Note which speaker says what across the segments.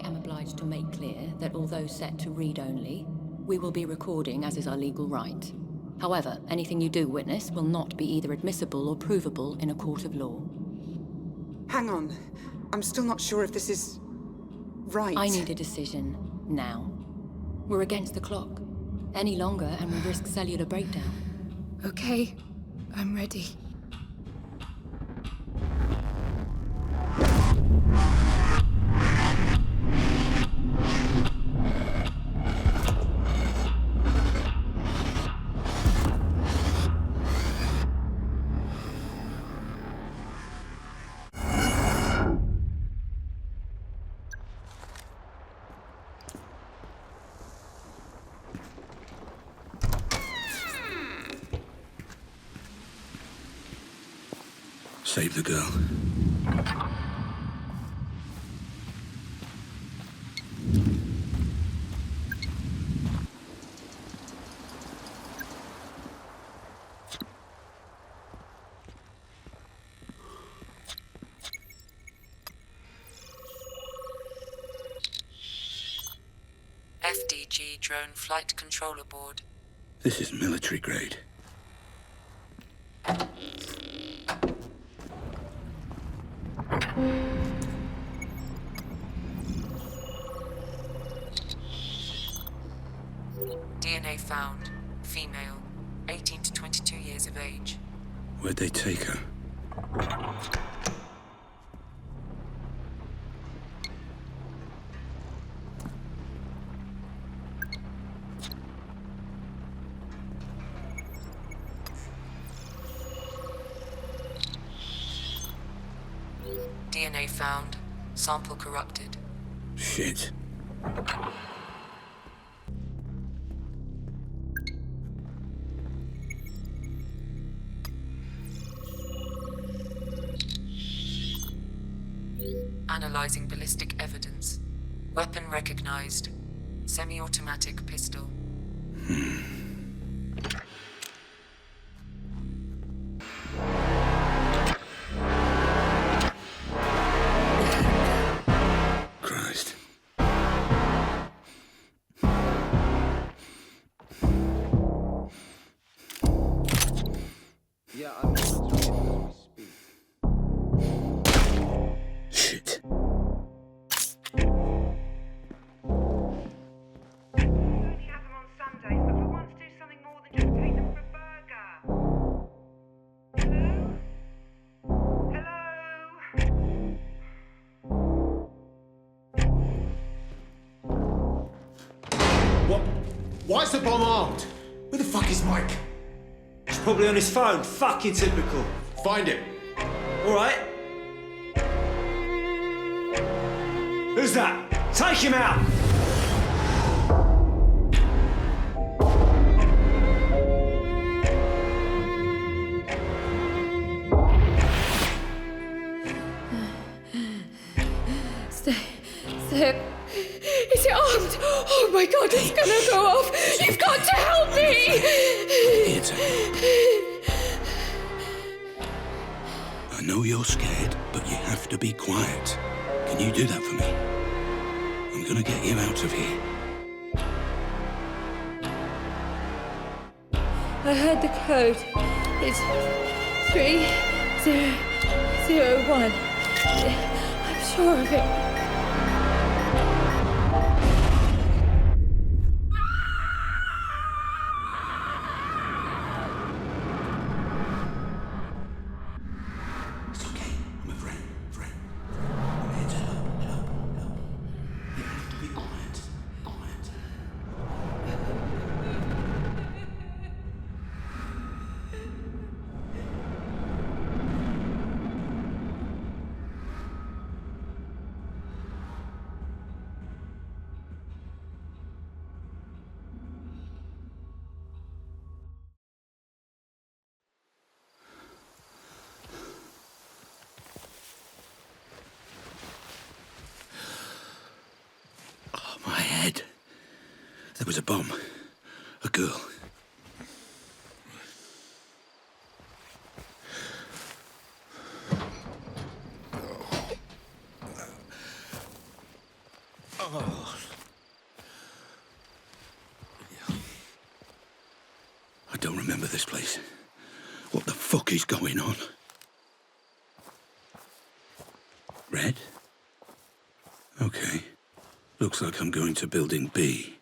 Speaker 1: am obliged to make clear that although set to read only, we will be recording as is our legal right. However, anything you do witness will not be either admissible or provable in a court of law.
Speaker 2: Hang on. I'm still not sure if this is... right.
Speaker 1: I need a decision now. We're against the clock. Any longer and we risk cellular breakdown.
Speaker 3: Okay, I'm ready.
Speaker 4: Save the girl.
Speaker 5: FDG drone flight controller board.
Speaker 4: This is military grade.
Speaker 5: DNA found. Female. 18 to 22 years of age.
Speaker 4: Where'd they take her?
Speaker 5: DNA found. Sample corrupted.
Speaker 4: Shit.
Speaker 5: Analyzing ballistic evidence. Weapon recognized. Semi-automatic pistol.
Speaker 4: Christ.
Speaker 6: Yeah, I'm monitoring it as we speak.
Speaker 4: Shit.
Speaker 7: Only have them on Sundays, but for once do something more than just take them for a burger. Hello? Hello?
Speaker 8: What? Why is the bomb armed? Where the fuck is Mike?
Speaker 9: He's probably on his phone. Fucking typical.
Speaker 8: Find him.
Speaker 9: All right. Who's that? Take him out!
Speaker 3: Stay. Is it armed? Oh my god, it's gonna go off! You've got to help me!
Speaker 4: It's I know you're scared, but you have to be quiet. Can you do that for me? I'm gonna get you out of here.
Speaker 3: I heard the code. It's 3001. I'm sure of it.
Speaker 4: It's okay. I'm a friend. I'm here to help. You have to be quiet. Oh, my head. There was a bomb. A girl. I don't remember this place. What the fuck is going on? Red? Okay. Looks like I'm going to building B.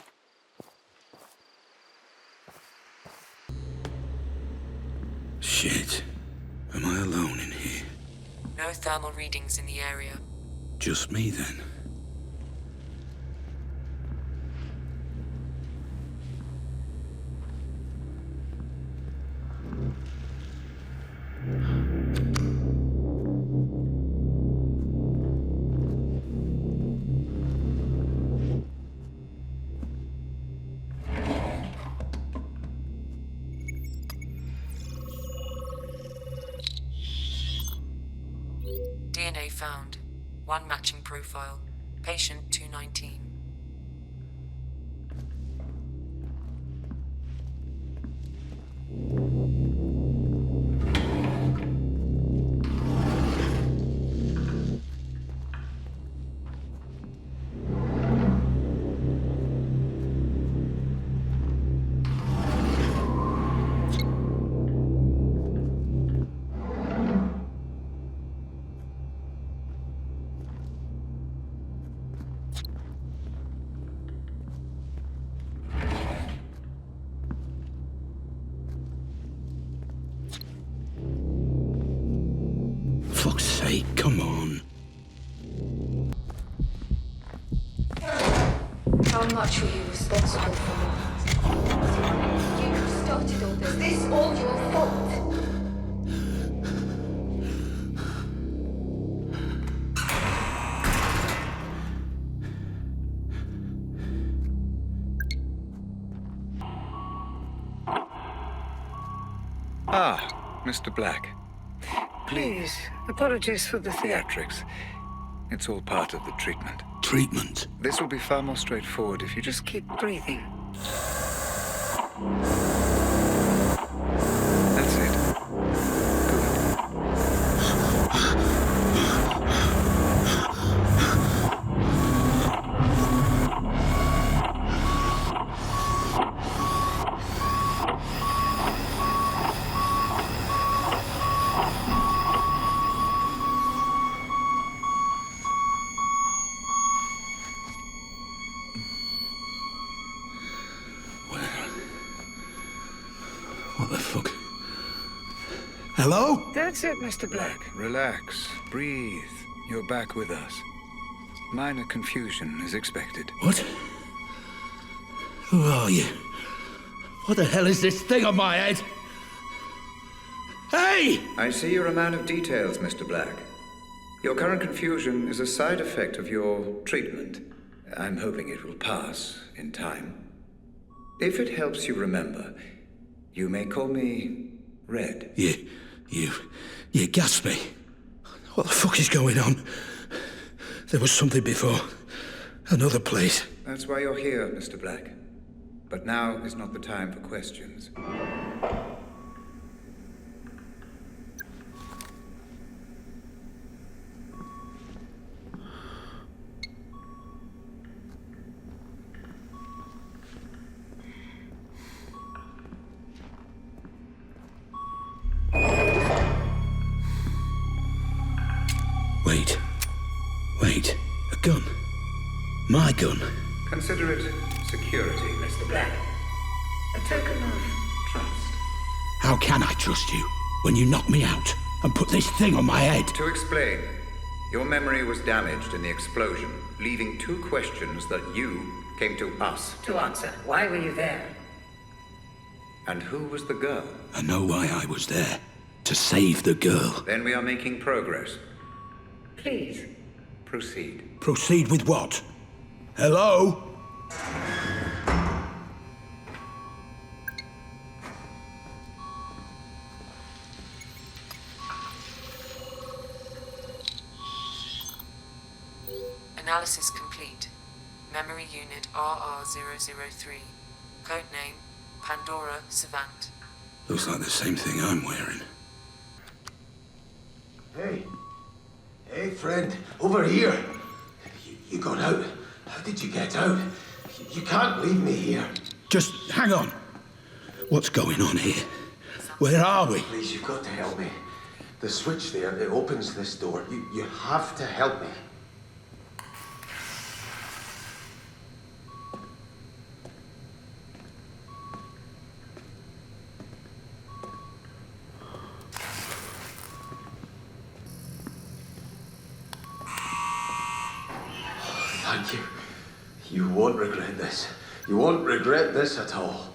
Speaker 4: Shit. Am I alone in here?
Speaker 5: No thermal readings in the area.
Speaker 4: Just me then?
Speaker 5: DNA found. One matching profile. Patient 219.
Speaker 4: Fuck's sake, come on.
Speaker 3: How much were you responsible for? You started all this. This all your fault.
Speaker 6: Ah, Mr. Black. Please, apologies for the theatrics. It's all part of the treatment.
Speaker 4: Treatment?
Speaker 6: This will be far more straightforward if you just keep breathing. That's it. Good.
Speaker 4: What the fuck? Hello?
Speaker 6: That's it, Mr. Black. Relax. Breathe. You're back with us. Minor confusion is expected.
Speaker 4: What? Who are you? What the hell is this thing on my head? Hey!
Speaker 6: I see you're a man of details, Mr. Black. Your current confusion is a side effect of your treatment. I'm hoping it will pass in time. If it helps you remember, you may call me Red.
Speaker 4: You gassed me. What the fuck is going on? There was something before. Another place.
Speaker 6: That's why you're here, Mr. Black. But now is not the time for questions.
Speaker 4: Wait. A gun. My gun.
Speaker 6: Consider it security, Mr. Black. A token of trust.
Speaker 4: How can I trust you when you knock me out and put this thing on my head?
Speaker 6: To explain, your memory was damaged in the explosion, leaving two questions that you came to us
Speaker 10: to answer. Why were you there?
Speaker 6: And who was the girl?
Speaker 4: I know why I was there. To save the girl.
Speaker 6: Then we are making progress.
Speaker 10: Please.
Speaker 6: Proceed.
Speaker 4: Proceed with what? Hello?
Speaker 5: Analysis complete. Memory unit RR003. Codename Pandora Savant.
Speaker 4: Looks like the same thing I'm wearing.
Speaker 8: Hey, friend, over here. You got out. did you get out? You can't leave me here.
Speaker 4: Just hang on. What's going on here? Where are we?
Speaker 8: Please, you've got to help me. The switch there, it opens this door. You have to help me. Thank you. You won't regret this. You won't regret this at all.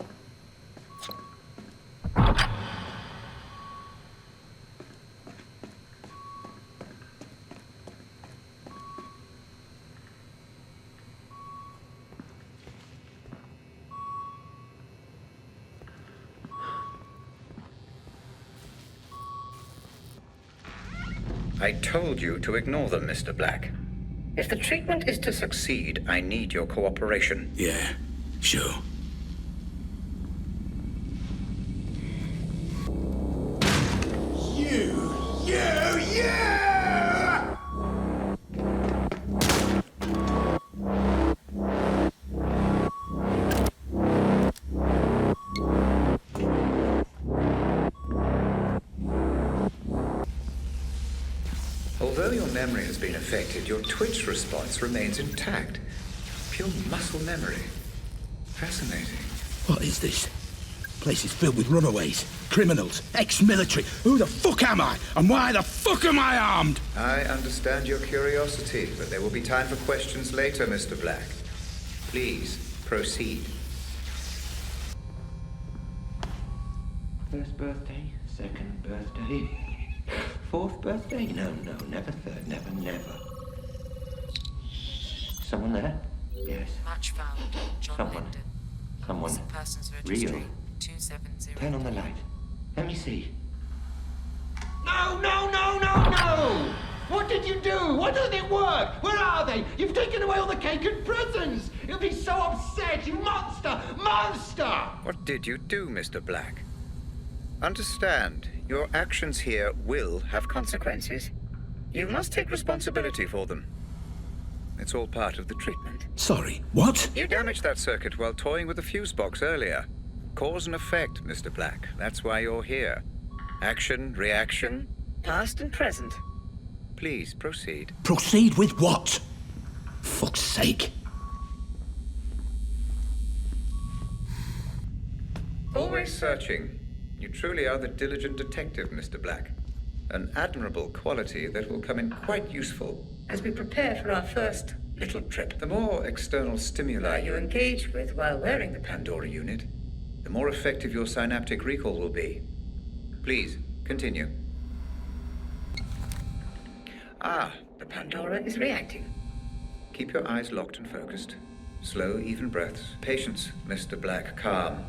Speaker 6: I told you to ignore them, Mr. Black. If the treatment is to succeed, I need your cooperation.
Speaker 4: Yeah, sure.
Speaker 8: You!
Speaker 6: Although your memory has been affected, your twitch response remains intact. Pure muscle memory. Fascinating.
Speaker 4: What is this? Place is filled with runaways, criminals, ex-military. Who the fuck am I? And why the fuck am I armed?
Speaker 6: I understand your curiosity, but there will be time for questions later, Mr. Black. Please, proceed.
Speaker 11: First birthday, second birthday, fourth birthday? No, never third, never. Someone there? Yes.
Speaker 5: Match found. John
Speaker 11: Someone.
Speaker 5: Linden.
Speaker 11: Someone
Speaker 5: Missing persons registry.
Speaker 11: real.
Speaker 5: 270.
Speaker 11: Turn on the light. Let me see.
Speaker 9: No! What did you do? Why doesn't it work? Where are they? You've taken away all the cake and presents! You'll be so upset, you monster! Monster!
Speaker 6: What did you do, Mr. Black? Understand, your actions here will have consequences. You must take responsibility for them. It's all part of the treatment.
Speaker 4: Sorry, what?
Speaker 6: You damaged that circuit while toying with the fuse box earlier. Cause and effect, Mr. Black. That's why you're here. Action, reaction, past and present. Please, proceed.
Speaker 4: Proceed with what? Fuck's sake.
Speaker 6: Always searching. You truly are the diligent detective, Mr. Black. An admirable quality that will come in quite useful as we prepare for our first little trip. The more external stimuli you engage with while wearing the Pandora unit, the more effective your synaptic recall will be. Please, continue. Ah, the Pandora is reacting. Keep your eyes locked and focused. Slow, even breaths. Patience, Mr. Black. Calm.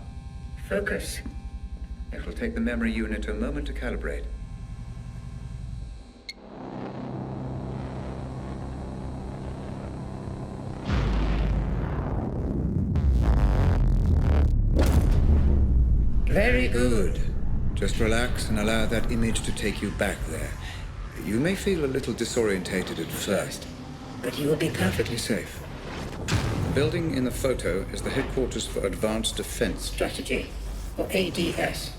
Speaker 6: Focus. It will take the memory unit a moment to calibrate. Very good. Just relax and allow that image to take you back there. You may feel a little disorientated at first, but you will be perfectly safe. The building in the photo is the headquarters for Advanced Defense Strategy, or ADS.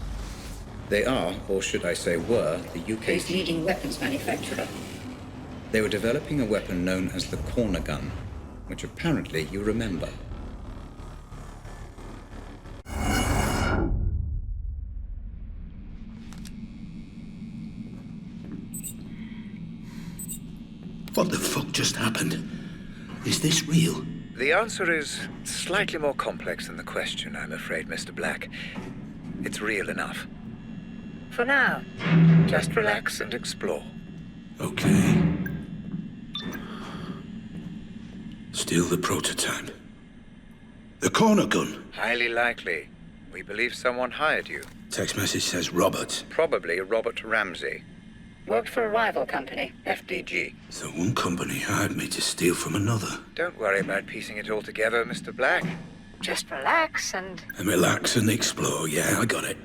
Speaker 6: They are, or should I say were, the UK's leading weapons manufacturer. They were developing a weapon known as the corner gun, which apparently you remember.
Speaker 4: What the fuck just happened? Is this real?
Speaker 6: The answer is slightly more complex than the question, I'm afraid, Mr. Black. It's real enough. For now, just relax and explore.
Speaker 4: Okay. Still the prototype. The corner gun.
Speaker 6: Highly likely. We believe someone hired you.
Speaker 4: Text message says Robert.
Speaker 6: Probably Robert Ramsey. Worked for a rival company, FDG.
Speaker 4: So one company hired me to steal from another.
Speaker 6: Don't worry about piecing it all together, Mr. Black. Just relax and...
Speaker 4: And relax and explore, yeah, I got it.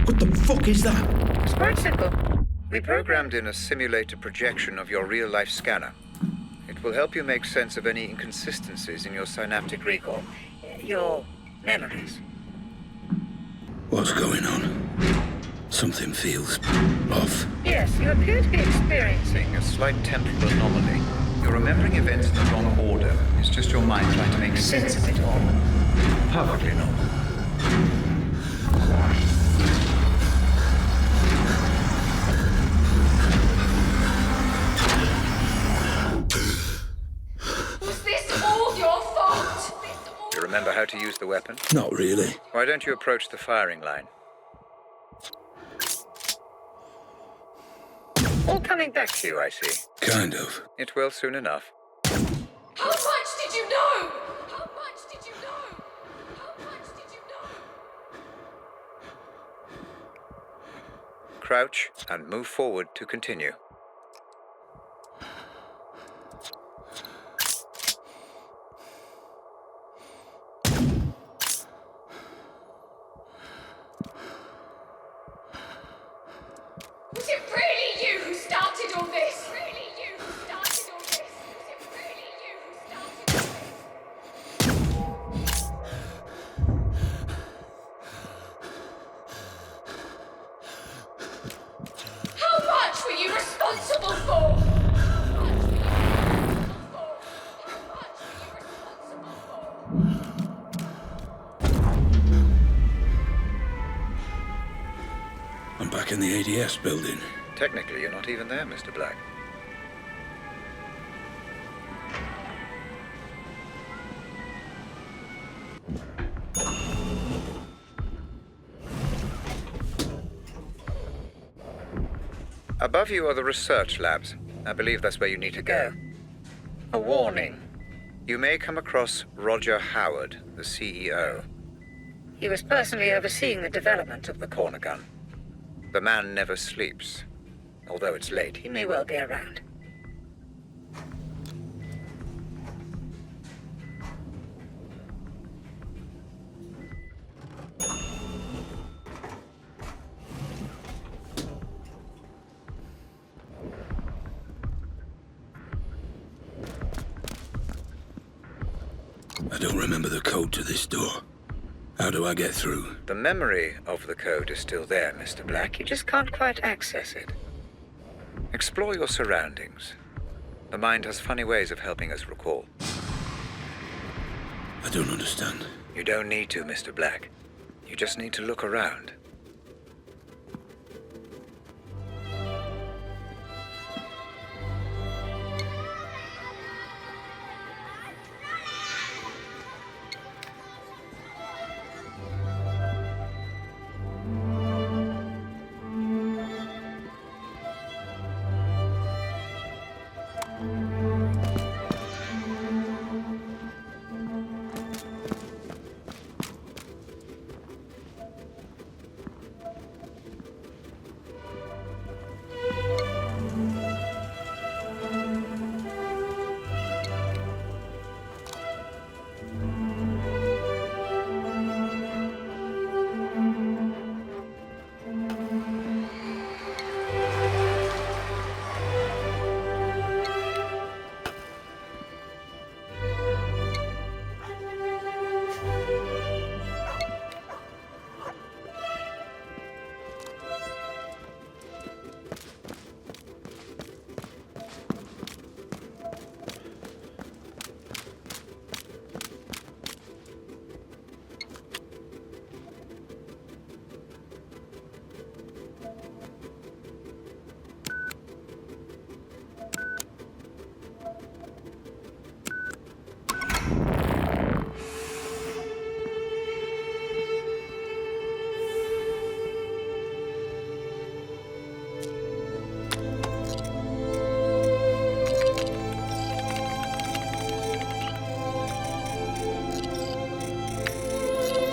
Speaker 4: What the fuck is that?
Speaker 6: It's quite simple. We programmed in a simulated projection of your real-life scanner. It will help you make sense of any inconsistencies in your synaptic recall.
Speaker 10: Your memories.
Speaker 4: What's going on? Something feels off.
Speaker 10: Yes, you appear to be experiencing
Speaker 6: A slight temporal anomaly. You're remembering events in the wrong order. It's just your mind trying to make sense of it all. Perfectly normal.
Speaker 3: Was this all your fault?
Speaker 6: You remember how to use the weapon?
Speaker 4: Not really.
Speaker 6: Why don't you approach the firing line? All coming back to you, I see.
Speaker 4: Kind of.
Speaker 6: It will soon enough.
Speaker 3: How much did you know? How much did you know? How much did you know?
Speaker 6: Crouch and move forward to continue.
Speaker 3: Was it really you who started all this? Really you who started all this? Was it really you who started all this? How much were you responsible for? How much were you responsible for? How much were you responsible for?
Speaker 4: I'm back in the ADS building.
Speaker 6: Technically, you're not even there, Mr. Black. Above you are the research labs. I believe that's where you need to go. A warning. You may come across Roger Howard, the CEO.
Speaker 10: He was personally overseeing the development of the corner gun.
Speaker 6: The man never sleeps. Although it's late,
Speaker 10: He may well be around.
Speaker 4: I don't remember the code to this door. How do I get through?
Speaker 6: The memory of the code is still there, Mr. Black.
Speaker 10: You just can't quite access it.
Speaker 6: Explore your surroundings. The mind has funny ways of helping us recall.
Speaker 4: I don't understand.
Speaker 6: You don't need to, Mr. Black. You just need to look around.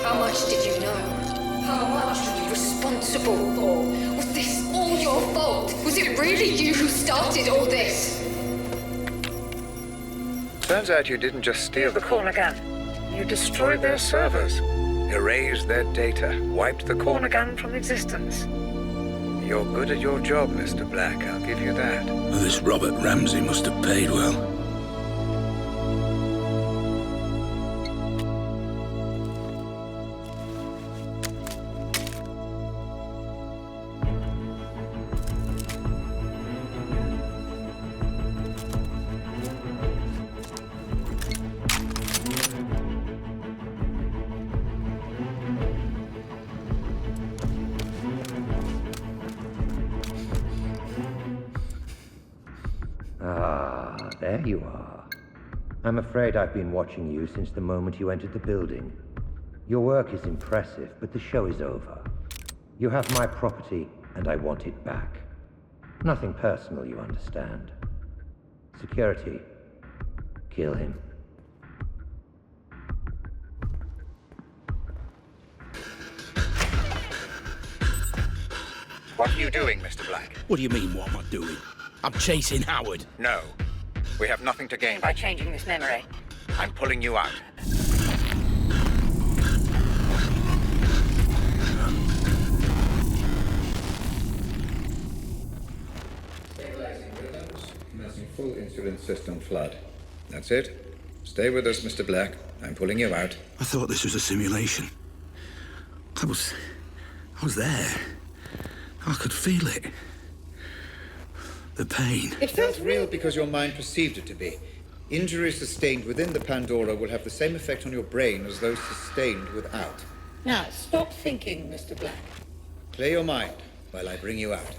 Speaker 3: How much did you know? How much were you responsible for? Was this all your fault? Was it really you who started all this?
Speaker 6: Turns out you didn't just steal the
Speaker 10: corner gun.
Speaker 6: You destroyed their servers, erased their data, wiped the corner
Speaker 10: Corner gun from existence.
Speaker 6: You're good at your job, Mr. Black, I'll give you that.
Speaker 4: Well, this Robert Ramsey must have paid well.
Speaker 11: Ah, there you are. I'm afraid I've been watching you since the moment you entered the building. Your work is impressive, but the show is over. You have my property, and I want it back. Nothing personal, you understand. Security, kill him.
Speaker 6: What are you doing, Mr. Black?
Speaker 4: What do you mean, what am I doing? I'm chasing Howard.
Speaker 6: No. We have nothing to gain
Speaker 10: By changing this memory.
Speaker 6: I'm pulling you out. Stabilizing rhythms, commencing full insulin system flood. That's it. Stay with us, Mr. Black. I'm pulling you out.
Speaker 4: I thought this was a simulation. I was there. I could feel it. The pain.
Speaker 6: It felt real because your mind perceived it to be. Injuries sustained within the Pandora will have the same effect on your brain as those sustained without.
Speaker 10: Now, stop thinking, Mr. Black.
Speaker 6: Clear your mind while I bring you out.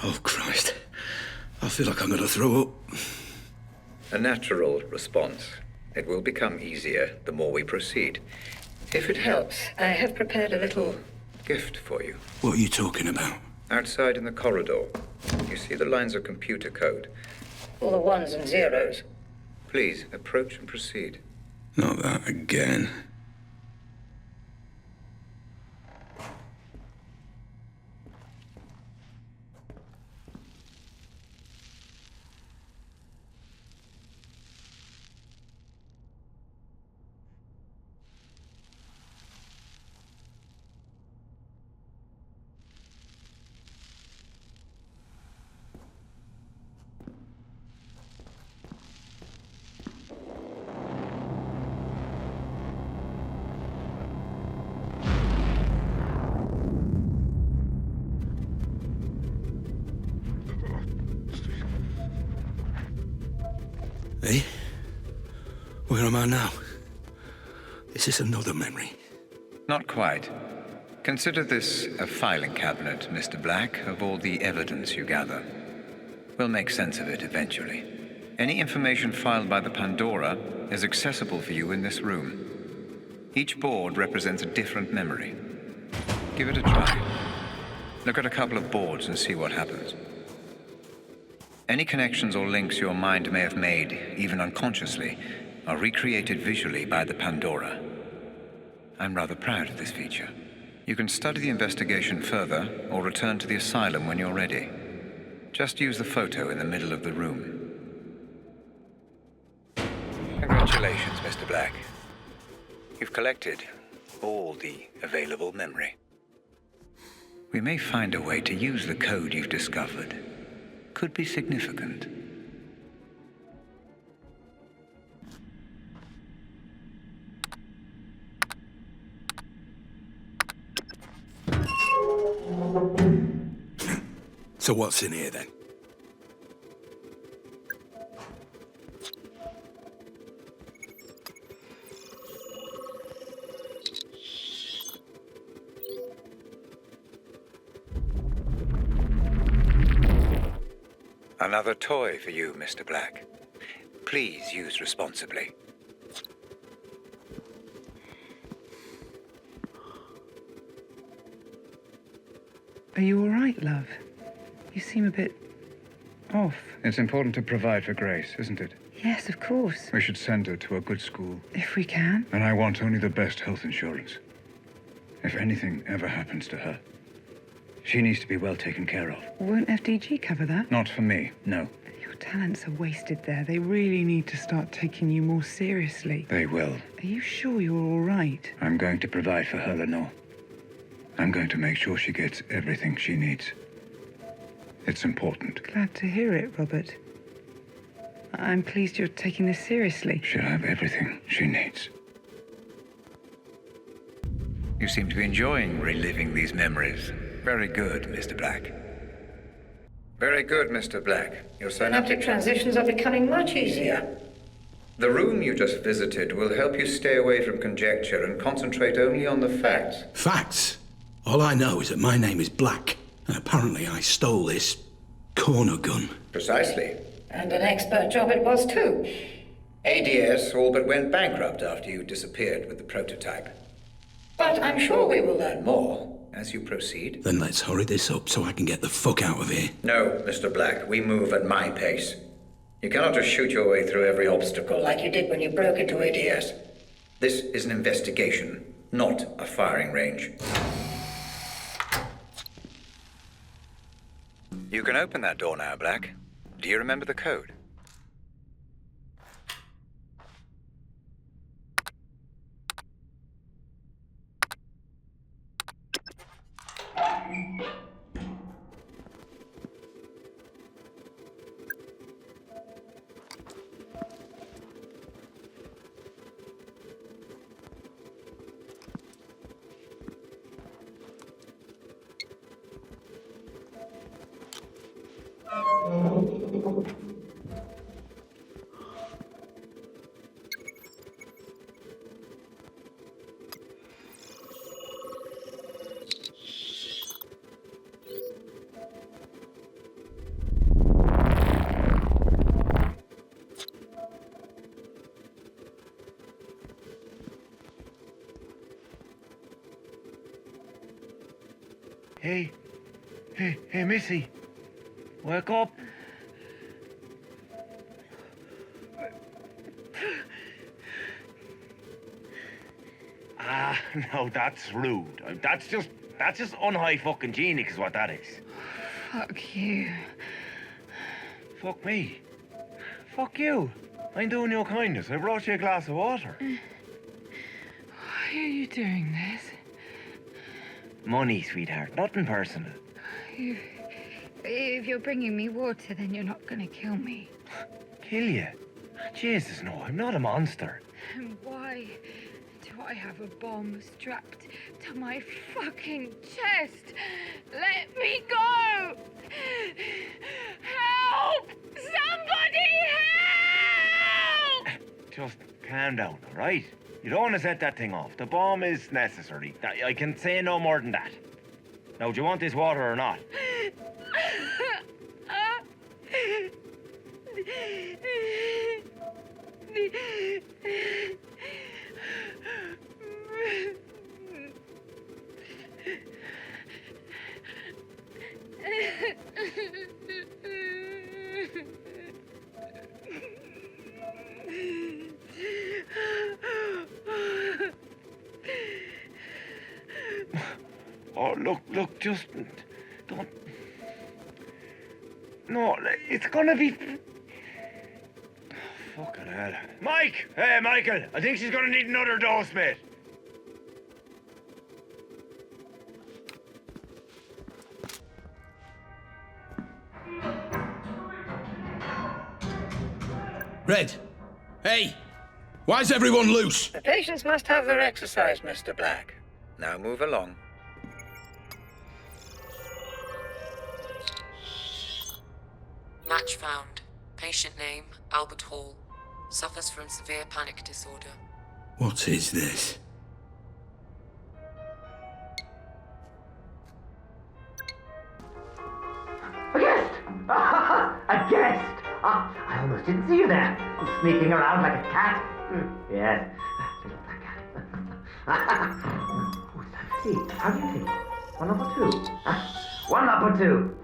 Speaker 4: Oh, Christ. I feel like I'm gonna throw up.
Speaker 6: A natural response. It will become easier the more we proceed. If it helps,
Speaker 10: I have prepared a little...
Speaker 6: gift for you.
Speaker 4: What are you talking about?
Speaker 6: Outside in the corridor, you see the lines of computer code.
Speaker 10: all the ones and zeros.
Speaker 6: Please, approach and proceed.
Speaker 4: Not that again. Hey? Where am I now? Is this another memory?
Speaker 6: Not quite. Consider this a filing cabinet, Mr. Black, of all the evidence you gather. We'll make sense of it eventually. Any information filed by the Pandora is accessible for you in this room. Each board represents a different memory. Give it a try. Look at a couple of boards and see what happens. Any connections or links your mind may have made, even unconsciously, are recreated visually by the Pandora. I'm rather proud of this feature. You can study the investigation further or return to the asylum when you're ready. Just use the photo in the middle of the room. Congratulations, Mr. Black. You've collected all the available memory. We may find a way to use the code you've discovered. Could be significant.
Speaker 4: So what's in here then?
Speaker 6: Another toy for you, Mr. Black. Please use responsibly.
Speaker 2: Are you all right, love? You seem a bit off.
Speaker 12: It's important to provide for Grace, isn't it?
Speaker 2: Yes, of course.
Speaker 12: We should send her to a good school.
Speaker 2: If we can.
Speaker 12: And I want only the best health insurance. If anything ever happens to her, She needs to be well taken care of.
Speaker 2: Won't FDG cover that?
Speaker 12: Not for me, no.
Speaker 2: Your talents are wasted there. They really need to start taking you more seriously.
Speaker 12: They will.
Speaker 2: Are you sure you're all right?
Speaker 12: I'm going to provide for her, Lenore. I'm going to make sure she gets everything she needs. It's important.
Speaker 2: Glad to hear it, Robert. I'm pleased you're taking this seriously.
Speaker 12: She'll have everything she needs.
Speaker 6: You seem to be enjoying reliving these memories. Very good, Mr. Black. Very good, Mr. Black. Your
Speaker 10: Synaptic transitions are becoming much easier.
Speaker 6: The room you just visited will help you stay away from conjecture and concentrate only on the facts.
Speaker 4: Facts? All I know is that my name is Black, and apparently I stole this corner gun.
Speaker 6: Precisely.
Speaker 10: And an expert job it was too.
Speaker 6: ADS all but went bankrupt after you disappeared with the prototype.
Speaker 10: But I'm sure we will learn more.
Speaker 6: As you proceed.
Speaker 4: Then let's hurry this up so I can get the fuck out of here.
Speaker 6: No, Mr. Black, we move at my pace. You cannot just shoot your way through every obstacle
Speaker 10: like you did when you broke into ADS.
Speaker 6: This is an investigation, not a firing range. You can open that door now, Black. Do you remember the code?
Speaker 9: Hey, Missy. Wake up. No, that's rude. That's just unhigh fucking genic is what that is.
Speaker 2: Fuck you.
Speaker 9: Fuck me. Fuck you. I'm doing you a kindness. I brought you a glass of water.
Speaker 2: Why are you doing this?
Speaker 9: Money, sweetheart. Nothing personal.
Speaker 13: If you're bringing me water, then you're not gonna kill me.
Speaker 9: Kill you? Jesus, no. I'm not a monster.
Speaker 13: And why do I have a bomb strapped to my fucking chest? Let me go! Help! Somebody help!
Speaker 9: Just calm down, all right? You don't want to set that thing off. The bomb is necessary. I can say no more than that. Now, do you want this water or not? Oh, look, just don't. No, it's gonna be. Fucking hell. Mike! Hey, Michael! I think she's gonna need another dose, mate.
Speaker 4: Red! Hey! Why's everyone loose?
Speaker 10: The patients must have their exercise, Mr. Black.
Speaker 6: Now move along.
Speaker 5: Match found. Patient name, Albert Hall. Suffers from severe panic disorder.
Speaker 4: What is this?
Speaker 14: A guest! A guest! I almost didn't see you there. Sneaking around like a cat. Yes. Little black cat. Who's that? See, how do you think? 1 up or 2? 1 up or 2?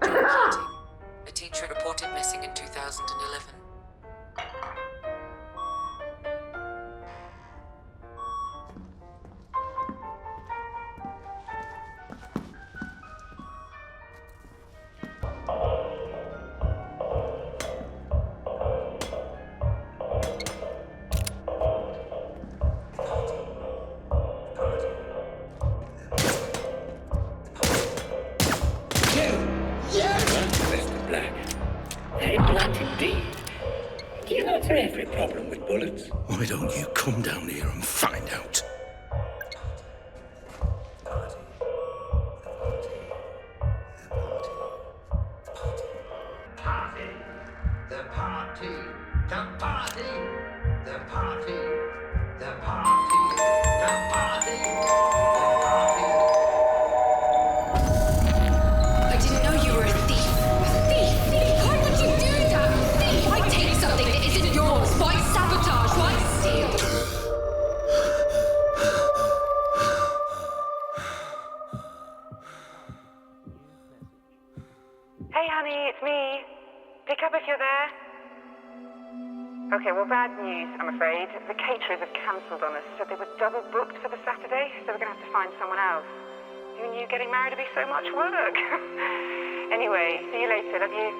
Speaker 5: A teacher reported missing in 2011.
Speaker 6: party. Do you answer every problem with bullets?
Speaker 4: Why don't you come down here and find out?
Speaker 6: Party. The party. The party. The party. The party. The party.
Speaker 3: I didn't know you were a thief. A thief? Why would you do that? Thief! Why take something that isn't yours? Why sabotage? Why steal?
Speaker 7: Hey, honey, it's me. Pick up if you're there. Okay, well, bad news, I'm afraid. The caterers have cancelled on us, so they were double booked for the Saturday, so we're going to have to find someone else. Who knew getting married would be so much work? Anyway, see you later. Love you.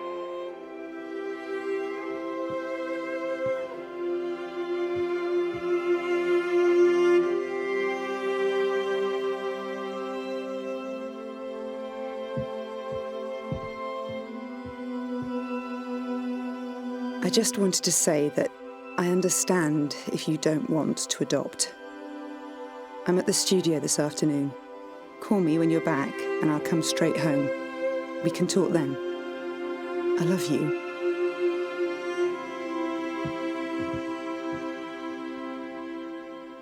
Speaker 2: I just wanted to say that I understand if you don't want to adopt. I'm at the studio this afternoon. Call me when you're back and I'll come straight home. We can talk then. I love you.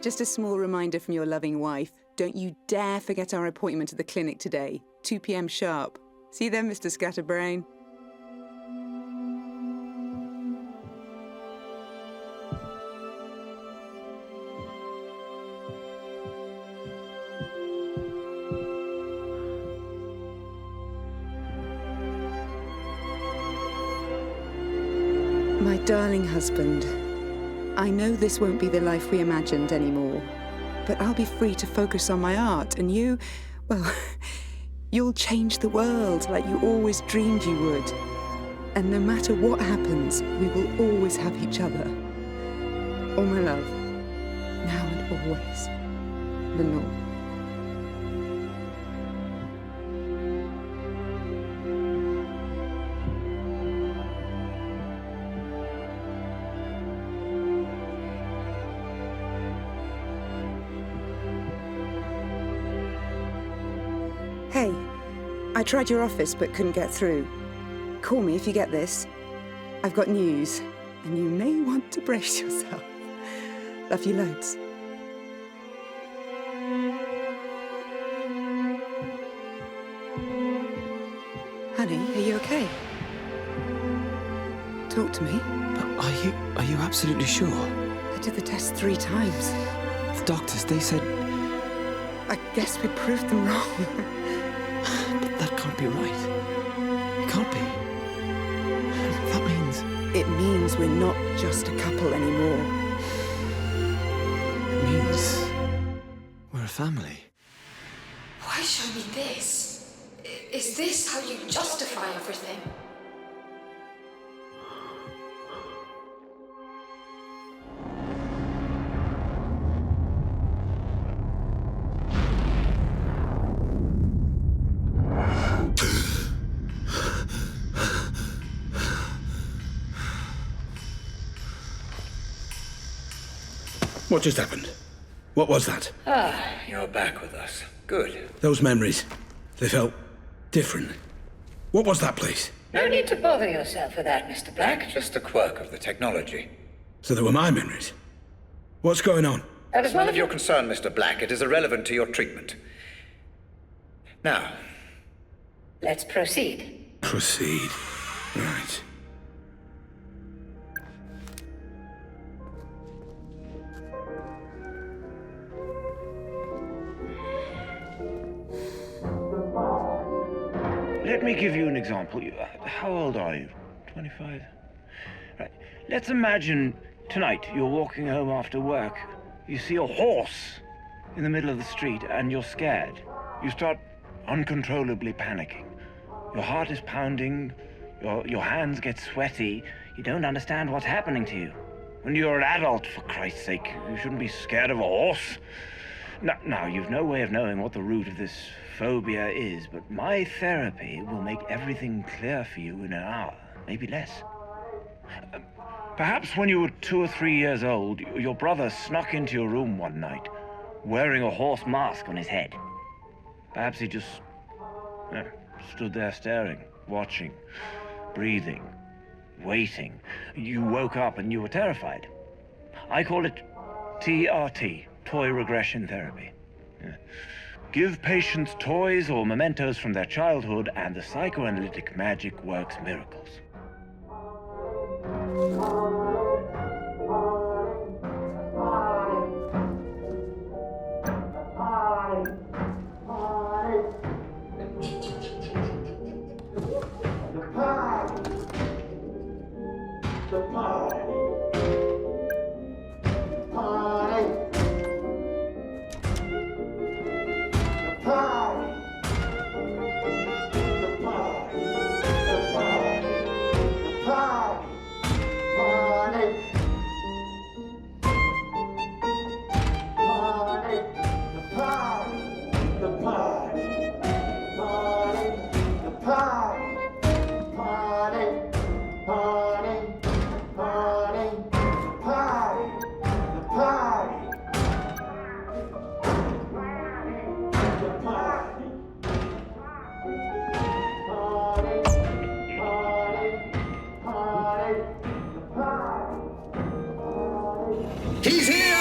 Speaker 2: Just a small reminder from your loving wife. Don't you dare forget our appointment at the clinic today, 2 p.m. sharp. See you then, Mr. Scatterbrain. My darling husband, I know this won't be the life we imagined anymore, but I'll be free to focus on my art, and you, well, you'll change the world like you always dreamed you would. And no matter what happens, we will always have each other. All my love, now and always, Lenore. Hey, I tried your office but couldn't get through. Call me if you get this. I've got news, and you may want to brace yourself. Love you loads. Honey, are you okay? Talk to me.
Speaker 15: Are you absolutely sure?
Speaker 2: I did the test 3 times.
Speaker 15: The doctors, they said...
Speaker 2: I guess we proved them wrong.
Speaker 15: But that can't be right. It can't be. That means...
Speaker 2: It means we're not just a couple anymore.
Speaker 15: It means... we're a family.
Speaker 3: Why show me this? Is this how you justify everything?
Speaker 4: What just happened? What was that?
Speaker 6: Ah, you're back with us. Good.
Speaker 4: Those memories, they felt different. What was that place?
Speaker 10: No need to bother yourself with that, Mr. Black.
Speaker 6: Just a quirk of the technology.
Speaker 4: So they were my memories. What's going on?
Speaker 10: That is
Speaker 6: none of your concern, Mr. Black. It is irrelevant to your treatment. Now.
Speaker 10: Let's proceed.
Speaker 4: Proceed. Right.
Speaker 9: Let me give you an example. How old are you? 25? Right. Let's imagine tonight you're walking home after work. You see a horse in the middle of the street and you're scared. You start uncontrollably panicking. Your heart is pounding, your hands get sweaty. You don't understand what's happening to you. When you're an adult, for Christ's sake, you shouldn't be scared of a horse. Now, you've no way of knowing what the root of this phobia is, but my therapy will make everything clear for you in an hour, maybe less. Perhaps when you were 2 or 3 years old, your brother snuck into your room one night, wearing a horse mask on his head. Perhaps he just stood there staring, watching, breathing, waiting. You woke up and you were terrified. I call it TRT, toy regression therapy. Give patients toys or mementos from their childhood, and the psychoanalytic magic works miracles.
Speaker 4: He's here!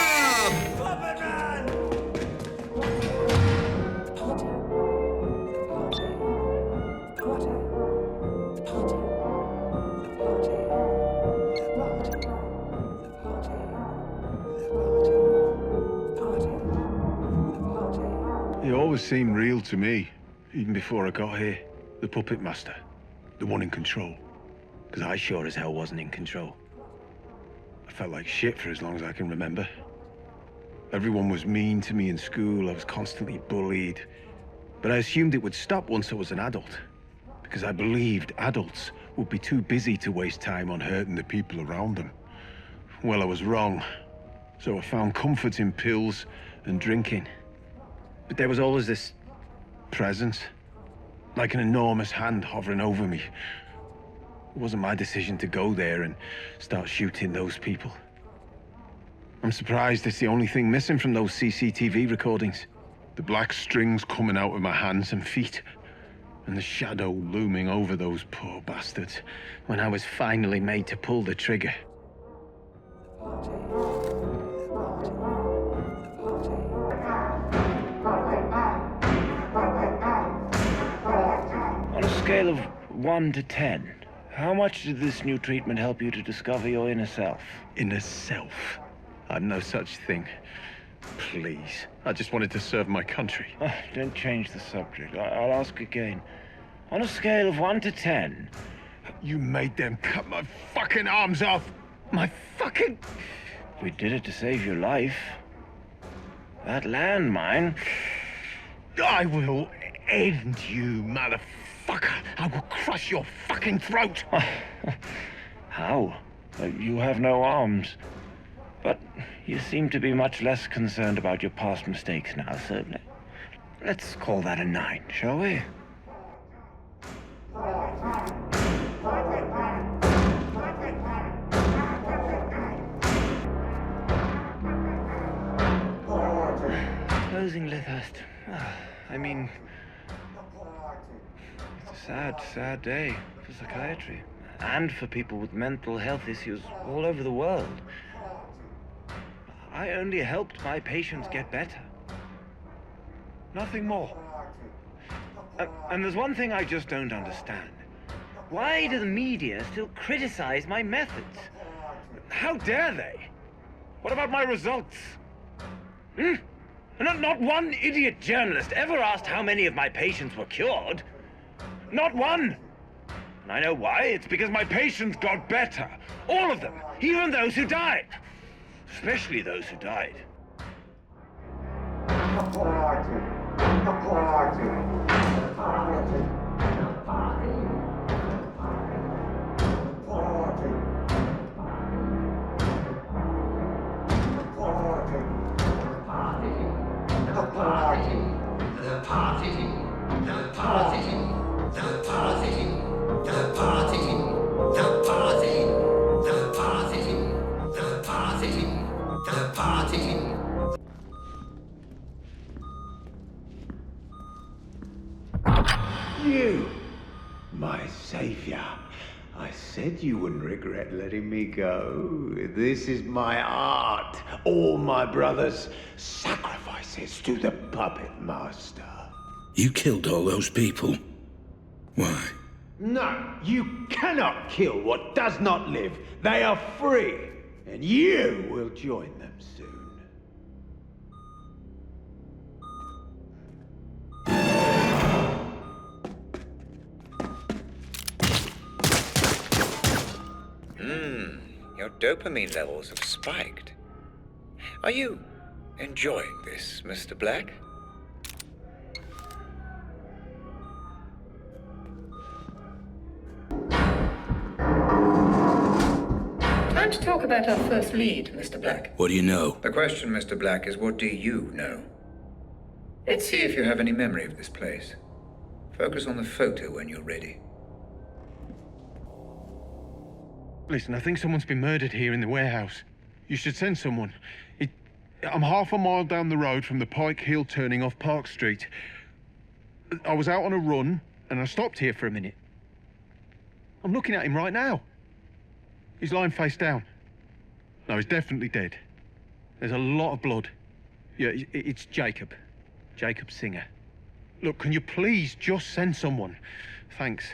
Speaker 12: He always seemed real to me, even before I got here. The puppet master, the one in control. Because I sure as hell wasn't in control. I felt like shit for as long as I can remember. Everyone was mean to me in school, I was constantly bullied. But I assumed it would stop once I was an adult. Because I believed adults would be too busy to waste time on hurting the people around them. Well, I was wrong. So I found comfort in pills and drinking. But there was always this presence, like an enormous hand hovering over me. It wasn't my decision to go there and start shooting those people. I'm surprised it's the only thing missing from those CCTV recordings. The black strings coming out of my hands and feet, and the shadow looming over those poor bastards when I was finally made to pull the trigger.
Speaker 9: On a scale of 1 to 10, how much did this new treatment help you to discover your inner self?
Speaker 12: Inner self? I'm no such thing. Please. I just wanted to serve my country.
Speaker 9: Don't change the subject. I'll ask again. On a scale of 1 to 10...
Speaker 12: You made them cut my fucking arms off! My fucking...
Speaker 9: We did it to save your life. That landmine...
Speaker 12: I will end you, motherfucker! I will crush your fucking throat!
Speaker 9: How? You have no arms. But you seem to be much less concerned about your past mistakes now, so let's call that a 9, shall we? Closing Lythurst. I mean, it's a sad, sad day for psychiatry. And for people with mental health issues all over the world. I only helped my patients get better. Nothing more. And there's one thing I just don't understand. Why do the media still criticize my methods? How dare they? What about my results? Not one idiot journalist ever asked how many of my patients were cured. Not one. And I know why. It's because my patients got better. All of them. Even those who died. Especially those who died.
Speaker 16: said you wouldn't regret letting me go. This is my art. All my brothers' sacrifices to the puppet master.
Speaker 4: You killed all those people. Why?
Speaker 16: No, you cannot kill what does not live. They are free, and you will join them soon.
Speaker 6: Your dopamine levels have spiked. Are you enjoying this, Mr. Black?
Speaker 10: Time to talk about our first lead, Mr. Black.
Speaker 4: What do you know?
Speaker 6: The question, Mr. Black, is what do you know? Let's see if you have any memory of this place. Focus on the photo when you're ready.
Speaker 12: Listen, I think someone's been murdered here in the warehouse. You should send someone. I'm half a mile down the road from the Pike Hill turning off Park Street. I was out on a run, and I stopped here for a minute. I'm looking at him right now. He's lying face down. No, he's definitely dead. There's a lot of blood. Yeah, it's Jacob. Jacob Singer. Look, can you please just send someone? Thanks.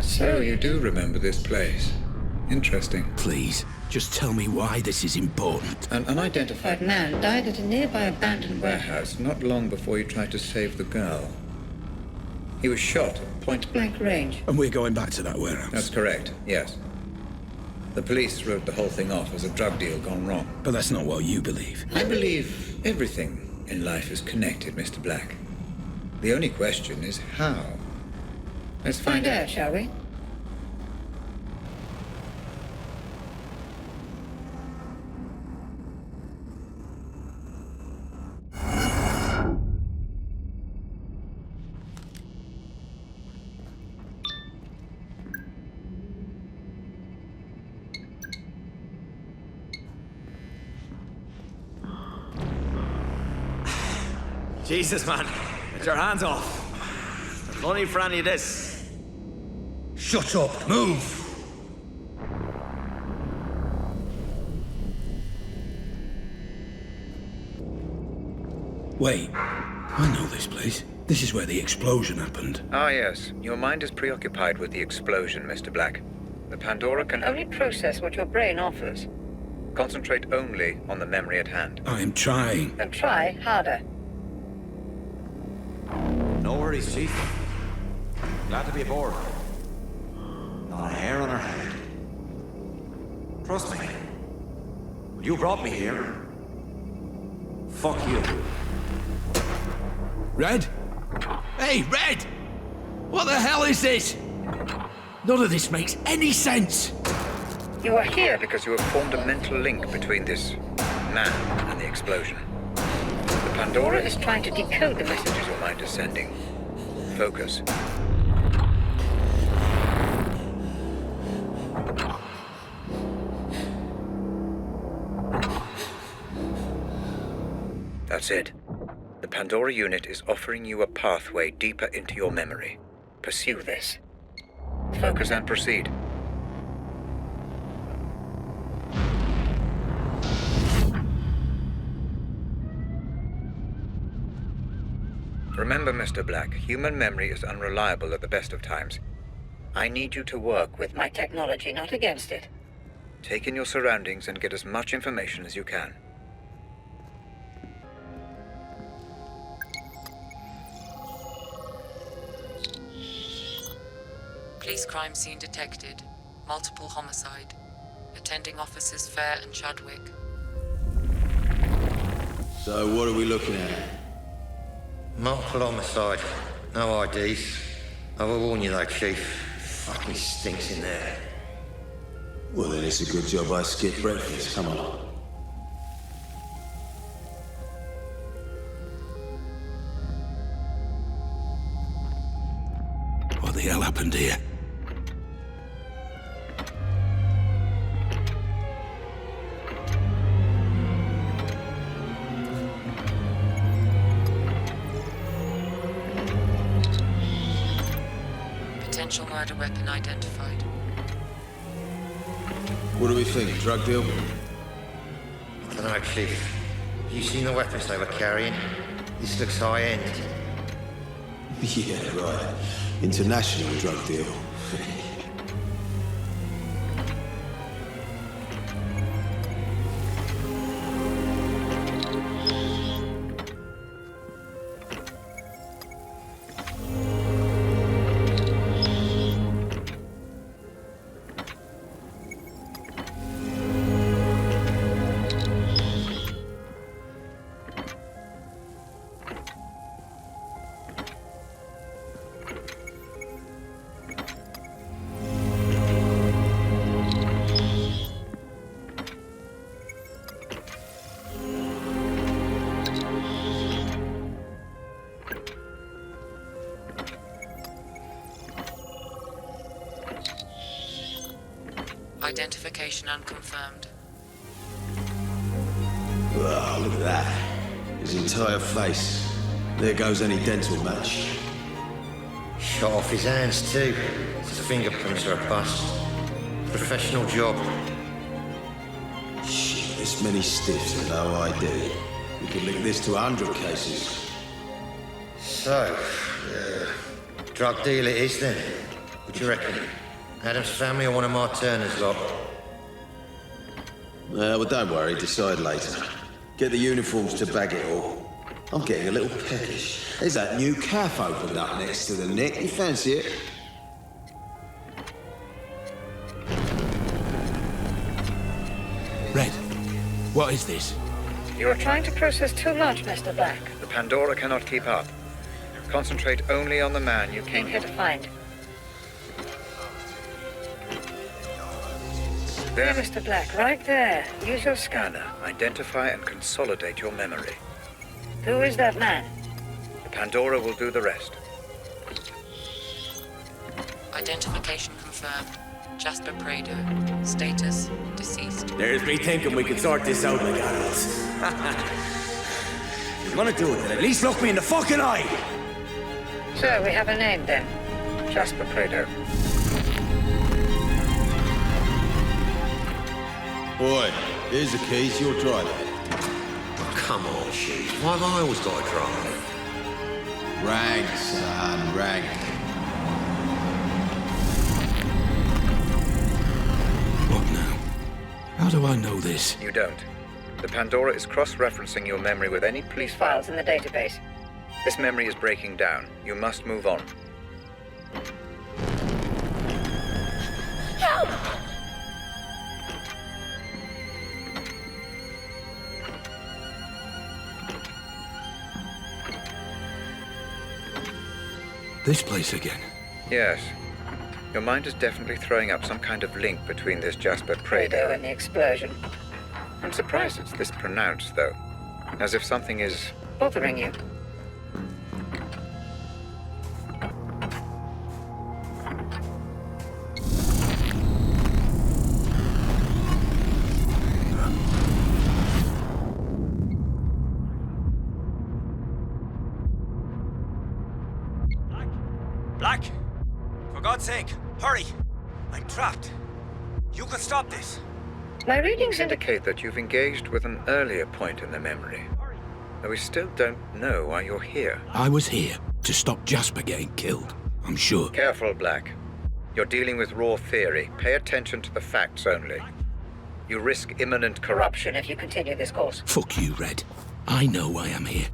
Speaker 6: So you do remember this place. Interesting.
Speaker 4: Please, just tell me why this is important.
Speaker 6: An unidentified
Speaker 10: man died at a nearby abandoned
Speaker 6: warehouse not long before you tried to save the girl. He was shot at point-blank range.
Speaker 4: And we're going back to that warehouse?
Speaker 6: That's correct, yes. The police wrote the whole thing off as a drug deal gone wrong.
Speaker 4: But that's not what you believe.
Speaker 6: I believe everything in life is connected, Mr. Black. The only question is how. Let's find out,
Speaker 10: shall we?
Speaker 17: Jesus, man. Get your hands off. There's no need for any of this.
Speaker 4: Shut up. Move. Wait. I know this place. This is where the explosion happened.
Speaker 6: Ah, yes. Your mind is preoccupied with the explosion, Mr. Black. The Pandora can
Speaker 10: only process what your brain offers.
Speaker 6: Concentrate only on the memory at hand.
Speaker 4: I am trying.
Speaker 10: Then try harder.
Speaker 17: No worries, Chief. Glad to be aboard. Not a hair on her head. Trust me. You brought me here. Fuck you.
Speaker 4: Red? Hey, Red! What the hell is this? None of this makes any sense.
Speaker 6: You are here because you have formed a mental link between this man and the explosion. The Pandora is trying to decode the messages your mind is sending. Focus. That's it. The Pandora unit is offering you a pathway deeper into your memory. Pursue this. Focus and proceed. Remember, Mr. Black, human memory is unreliable at the best of times. I need you to work with
Speaker 10: my technology, not against it.
Speaker 6: Take in your surroundings and get as much information as you can.
Speaker 5: Police crime scene detected. Multiple homicide. Attending officers Fair and Chadwick.
Speaker 8: So what are we looking at?
Speaker 11: Multiple homicide. No IDs. I will warn you though, Chief. Fucking stinks in there.
Speaker 8: Well, then it's a good job I skipped breakfast. Come on.
Speaker 4: the hell happened here?
Speaker 5: Potential murder weapon identified.
Speaker 8: What do we think? Drug deal?
Speaker 14: I don't know, Chief. You seen the weapons they were carrying? This looks high-end.
Speaker 8: Yeah, right. International drug deal.
Speaker 5: Identification unconfirmed.
Speaker 8: Oh, look at that. His entire face. There goes any dental match.
Speaker 14: Shot off his hands too. His fingerprints are a bust. Professional job.
Speaker 8: Shit, this many stiffs and no ID. We could link this to 100 cases.
Speaker 14: So, drug deal it is then. What do you reckon? Adam's family or one of my Turner's lot?
Speaker 8: Well, don't worry, decide later. Get the uniforms to bag it all. I'm getting a little peckish. There's that new cafe opened up next to the Nick. You fancy it?
Speaker 4: Red, what is this?
Speaker 10: You are trying to process too much, Mr. Black.
Speaker 6: The Pandora cannot keep up. Concentrate only on the man you came
Speaker 10: here to find.
Speaker 6: There,
Speaker 10: Mr. Black, right there. Use your scanner.
Speaker 6: Identify and consolidate your memory.
Speaker 10: Who is that man?
Speaker 6: The Pandora will do the rest.
Speaker 5: Identification confirmed. Jasper Prado. Status, deceased.
Speaker 18: There's me thinking we could sort this out like adults. If you're gonna do it, then at least look me in the fucking eye!
Speaker 10: So, we have a name then.
Speaker 6: Jasper Prado.
Speaker 8: Boy, here's the keys, you'll drive it.
Speaker 14: Come on, Chief. Why have I always got to drive?
Speaker 8: Rank, son, rank.
Speaker 4: What now? How do I know this?
Speaker 6: You don't. The Pandora is cross-referencing your memory with any police
Speaker 10: Files in the database.
Speaker 6: This memory is breaking down. You must move on.
Speaker 3: Help!
Speaker 4: This place again?
Speaker 6: Yes. Your mind is definitely throwing up some kind of link between this Jasper Prado
Speaker 10: and the explosion.
Speaker 6: I'm surprised it's this pronounced, though. As if something is...
Speaker 10: bothering you.
Speaker 18: Black! For God's sake, hurry! I'm trapped. You can stop this.
Speaker 10: My readings
Speaker 6: indicate that you've engaged with an earlier point in the memory. Though we still don't know why you're here.
Speaker 4: I was here to stop Jasper getting killed, I'm sure.
Speaker 6: Careful, Black. You're dealing with raw theory. Pay attention to the facts only. You risk imminent corruption
Speaker 10: if you continue this course.
Speaker 4: Fuck you, Red. I know why I'm here.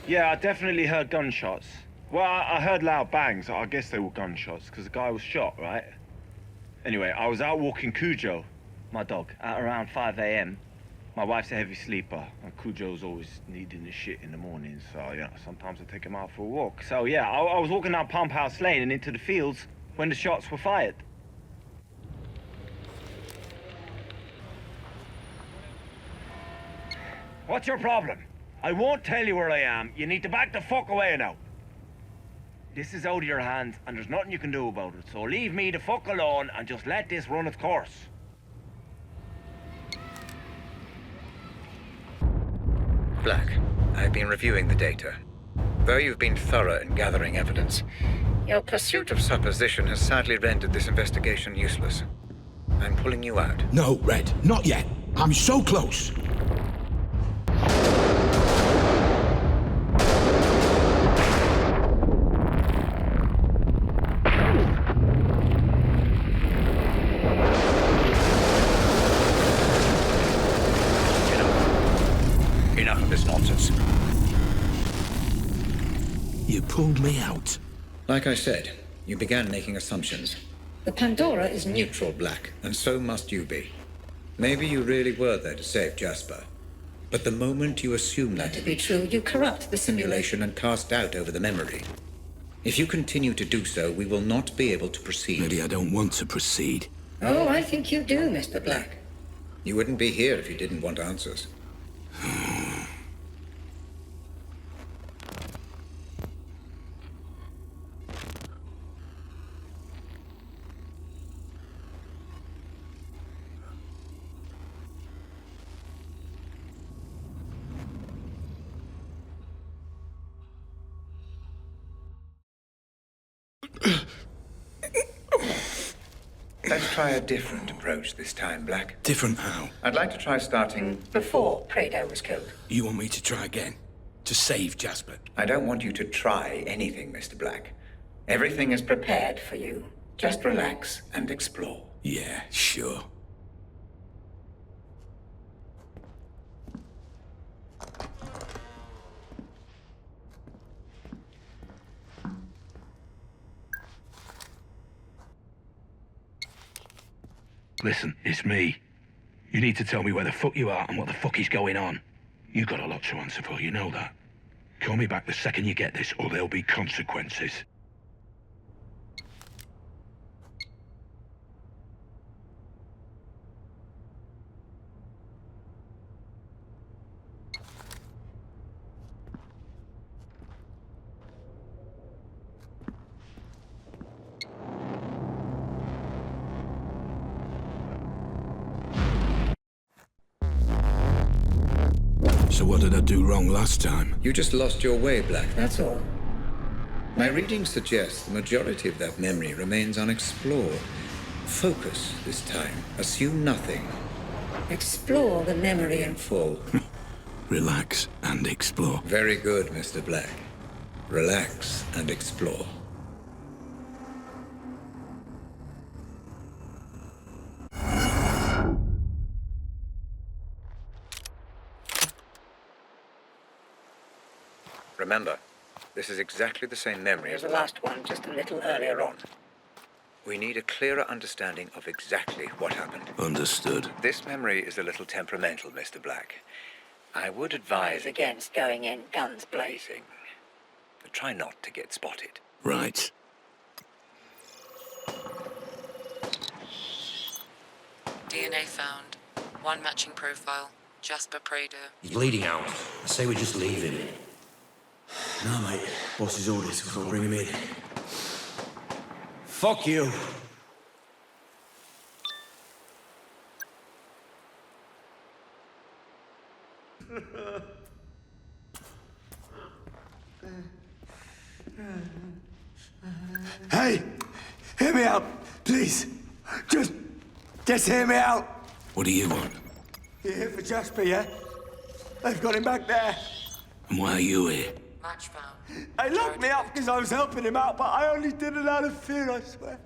Speaker 9: Yeah, I definitely heard gunshots. Well, I heard loud bangs. I guess they were gunshots, because the guy was shot, right? Anyway, I was out walking Cujo, my dog, at around 5 a.m. My wife's a heavy sleeper, and Cujo's always needing the shit in the morning, so, you know, sometimes I take him out for a walk. So, yeah, I was walking down Pump House Lane and into the fields when the shots were fired. What's your problem? I won't tell you where I am. You need to back the fuck away now. This is out of your hands, and there's nothing you can do about it. So leave me the fuck alone and just let this run its course.
Speaker 6: Black, I've been reviewing the data. Though you've been thorough in gathering evidence, your pursuit of supposition has sadly rendered this investigation useless. I'm pulling you out.
Speaker 4: No, Red, not yet. I'm so close.
Speaker 6: Enough of this nonsense.
Speaker 4: You pulled me out.
Speaker 6: Like I said, you began making assumptions.
Speaker 10: The Pandora is
Speaker 6: Neutral, Black, and so must you be. Maybe you really were there to save Jasper. But the moment you assume that
Speaker 10: to be true, you corrupt the simulation.
Speaker 6: and cast doubt over the memory. If you continue to do so, we will not be able to proceed.
Speaker 4: Maybe I don't want to proceed.
Speaker 10: Oh, I think you do, Mr. Black.
Speaker 6: You wouldn't be here if you didn't want answers. Let's try a different approach this time, Black.
Speaker 4: Different how?
Speaker 6: I'd like to try starting
Speaker 10: Before Prado was killed.
Speaker 4: You want me to try again? To save Jasper?
Speaker 6: I don't want you to try anything, Mr. Black. Everything is prepared for you. Just relax and explore.
Speaker 4: Yeah, sure.
Speaker 12: Listen, it's me. You need to tell me where the fuck you are and what the fuck is going on. You got a lot to answer for, you know that. Call me back the second you get this, or there'll be consequences.
Speaker 4: So what did I do wrong last time?
Speaker 6: You just lost your way, Black, that's all. My reading suggests the majority of that memory remains unexplored. Focus this time. Assume nothing.
Speaker 10: Explore the memory in
Speaker 6: full.
Speaker 4: Relax and explore.
Speaker 6: Very good, Mr. Black. Relax and explore. Remember, this is exactly the same memory as
Speaker 10: the last one, just a little earlier on.
Speaker 6: We need a clearer understanding of exactly what happened.
Speaker 4: Understood.
Speaker 6: This memory is a little temperamental, Mr. Black. I would advise
Speaker 10: against going in guns blazing.
Speaker 6: But try not to get spotted.
Speaker 4: Right.
Speaker 5: DNA found. One matching profile. Jasper Prado.
Speaker 17: He's bleeding out. I say we just leave him. No, mate. Boss's orders. We've got to bring him in. Fuck you.
Speaker 16: Hey! Hear me out, please! Just hear me out!
Speaker 4: What do you want?
Speaker 16: You're here for Jasper, yeah? They've got him back there.
Speaker 4: And why are you here?
Speaker 5: Match found.
Speaker 16: They locked me up because I was helping him out, but I only did it out of fear, I swear.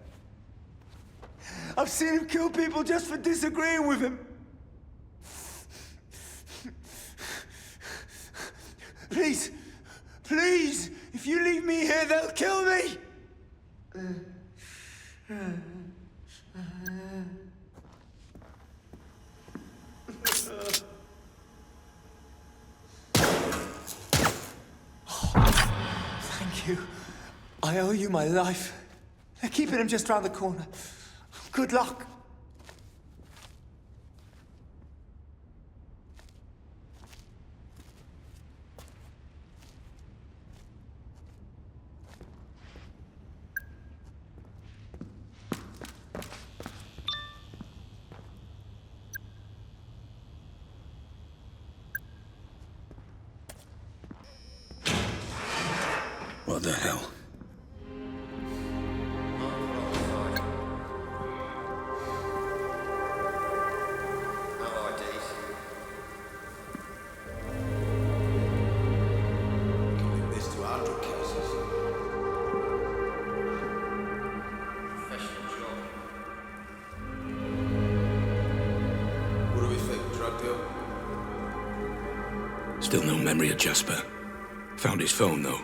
Speaker 16: I've seen him kill people just for disagreeing with him. Please, please, if you leave me here, they'll kill me! Thank you. I owe you my life. They're keeping him just round the corner. Good luck.
Speaker 4: What the hell? Still no memory of Jasper. Found his phone, though.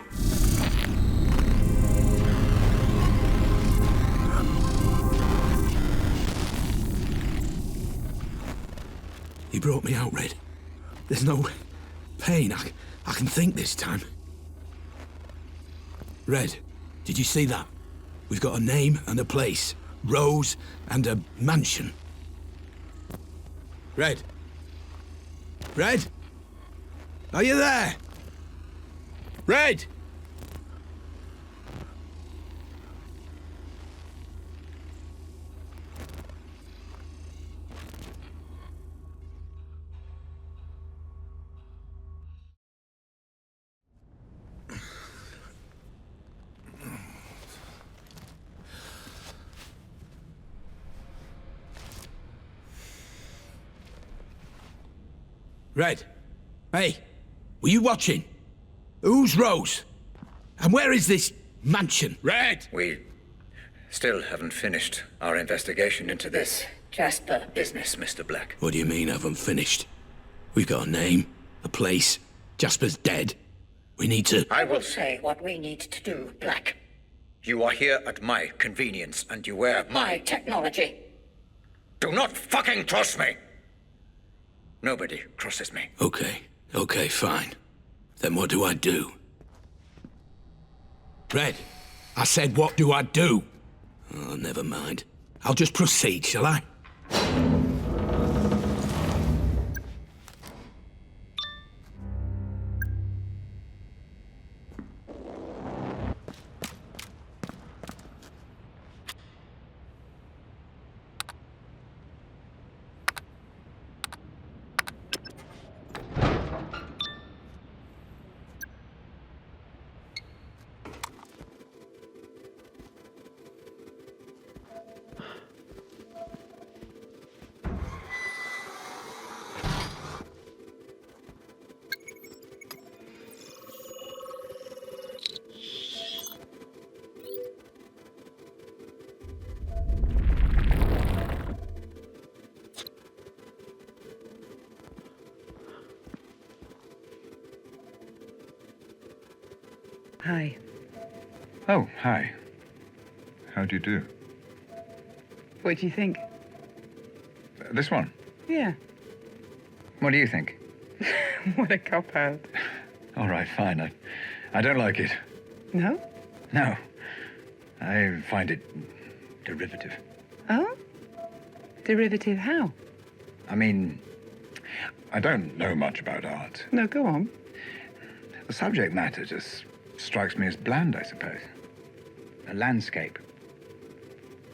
Speaker 4: He brought me out, Red. There's no pain. I can think this time. Red, did you see that? We've got a name and a place. Rose and a mansion. Red? Red? Are you there? Red! Red? Hey! Were you watching? Who's Rose? And where is this mansion? Red!
Speaker 6: We still haven't finished our investigation into this Jasper business, Mr. Black.
Speaker 4: What do you mean, haven't finished? We've got a name, a place. Jasper's dead. We need to...
Speaker 10: I will say what we need to do, Black.
Speaker 6: You are here at my convenience, and you wear
Speaker 10: My technology.
Speaker 6: Do not fucking trust me! Nobody crosses me.
Speaker 4: Okay, fine. Then what do I do? Red, I said what do I do? Oh, never mind. I'll just proceed, shall I?
Speaker 19: Hi.
Speaker 12: Oh, hi. How do you do?
Speaker 19: What do you think?
Speaker 12: This one?
Speaker 19: Yeah.
Speaker 12: What do you think?
Speaker 19: What a cop-out.
Speaker 12: All right, fine. I don't like it.
Speaker 19: No?
Speaker 12: No. I find it derivative.
Speaker 19: Oh? Derivative how?
Speaker 12: I mean, I don't know much about art.
Speaker 19: No, go on.
Speaker 12: The subject matter just strikes me as bland, I suppose. A landscape.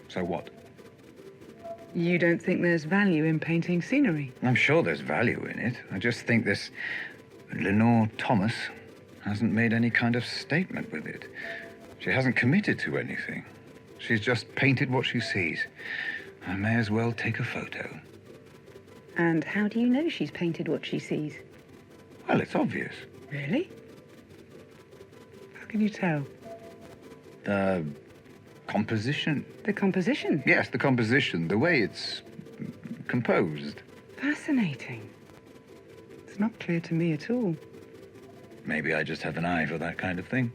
Speaker 12: So what?
Speaker 19: You don't think there's value in painting scenery?
Speaker 12: I'm sure there's value in it. I just think this Lenore Thomas hasn't made any kind of statement with it. She hasn't committed to anything. She's just painted what she sees. I may as well take a photo.
Speaker 19: And how do you know she's painted what she sees?
Speaker 12: Well, it's obvious.
Speaker 19: Really? How can you tell?
Speaker 12: The composition.
Speaker 19: The composition?
Speaker 12: Yes, the composition. The way it's composed.
Speaker 19: Fascinating. It's not clear to me at all.
Speaker 12: Maybe I just have an eye for that kind of thing.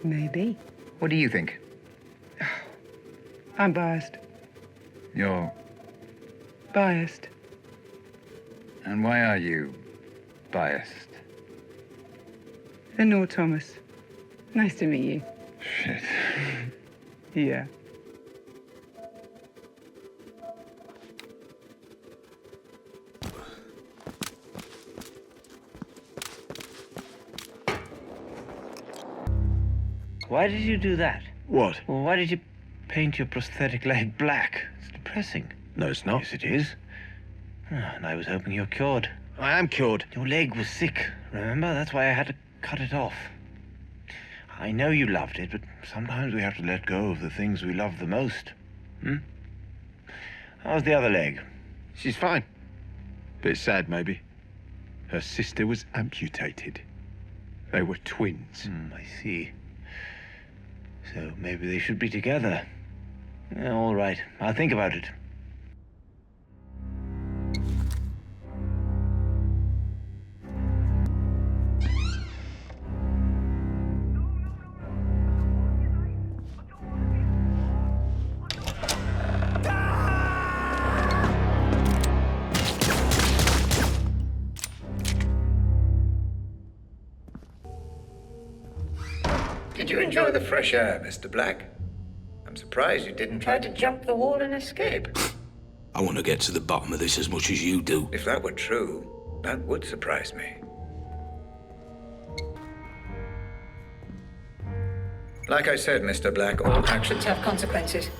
Speaker 19: Maybe.
Speaker 12: What do you think?
Speaker 19: I'm biased.
Speaker 12: You're...
Speaker 19: Biased.
Speaker 12: And why are you biased?
Speaker 19: Lenore Thomas. Nice to meet you.
Speaker 12: Shit.
Speaker 19: Yeah.
Speaker 9: Why did you do that?
Speaker 12: What?
Speaker 9: Well, why did you paint your prosthetic leg black? It's depressing.
Speaker 12: No, it's not.
Speaker 9: Yes, it is. And I was hoping you're cured.
Speaker 12: I am cured.
Speaker 9: Your leg was sick, remember? That's why I had to cut it off. I know you loved it, but sometimes we have to let go of the things we love the most. Hmm? How's the other leg?
Speaker 12: She's fine. Bit sad, maybe. Her sister was amputated. They were twins.
Speaker 9: I see. So maybe they should be together. All right, I'll think about it.
Speaker 6: Did you enjoy the fresh air, Mr. Black? I'm surprised you didn't try to jump the wall and escape.
Speaker 4: I want to get to the bottom of this as much as you do.
Speaker 6: If that were true, that would surprise me. Like I said, Mr. Black, all actions have consequences.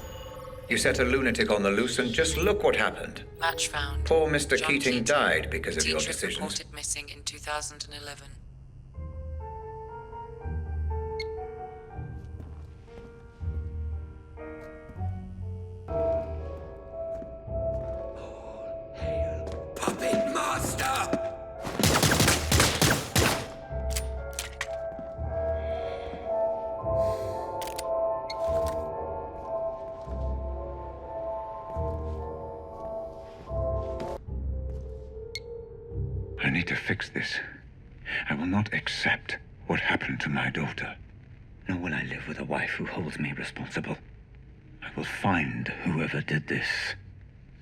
Speaker 6: You set a lunatic on the loose and just look what happened.
Speaker 5: Match found.
Speaker 6: Poor Mr.
Speaker 5: John
Speaker 6: Keating died because of your
Speaker 5: Teacher
Speaker 6: decisions.
Speaker 5: reported missing in 2011.
Speaker 4: Puppet Master!
Speaker 12: I need to fix this. I will not accept what happened to my daughter. Nor will I live with a wife who holds me responsible. I will find whoever did this.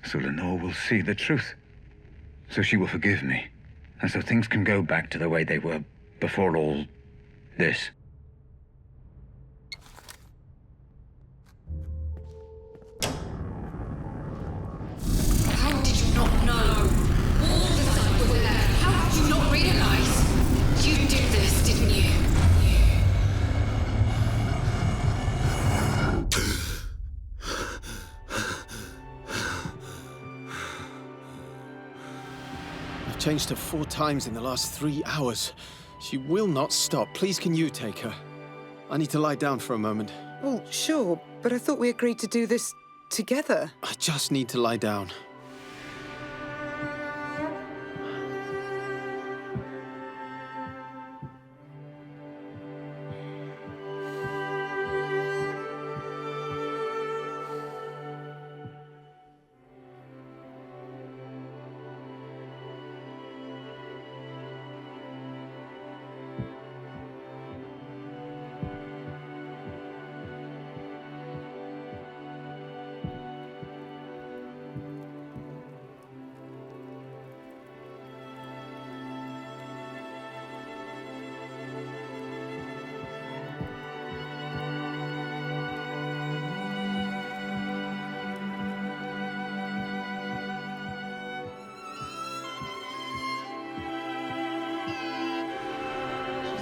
Speaker 12: So Lenore will see the truth. So she will forgive me. And so things can go back to the way they were before all this.
Speaker 3: How did you not know? All the time we were there. How did you not realize? You did this, didn't you?
Speaker 15: I've changed her 4 times in the last 3 hours. She will not stop. Please, can you take her? I need to lie down for a moment.
Speaker 2: Well, sure, but I thought we agreed to do this together.
Speaker 15: I just need to lie down.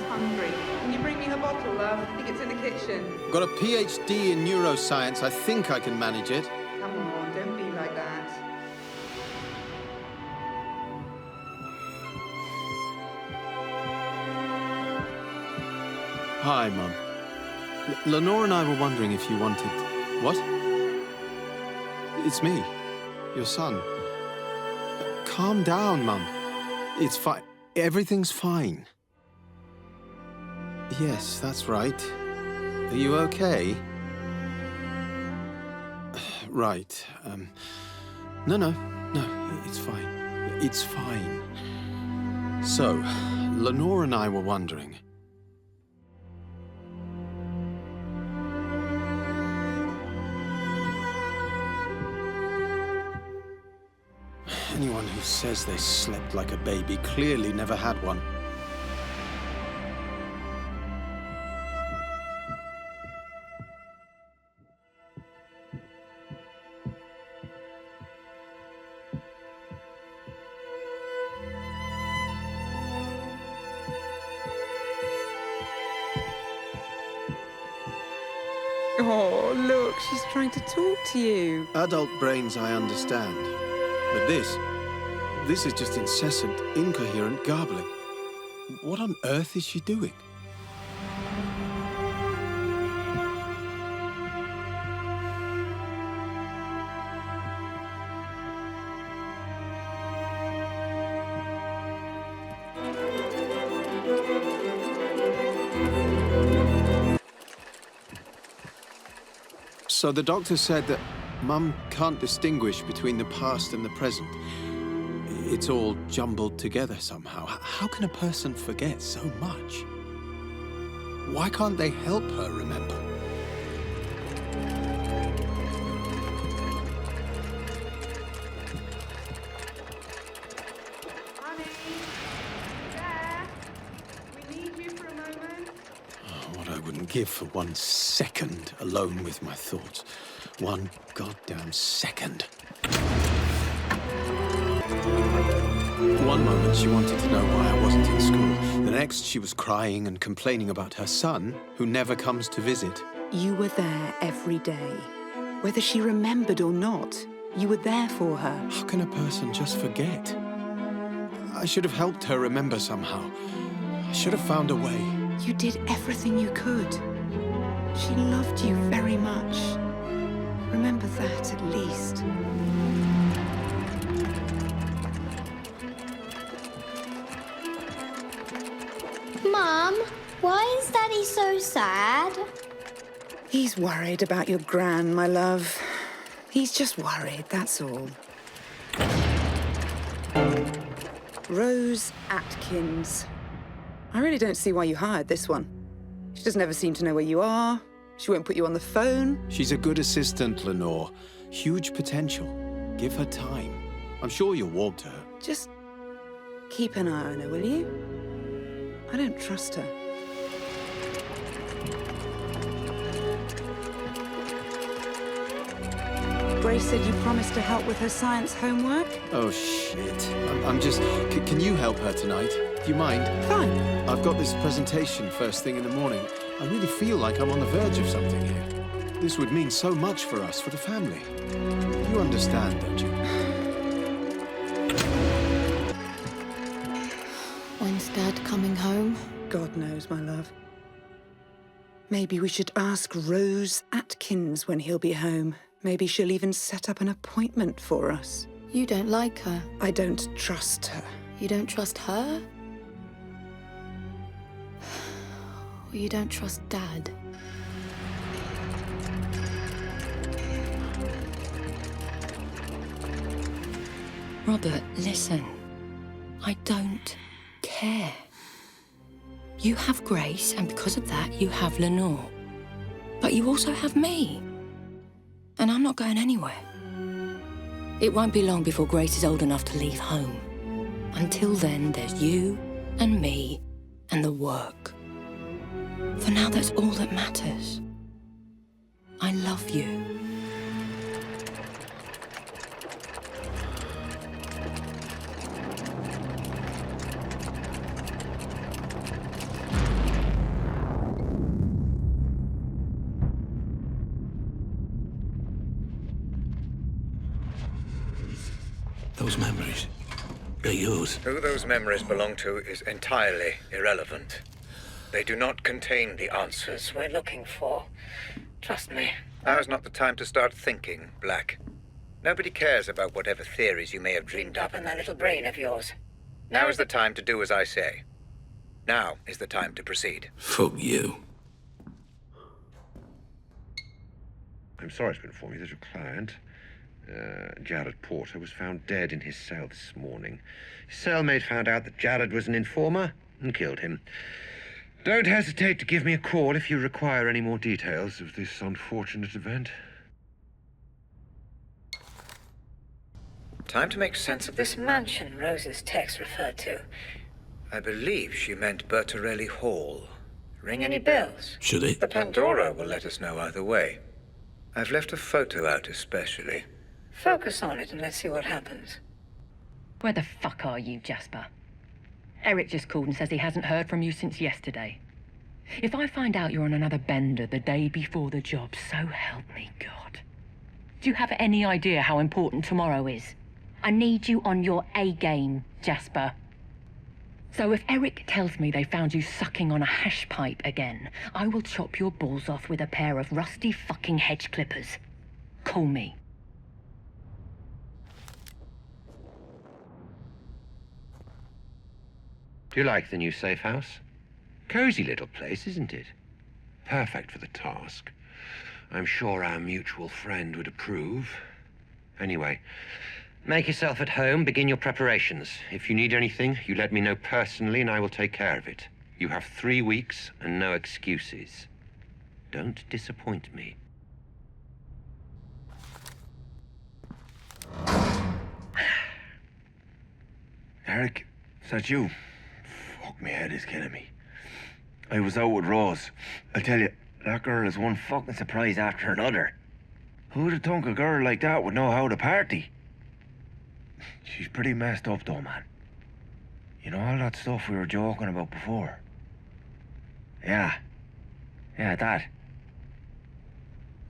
Speaker 2: Hungry. Can you bring me her bottle, love? I think it's in the kitchen.
Speaker 15: Got a PhD in neuroscience. I think I can manage it.
Speaker 2: Come on, don't be like that.
Speaker 15: Hi, Mum. Lenore and I were wondering if you wanted... What? It's me, your son. Calm down, Mum. It's fine. Everything's fine. Yes, that's right. Are you okay? Right. No, it's fine. It's fine. So, Lenore and I were wondering... Anyone who says they slept like a baby clearly never had one.
Speaker 2: Oh, look, she's trying to talk to you.
Speaker 15: Adult brains, I understand. But this is just incessant, incoherent garbling. What on earth is she doing? So the doctor said that Mum can't distinguish between the past and the present. It's all jumbled together somehow. How can a person forget so much? Why can't they help her remember? What I wouldn't give for 1 second alone with my thoughts. 1 goddamn second. One moment she wanted to know why I wasn't in school. The next she was crying and complaining about her son, who never comes to visit.
Speaker 2: You were there every day. Whether she remembered or not, you were there for her.
Speaker 15: How can a person just forget? I should have helped her remember somehow. I should have found a way.
Speaker 2: You did everything you could. She loved you very much. Remember that, at least.
Speaker 20: Mum, why is Daddy so sad?
Speaker 2: He's worried about your gran, my love. He's just worried, that's all. Rose Atkins. I really don't see why you hired this one. She doesn't ever seem to know where you are. She won't put you on the phone.
Speaker 15: She's a good assistant, Lenore. Huge potential. Give her time. I'm sure you'll warm to her.
Speaker 2: Just keep an eye on her, will you? I don't trust her. Grace said you promised to help with her science homework?
Speaker 15: Oh, shit. I'm just... Can you help her tonight? Do you mind?
Speaker 2: Fine.
Speaker 15: I've got this presentation first thing in the morning. I really feel like I'm on the verge of something here. This would mean so much for us, for the family. You understand, don't you?
Speaker 1: When's Dad coming home?
Speaker 2: God knows, my love. Maybe we should ask Rose Atkins when he'll be home. Maybe she'll even set up an appointment for us.
Speaker 1: You don't like her.
Speaker 2: I don't trust her.
Speaker 1: You don't trust her? Or you don't trust Dad? Robert, listen. I don't care. You have Grace, and because of that, you have Lenore. But you also have me. And I'm not going anywhere. It won't be long before Grace is old enough to leave home. Until then, there's you and me and the work. For now, that's all that matters. I love you.
Speaker 4: Those memories, they're yours.
Speaker 6: Who those memories belong to is entirely irrelevant. They do not contain the answers
Speaker 10: We're looking for. Trust me.
Speaker 6: Now's not the time to start thinking, Black. Nobody cares about whatever theories you may have dreamed up.
Speaker 10: In that little brain of yours.
Speaker 6: Now is the time to do as I say. Now is the time to proceed.
Speaker 4: Fuck you.
Speaker 12: I'm sorry to inform you that your client, Jared Porter, was found dead in his cell this morning. His cellmate found out that Jared was an informer and killed him. Don't hesitate to give me a call if you require any more details of this unfortunate event.
Speaker 6: Time to make sense of
Speaker 10: This mansion Rose's text referred to.
Speaker 6: I believe she meant Bertarelli Hall. Ring any
Speaker 10: bells?
Speaker 4: Should it?
Speaker 6: The Pandora will let us know either way. I've left a photo out especially.
Speaker 10: Focus on it and let's see what happens.
Speaker 21: Where the fuck are you, Jasper? Eric just called and says he hasn't heard from you since yesterday. If I find out you're on another bender the day before the job, so help me God. Do you have any idea how important tomorrow is? I need you on your A-game, Jasper. So if Eric tells me they found you sucking on a hash pipe again, I will chop your balls off with a pair of rusty fucking hedge clippers. Call me.
Speaker 12: Do you like the new safe house? Cozy little place, isn't it? Perfect for the task.
Speaker 13: I'm sure our mutual friend would approve. Anyway, make yourself at home, begin your preparations. If you need anything, you let me know personally and I will take care of it. You have 3 weeks and no excuses. Don't disappoint me.
Speaker 9: Eric, is that you? Fuck, my head is killing me. I was out with Rose. I tell you, that girl is one fucking surprise after another. Who'd have thunk a girl like that would know how to party? She's pretty messed up though, man. You know all that stuff we were joking about before? Yeah, that.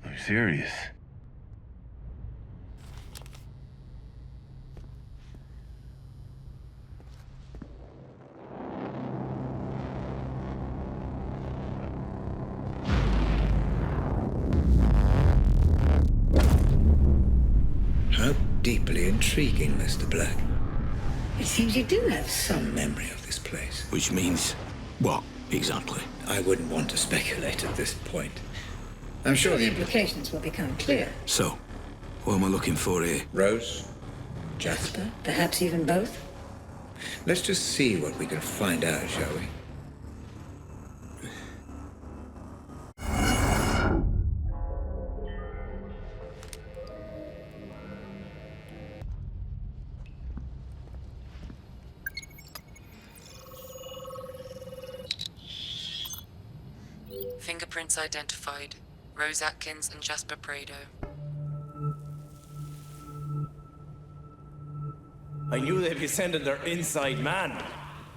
Speaker 9: I'm serious.
Speaker 6: How deeply intriguing, Mr. Black.
Speaker 10: It seems you do have some
Speaker 6: memory of this place.
Speaker 4: Which means what, exactly?
Speaker 6: I wouldn't want to speculate at this point. I'm
Speaker 10: sure
Speaker 6: sure
Speaker 10: the implications will become clear.
Speaker 4: So, what am I looking for here?
Speaker 6: Rose? Jasper?
Speaker 10: Perhaps even both?
Speaker 6: Let's just see what we can find out, shall we?
Speaker 5: Fingerprints identified. Rose Atkins and Jasper Prado.
Speaker 18: I knew they'd be sending their inside man,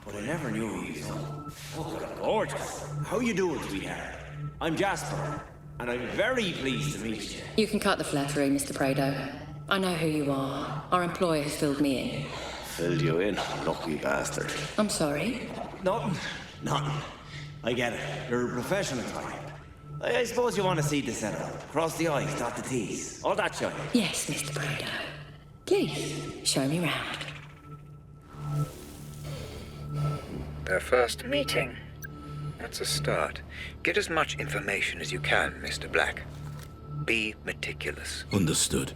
Speaker 18: but I never knew he was fucking gorgeous. How you doing, sweetheart? I'm Jasper, and I'm very pleased to meet you.
Speaker 1: You can cut the flattery, Mr. Prado. I know who you are. Our employer has filled me in.
Speaker 18: Filled you in, lucky bastard.
Speaker 1: I'm sorry.
Speaker 18: Nothing. I get it. You're a professional type. I suppose you want to see the setup. Cross the I's, dot the T's. All that shit.
Speaker 1: Yes, Mr. Prado. Please, show me round.
Speaker 6: Their first meeting. That's a start. Get as much information as you can, Mr. Black. Be meticulous.
Speaker 4: Understood.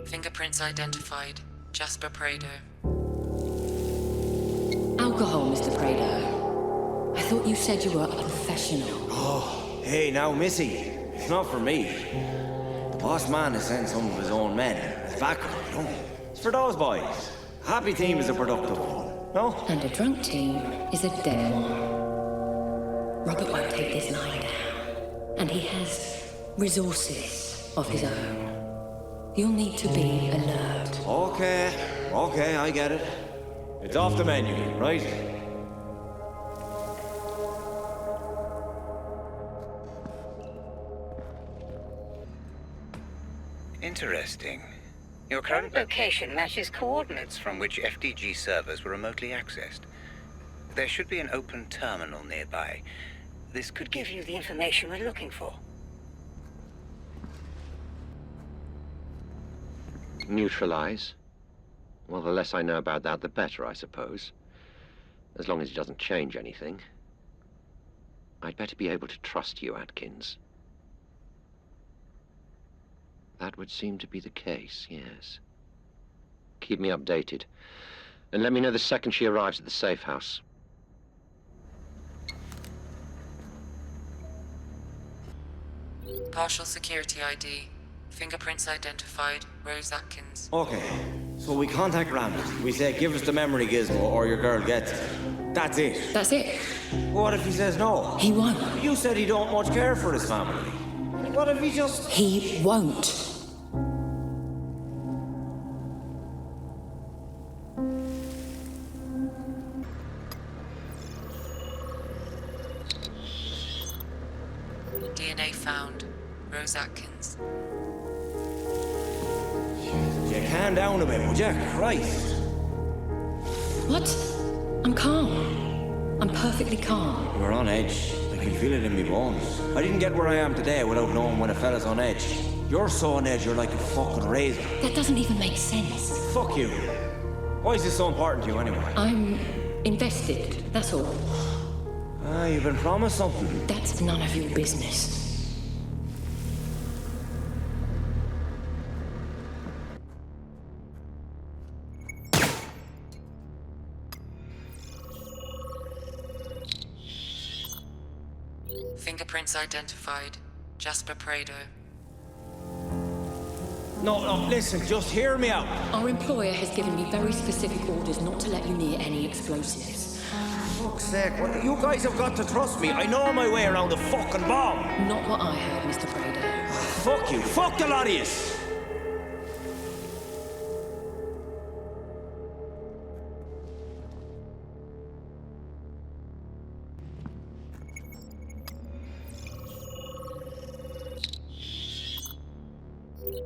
Speaker 5: Fingerprints identified. Jasper Prado.
Speaker 1: Alcohol, Mr. Prado. I thought you said you were a professional.
Speaker 18: Oh, hey, now, Missy. It's not for me. The boss man has sent some of his own men as backup, you know? It's for those boys. A happy team is a productive one, no?
Speaker 1: And a drunk team is a dead one. Robert won't take this lying down. And he has resources of his own. You'll need to be alert.
Speaker 18: Okay, I get it. It's off the menu, right?
Speaker 6: Interesting. Your current
Speaker 10: location matches coordinates
Speaker 6: from which FDG servers were remotely accessed. There should be an open terminal nearby. This could
Speaker 10: give you the information we're looking for.
Speaker 13: Neutralize? Well, the less I know about that, the better, I suppose. As long as it doesn't change anything. I'd better be able to trust you, Atkins. That would seem to be the case, yes. Keep me updated. And let me know the second she arrives at the safe house.
Speaker 5: Partial security ID. Fingerprints identified. Rose Atkins.
Speaker 18: Okay, so we contact Randall. We say, give us the memory gizmo or your girl gets it. That's it.
Speaker 1: That's it.
Speaker 18: What if he says no?
Speaker 1: He won't.
Speaker 18: You said he don't much care for his family. What if he just...
Speaker 1: He won't.
Speaker 5: DNA found. Rose Atkins.
Speaker 18: You calm down a bit, would you? Christ.
Speaker 1: What? I'm calm. I'm perfectly calm.
Speaker 18: You're on edge. I can feel it in my bones. I didn't get where I am today without knowing when a fella's on edge. You're so on edge, you're like a fucking razor.
Speaker 1: That doesn't even make sense.
Speaker 18: Fuck you. Why is this so important to you anyway?
Speaker 1: I'm invested, that's all.
Speaker 18: Ah, you've been promised something.
Speaker 1: That's none of your business.
Speaker 5: Fingerprints identified. Jasper Prado.
Speaker 18: No, listen, just hear me out.
Speaker 1: Our employer has given me very specific orders not to let you near any explosives.
Speaker 18: For fuck's sake, you guys have got to trust me. I know my way around the fucking bomb.
Speaker 1: Not what I heard, Mr. Prado.
Speaker 18: Fuck you. Fuck the lot of yous.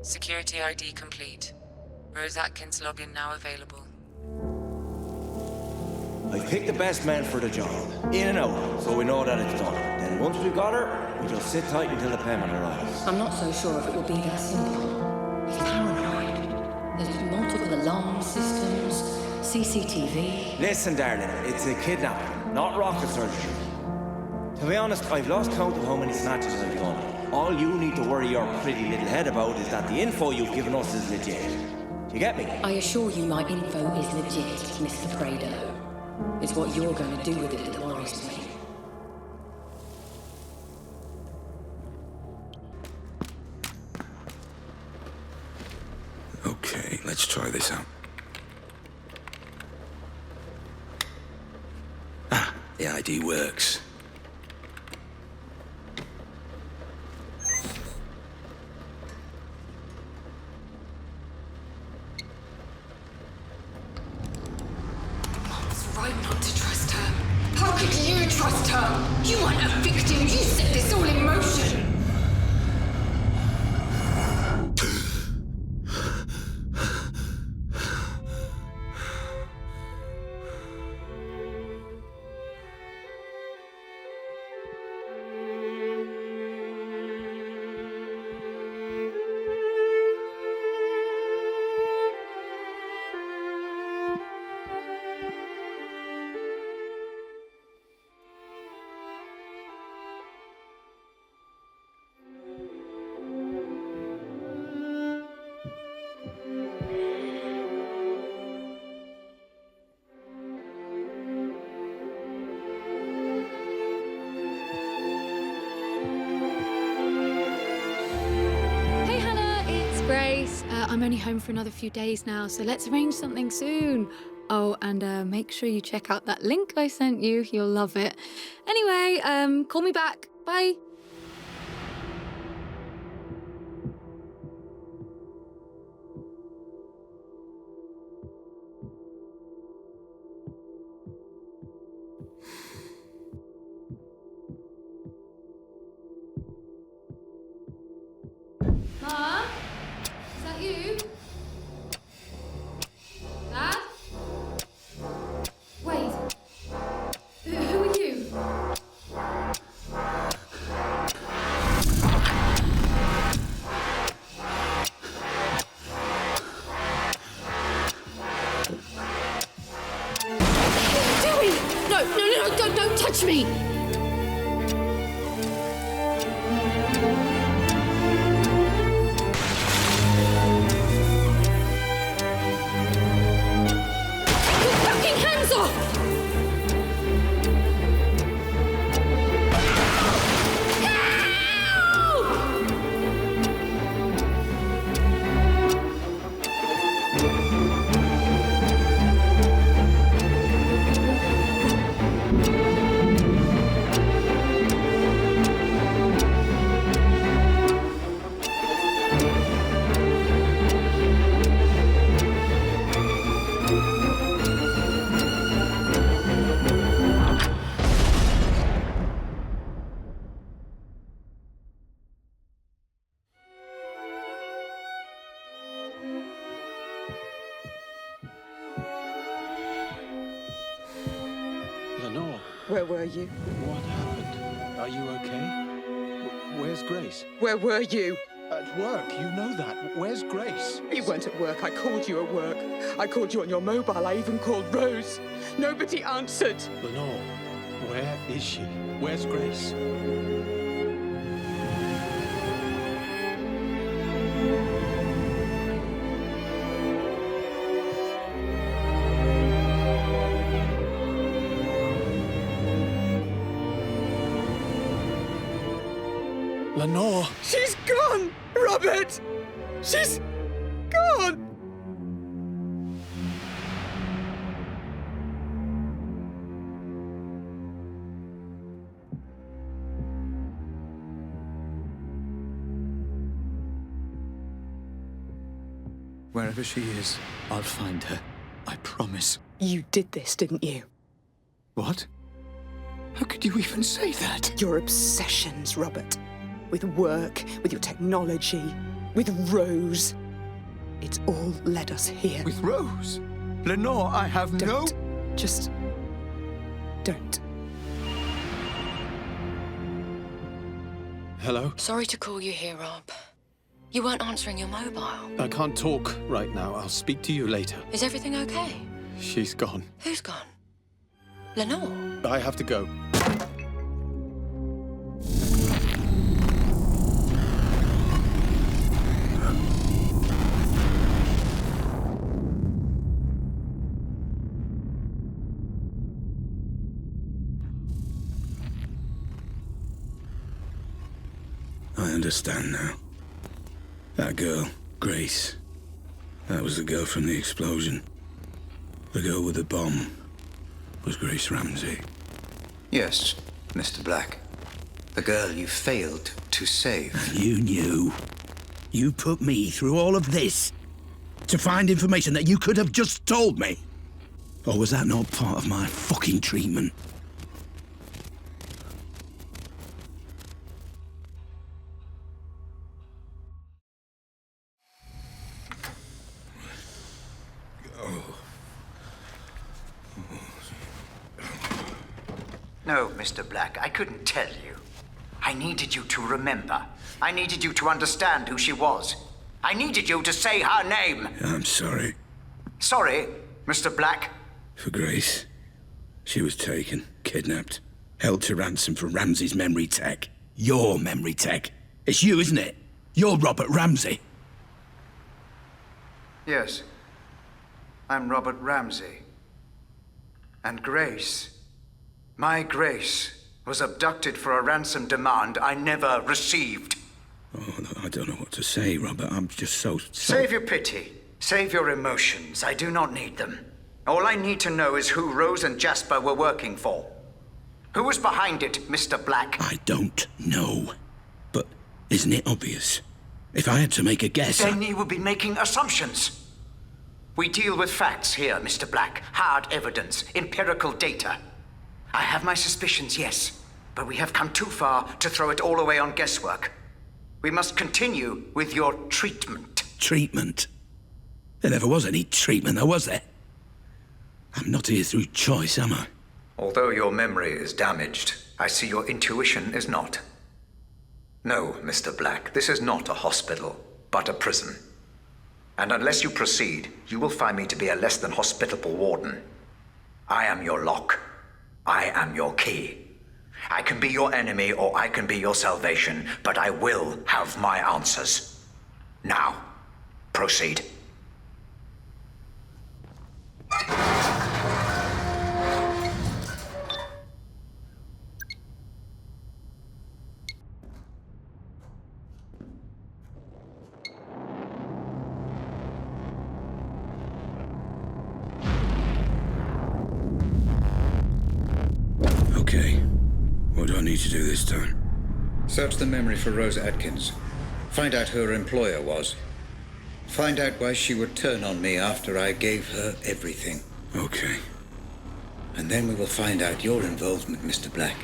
Speaker 5: Security ID complete. Rose Atkins login now available.
Speaker 18: I've picked the best man for the job. In and out, so we know that it's done. Then once we've got her, we just sit tight until the payment arrives.
Speaker 1: I'm not so sure if it will be that simple. He's paranoid. There's multiple alarm systems, CCTV.
Speaker 18: Listen, darling, it's a kidnapping, not rocket surgery. To be honest, I've lost count of how many snatches I've done. All you need to worry your pretty little head about is that the info you've given us is legit. Do you get me?
Speaker 1: I assure you my info is legit, Mr. Prado. It's what you're going to do with it that worries me.
Speaker 4: Okay, let's try this out. Ah, the ID works.
Speaker 3: Trust her! You weren't a victim, you set this all in motion!
Speaker 7: I'm only home for another few days now, so let's arrange something soon. Oh, and make sure you check out that link I sent you. You'll love it. Anyway, call me back. Bye. Mom? Is that you? Dad? Wait. Who are you? What are you doing? No, don't touch me!
Speaker 2: Where were you?
Speaker 15: What happened? Are you okay? Where's Grace?
Speaker 2: Where were you?
Speaker 15: At work, you know that. Where's Grace?
Speaker 2: You weren't at work. I called you at work. I called you on your mobile. I even called Rose. Nobody answered.
Speaker 15: Lenore, where is she? Where's Grace? Lenore!
Speaker 2: She's gone! Robert! She's gone!
Speaker 4: Wherever she is, I'll find her. I promise.
Speaker 2: You did this, didn't you?
Speaker 4: What? How could you even say that?
Speaker 2: Your obsessions, Robert. With work, with your technology, with Rose. It's all led us here.
Speaker 4: With Rose? Lenore, I have
Speaker 2: Don't. Just don't.
Speaker 15: Hello?
Speaker 1: Sorry to call you here, Rob. You weren't answering your mobile.
Speaker 15: I can't talk right now. I'll speak to you later.
Speaker 1: Is everything okay?
Speaker 15: She's gone.
Speaker 1: Who's gone? Lenore?
Speaker 15: I have to go.
Speaker 4: I understand now. That girl, Grace, that was the girl from the explosion. The girl with the bomb was Grace Ramsey.
Speaker 6: Yes, Mr. Black. The girl you failed to save.
Speaker 4: And you knew. You put me through all of this to find information that you could have just told me. Or was that not part of my fucking treatment?
Speaker 6: No, Mr. Black, I couldn't tell you. I needed you to remember. I needed you to understand who she was. I needed you to say her name.
Speaker 4: I'm sorry.
Speaker 6: Sorry, Mr. Black?
Speaker 4: For Grace. She was taken, kidnapped, held to ransom for Ramsey's memory tech. Your memory tech. It's you, isn't it? You're Robert Ramsey.
Speaker 6: Yes. I'm Robert Ramsey. And Grace, my Grace, was abducted for a ransom demand I never received.
Speaker 4: Oh, I don't know what to say, Robert. I'm just so...
Speaker 6: Save your pity. Save your emotions. I do not need them. All I need to know is who Rose and Jasper were working for. Who was behind it, Mr. Black?
Speaker 4: I don't know. But isn't it obvious? If I had to make a guess...
Speaker 6: Then you would be making assumptions. We deal with facts here, Mr. Black. Hard evidence, empirical data. I have my suspicions, yes. But we have come too far to throw it all away on guesswork. We must continue with your treatment.
Speaker 4: Treatment? There never was any treatment, though, was there? I'm not here through choice, am I?
Speaker 6: Although your memory is damaged, I see your intuition is not. No, Mr. Black, this is not a hospital, but a prison. And unless you proceed, you will find me to be a less than hospitable warden. I am your lock. I am your key. I can be your enemy or I can be your salvation, but I will have my answers. Now, proceed.
Speaker 4: Okay. What do I need to do this time?
Speaker 6: Search the memory for Rose Atkins. Find out who her employer was. Find out why she would turn on me after I gave her everything.
Speaker 4: Okay.
Speaker 6: And then we will find out your involvement, Mr. Black.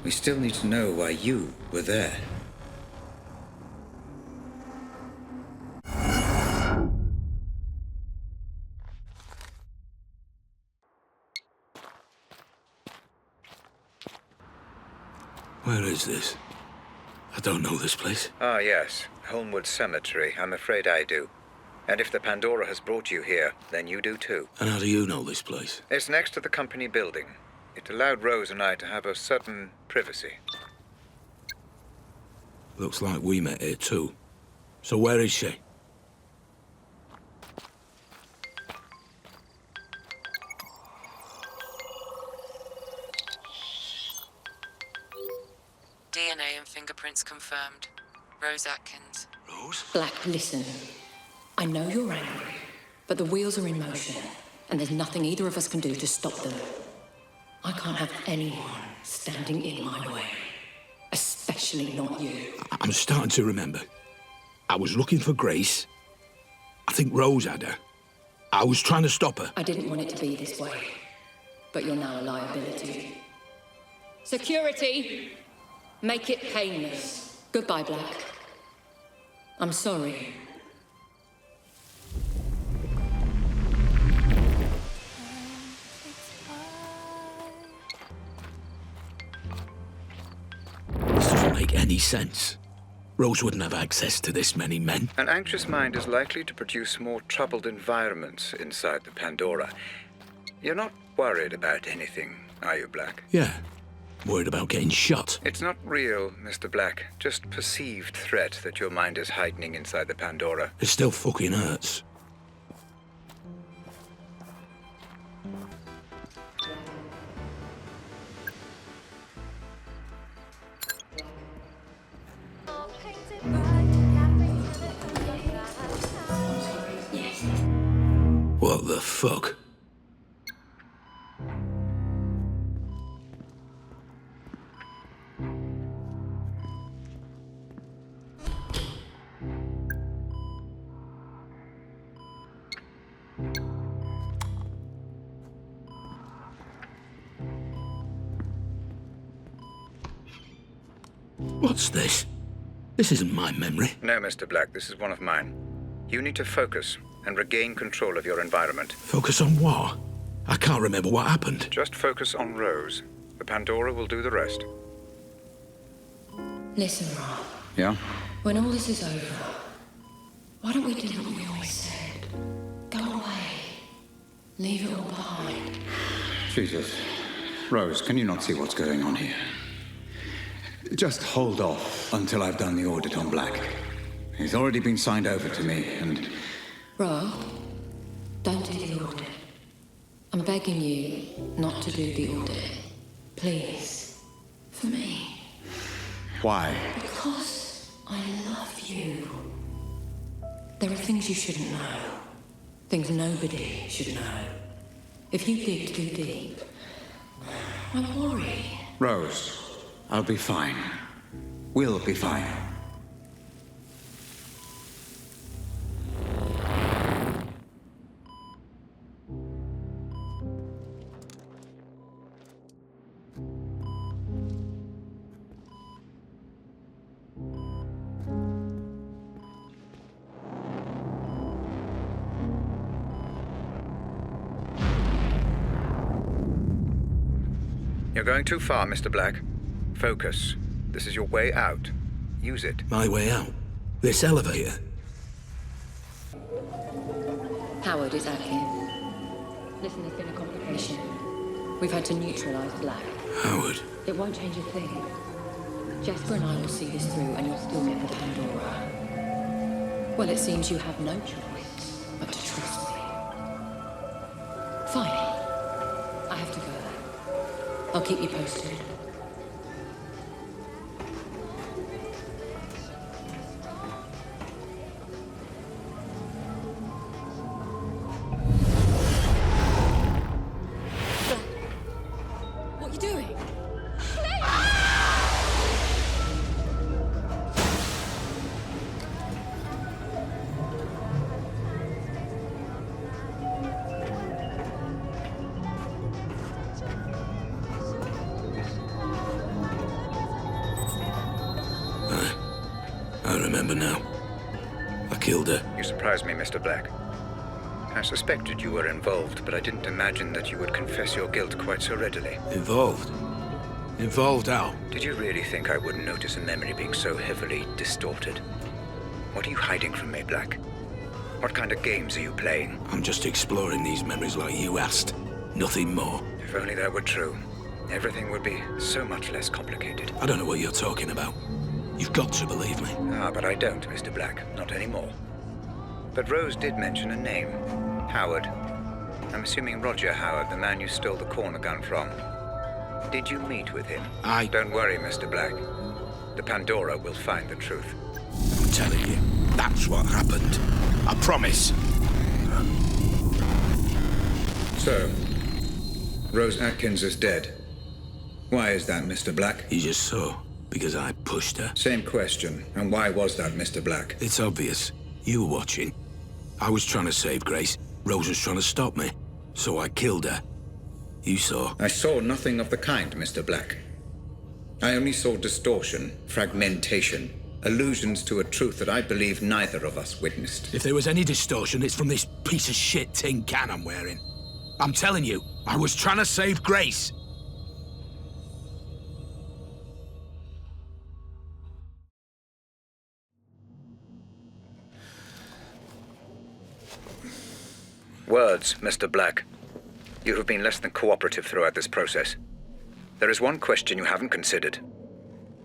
Speaker 6: We still need to know why you were there.
Speaker 4: Where is this? I don't know this place.
Speaker 6: Ah, yes. Holmwood Cemetery. I'm afraid I do. And if the Pandora has brought you here, then you do too.
Speaker 4: And how do you know this place?
Speaker 6: It's next to the company building. It allowed Rose and I to have a certain privacy.
Speaker 4: Looks like we met here too. So where is she?
Speaker 5: DNA and fingerprints confirmed. Rose Atkins.
Speaker 4: Rose?
Speaker 1: Black, listen. I know you're angry, but the wheels are in motion, and there's nothing either of us can do to stop them. I can't have anyone standing in my way. Especially not you.
Speaker 4: I'm starting to remember. I was looking for Grace. I think Rose had her. I was trying to stop her.
Speaker 1: I didn't want it to be this way, but you're now a liability. Security! Make it painless. Goodbye, Black. I'm sorry.
Speaker 4: This doesn't make any sense. Rose wouldn't have access to this many men.
Speaker 6: An anxious mind is likely to produce more troubled environments inside the Pandora. You're not worried about anything, are you, Black?
Speaker 4: Yeah. Worried about getting shot.
Speaker 6: It's not real, Mr. Black. Just perceived threat that your mind is heightening inside the Pandora.
Speaker 4: It still fucking hurts. What the fuck? What's this? This isn't my memory.
Speaker 6: No, Mr. Black, this is one of mine. You need to focus and regain control of your environment.
Speaker 4: Focus on what? I can't remember what happened.
Speaker 6: Just focus on Rose. The Pandora will do the rest.
Speaker 1: Listen, Rob.
Speaker 17: Yeah?
Speaker 1: When all this is over, why don't we do what we always said? Go away. Leave it all behind.
Speaker 17: Jesus. Rose, can you not see what's going on here? Just hold off until I've done the audit on Black. He's already been signed over to me, and...
Speaker 1: Rob, don't do the audit. I'm begging you not to do the audit. Please. For me.
Speaker 17: Why?
Speaker 1: Because I love you. There are things you shouldn't know. Things nobody should know. If you dig too deep, I worry.
Speaker 17: Rose, I'll be fine. We'll be fine.
Speaker 6: You're going too far, Mr. Black. Focus. This is your way out. Use it.
Speaker 4: My way out? This elevator?
Speaker 1: Howard is Atkins. Listen, there's been a complication. We've had to neutralize Black.
Speaker 4: Howard?
Speaker 1: It won't change a thing. Jasper and I will see this through and you'll still get the Pandora. Well, it seems you have no choice but to trust me. Fine. I have to go. I'll keep you posted. What are you doing?
Speaker 4: I remember now. I killed her.
Speaker 6: You surprised me, Mr. Black. I suspected you were involved, but I didn't imagine that you would confess your guilt quite so readily.
Speaker 4: Involved? Involved how?
Speaker 6: Did you really think I wouldn't notice a memory being so heavily distorted? What are you hiding from me, Black? What kind of games are you playing?
Speaker 4: I'm just exploring these memories like you asked. Nothing more.
Speaker 6: If only that were true, everything would be so much less complicated.
Speaker 4: I don't know what you're talking about. You've got to believe me.
Speaker 6: Ah, but I don't, Mr. Black. Not anymore. But Rose did mention a name. Howard. I'm assuming Roger Howard, the man you stole the corner gun from. Did you meet with him? Don't worry, Mr. Black. The Pandora will find the truth.
Speaker 4: I'm telling you, that's what happened. I promise.
Speaker 6: So, Rose Atkins is dead. Why is that, Mr. Black?
Speaker 4: You just saw, because I pushed her.
Speaker 6: Same question. And why was that, Mr. Black?
Speaker 4: It's obvious. You were watching. I was trying to save Grace. Rose was trying to stop me. So I killed her. You saw.
Speaker 6: I saw nothing of the kind, Mr. Black. I only saw distortion, fragmentation, allusions to a truth that I believe neither of us witnessed.
Speaker 4: If there was any distortion, it's from this piece of shit tin can I'm wearing. I'm telling you, I was trying to save Grace.
Speaker 6: Words, Mr. Black. You have been less than cooperative throughout this process. There is one question you haven't considered.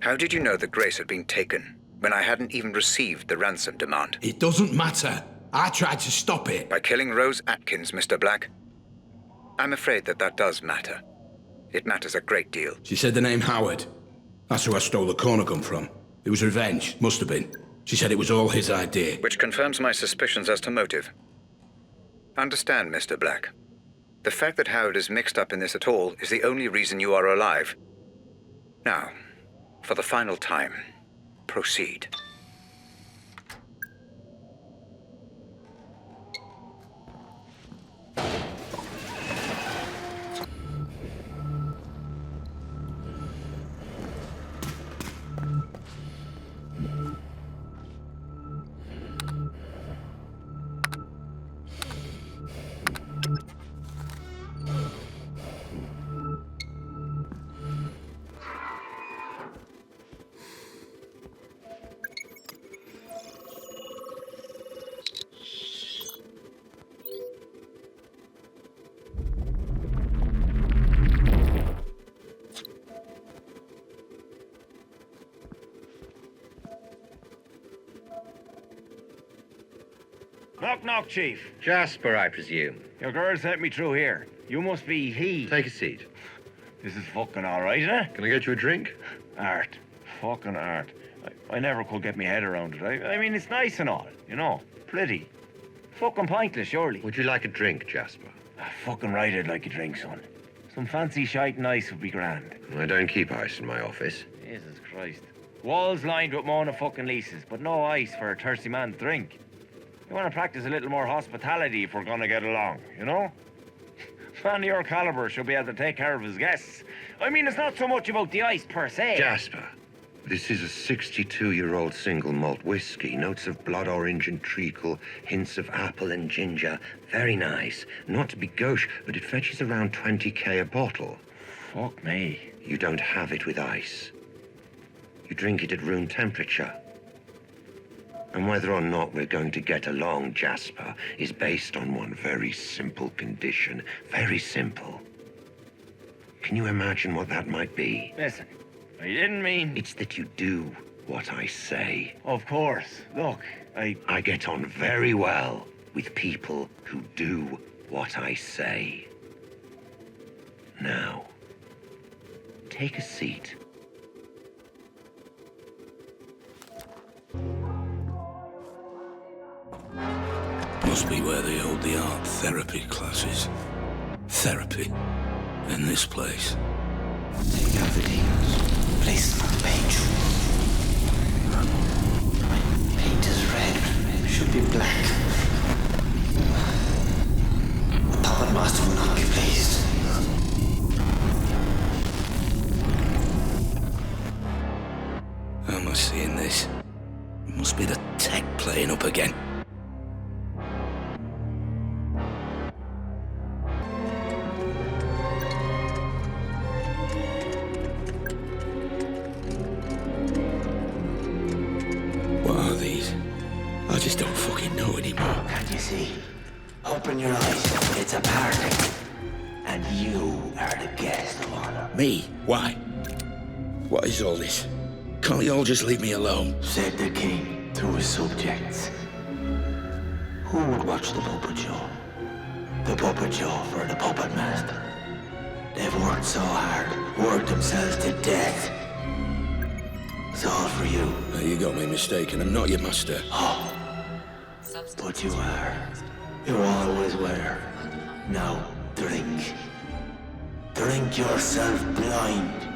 Speaker 6: How did you know that Grace had been taken when I hadn't even received the ransom demand?
Speaker 4: It doesn't matter. I tried to stop it.
Speaker 6: By killing Rose Atkins, Mr. Black? I'm afraid that does matter. It matters a great deal.
Speaker 4: She said the name Howard. That's who I stole the corner gun from. It was revenge. Must have been. She said it was all his idea.
Speaker 6: Which confirms my suspicions as to motive. Understand, Mr. Black. The fact that Howard is mixed up in this at all is the only reason you are alive. Now, for the final time, proceed.
Speaker 9: Knock, knock, Chief.
Speaker 13: Jasper, I presume.
Speaker 9: Your girl sent me through here. You must be he.
Speaker 13: Take a seat.
Speaker 9: This is fucking all right, isn't it?
Speaker 13: Can I get you a drink?
Speaker 9: Art. Fucking art. I never could get my head around it. I mean, it's nice and all, you know. Pretty. Fucking pointless, surely.
Speaker 13: Would you like a drink, Jasper?
Speaker 9: Fucking right, I'd like a drink, son. Some fancy shite and ice would be grand.
Speaker 13: I don't keep ice in my office.
Speaker 9: Jesus Christ. Walls lined with Mona fucking leases, but no ice for a thirsty man to drink. You want to practice a little more hospitality if we're going to get along, you know? Man of your caliber should be able to take care of his guests. I mean, it's not so much about the ice per se.
Speaker 13: Jasper, this is a 62-year-old single malt whiskey. Notes of blood orange and treacle, hints of apple and ginger. Very nice. Not to be gauche, but it fetches around 20k a bottle.
Speaker 9: Fuck me.
Speaker 13: You don't have it with ice. You drink it at room temperature. And whether or not we're going to get along, Jasper, is based on one very simple condition. Very simple. Can you imagine what that might be?
Speaker 9: Listen, I didn't mean...
Speaker 13: It's that you do what I say.
Speaker 9: Of course. Look,
Speaker 13: I get on very well with people who do what I say. Now, take a seat.
Speaker 4: Must be where they hold the art therapy classes. Therapy. In this place.
Speaker 11: Take out the demons. Place them on the page. Paint is red. Should be black. The puppet master will not be pleased.
Speaker 4: How am I seeing this? It must be the tech playing up again.
Speaker 11: guest of honor.
Speaker 4: Me? Why? What is all this? Can't you all just leave me alone?
Speaker 11: Said the king to his subjects. Who would watch the puppet show? The puppet show for the puppet master. They've worked so hard, worked themselves to death. It's all for you.
Speaker 4: Now, you got me mistaken. I'm not your master.
Speaker 11: Oh, but you are. You always were. Now, drink. Drink yourself blind.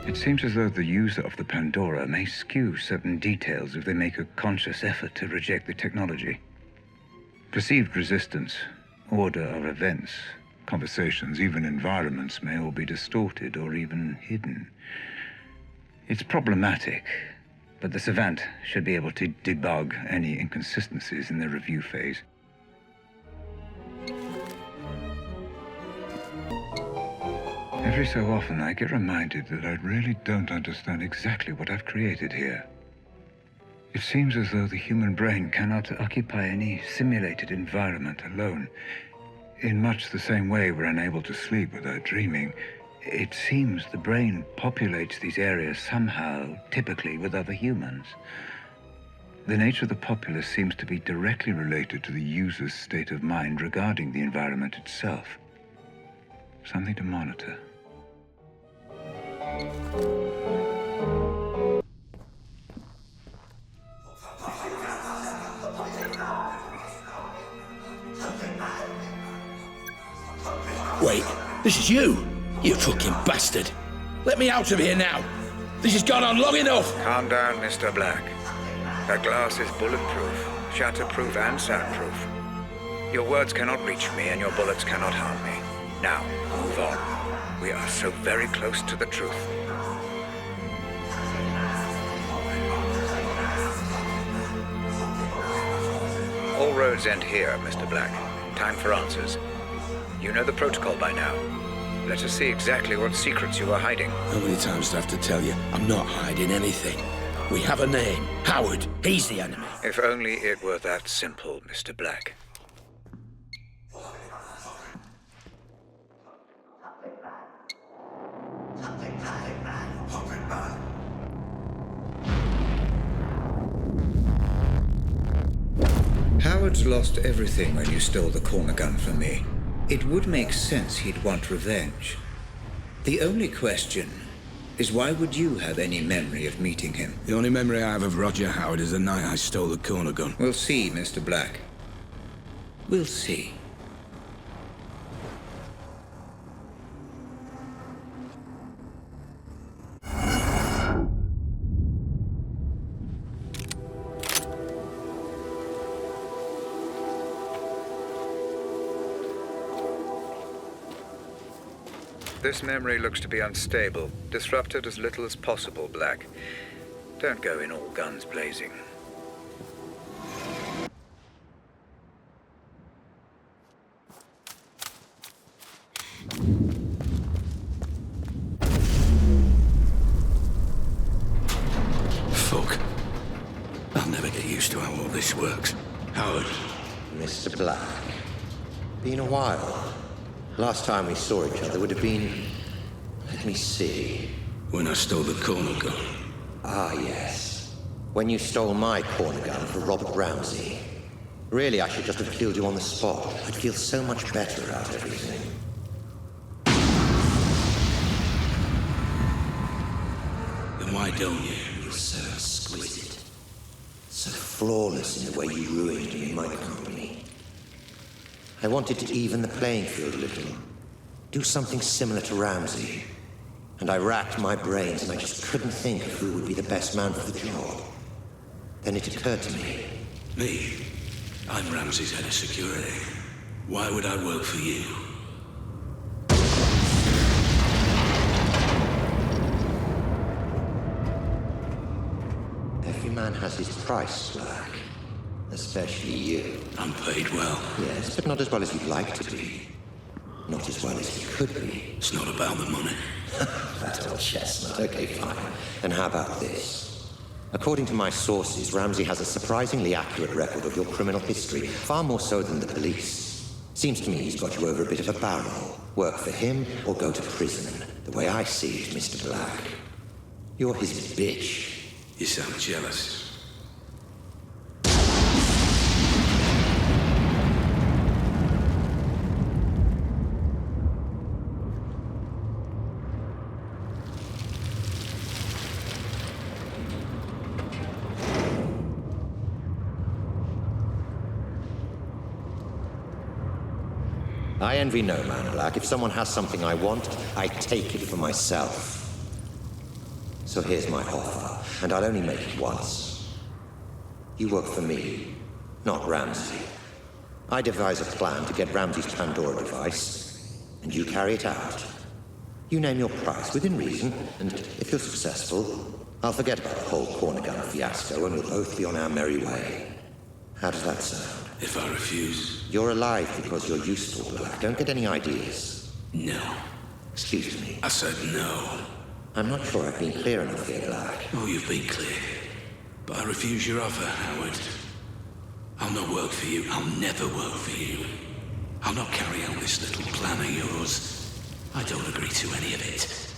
Speaker 12: It seems as though the user of the Pandora may skew certain details if they make a conscious effort to reject the technology. Perceived resistance, order of events, conversations, even environments may all be distorted or even hidden. It's problematic, but the savant should be able to debug any inconsistencies in the review phase. Every so often, I get reminded that I really don't understand exactly what I've created here. It seems as though the human brain cannot occupy any simulated environment alone. In much the same way we're unable to sleep without dreaming, it seems the brain populates these areas somehow, typically with other humans. The nature of the populace seems to be directly related to the user's state of mind regarding the environment itself. Something to monitor.
Speaker 4: Wait, this is you! You fucking bastard! Let me out of here now! This has gone on long enough!
Speaker 6: Calm down, Mr. Black. That glass is bulletproof, shatterproof and soundproof. Your words cannot reach me and your bullets cannot harm me. Now, move on. We are so very close to the truth. All roads end here, Mr. Black. Time for answers. You know the protocol by now. Let us see exactly what secrets you are hiding.
Speaker 4: How many times do I have to tell you? I'm not hiding anything. We have a name. Howard. He's the enemy.
Speaker 6: If only it were that simple, Mr. Black. Howard's lost everything when you stole the corner gun from me. It would make sense he'd want revenge. The only question is why would you have any memory of meeting him?
Speaker 4: The only memory I have of Roger Howard is the night I stole the corner gun.
Speaker 6: We'll see, Mr. Black. We'll see. This memory looks to be unstable. Disrupt it as little as possible, Black. Don't go in all guns blazing.
Speaker 4: Fuck. I'll never get used to how all this works. Howard.
Speaker 8: Mr. Black. Been a while. Last time we saw each other would have been... Let me see.
Speaker 4: When I stole the corner gun.
Speaker 8: Ah, yes. When you stole my corner gun for Robert Ramsey. Really, I should just have killed you on the spot. I'd feel so much better about everything.
Speaker 4: why don't you?
Speaker 8: You're so exquisite. So flawless in the way you ruined me in my company. I wanted to even the playing field a little. Do something similar to Ramsey. And I racked my brains and I just couldn't think of who would be the best man for the job. Then it occurred to me.
Speaker 4: Me? I'm Ramsey's head of security. Why would I work for you?
Speaker 8: Every man has his price, Black. Especially you.
Speaker 4: I'm paid well.
Speaker 8: Yes, but not as well as you'd like to be. Not as well as you could be.
Speaker 4: It's not about the money.
Speaker 8: That old chestnut. Okay, fine. And how about this? According to my sources, Ramsey has a surprisingly accurate record of your criminal history, far more so than the police. Seems to me he's got you over a bit of a barrel. Work for him or go to prison. The way I see it, Mr. Black. You're his bitch.
Speaker 4: You sound jealous.
Speaker 8: I envy no man, Black. If someone has something I want, I take it for myself. So here's my offer, and I'll only make it once. You work for me, not Ramsey. I devise a plan to get Ramsey's Pandora device, and you carry it out. You name your price within reason, and if you're successful, I'll forget about the whole corner gun fiasco, and we'll both be on our merry way. How does that sound?
Speaker 4: If I refuse?
Speaker 8: You're alive because you're useful, Black. Don't get any ideas.
Speaker 4: No.
Speaker 8: Excuse me.
Speaker 4: I said no.
Speaker 8: I'm not sure I've been clear enough here, Black.
Speaker 4: Oh, you've been clear. But I refuse your offer, Howard. I'll not work for you. I'll never work for you. I'll not carry out this little plan of yours. I don't agree to any of it.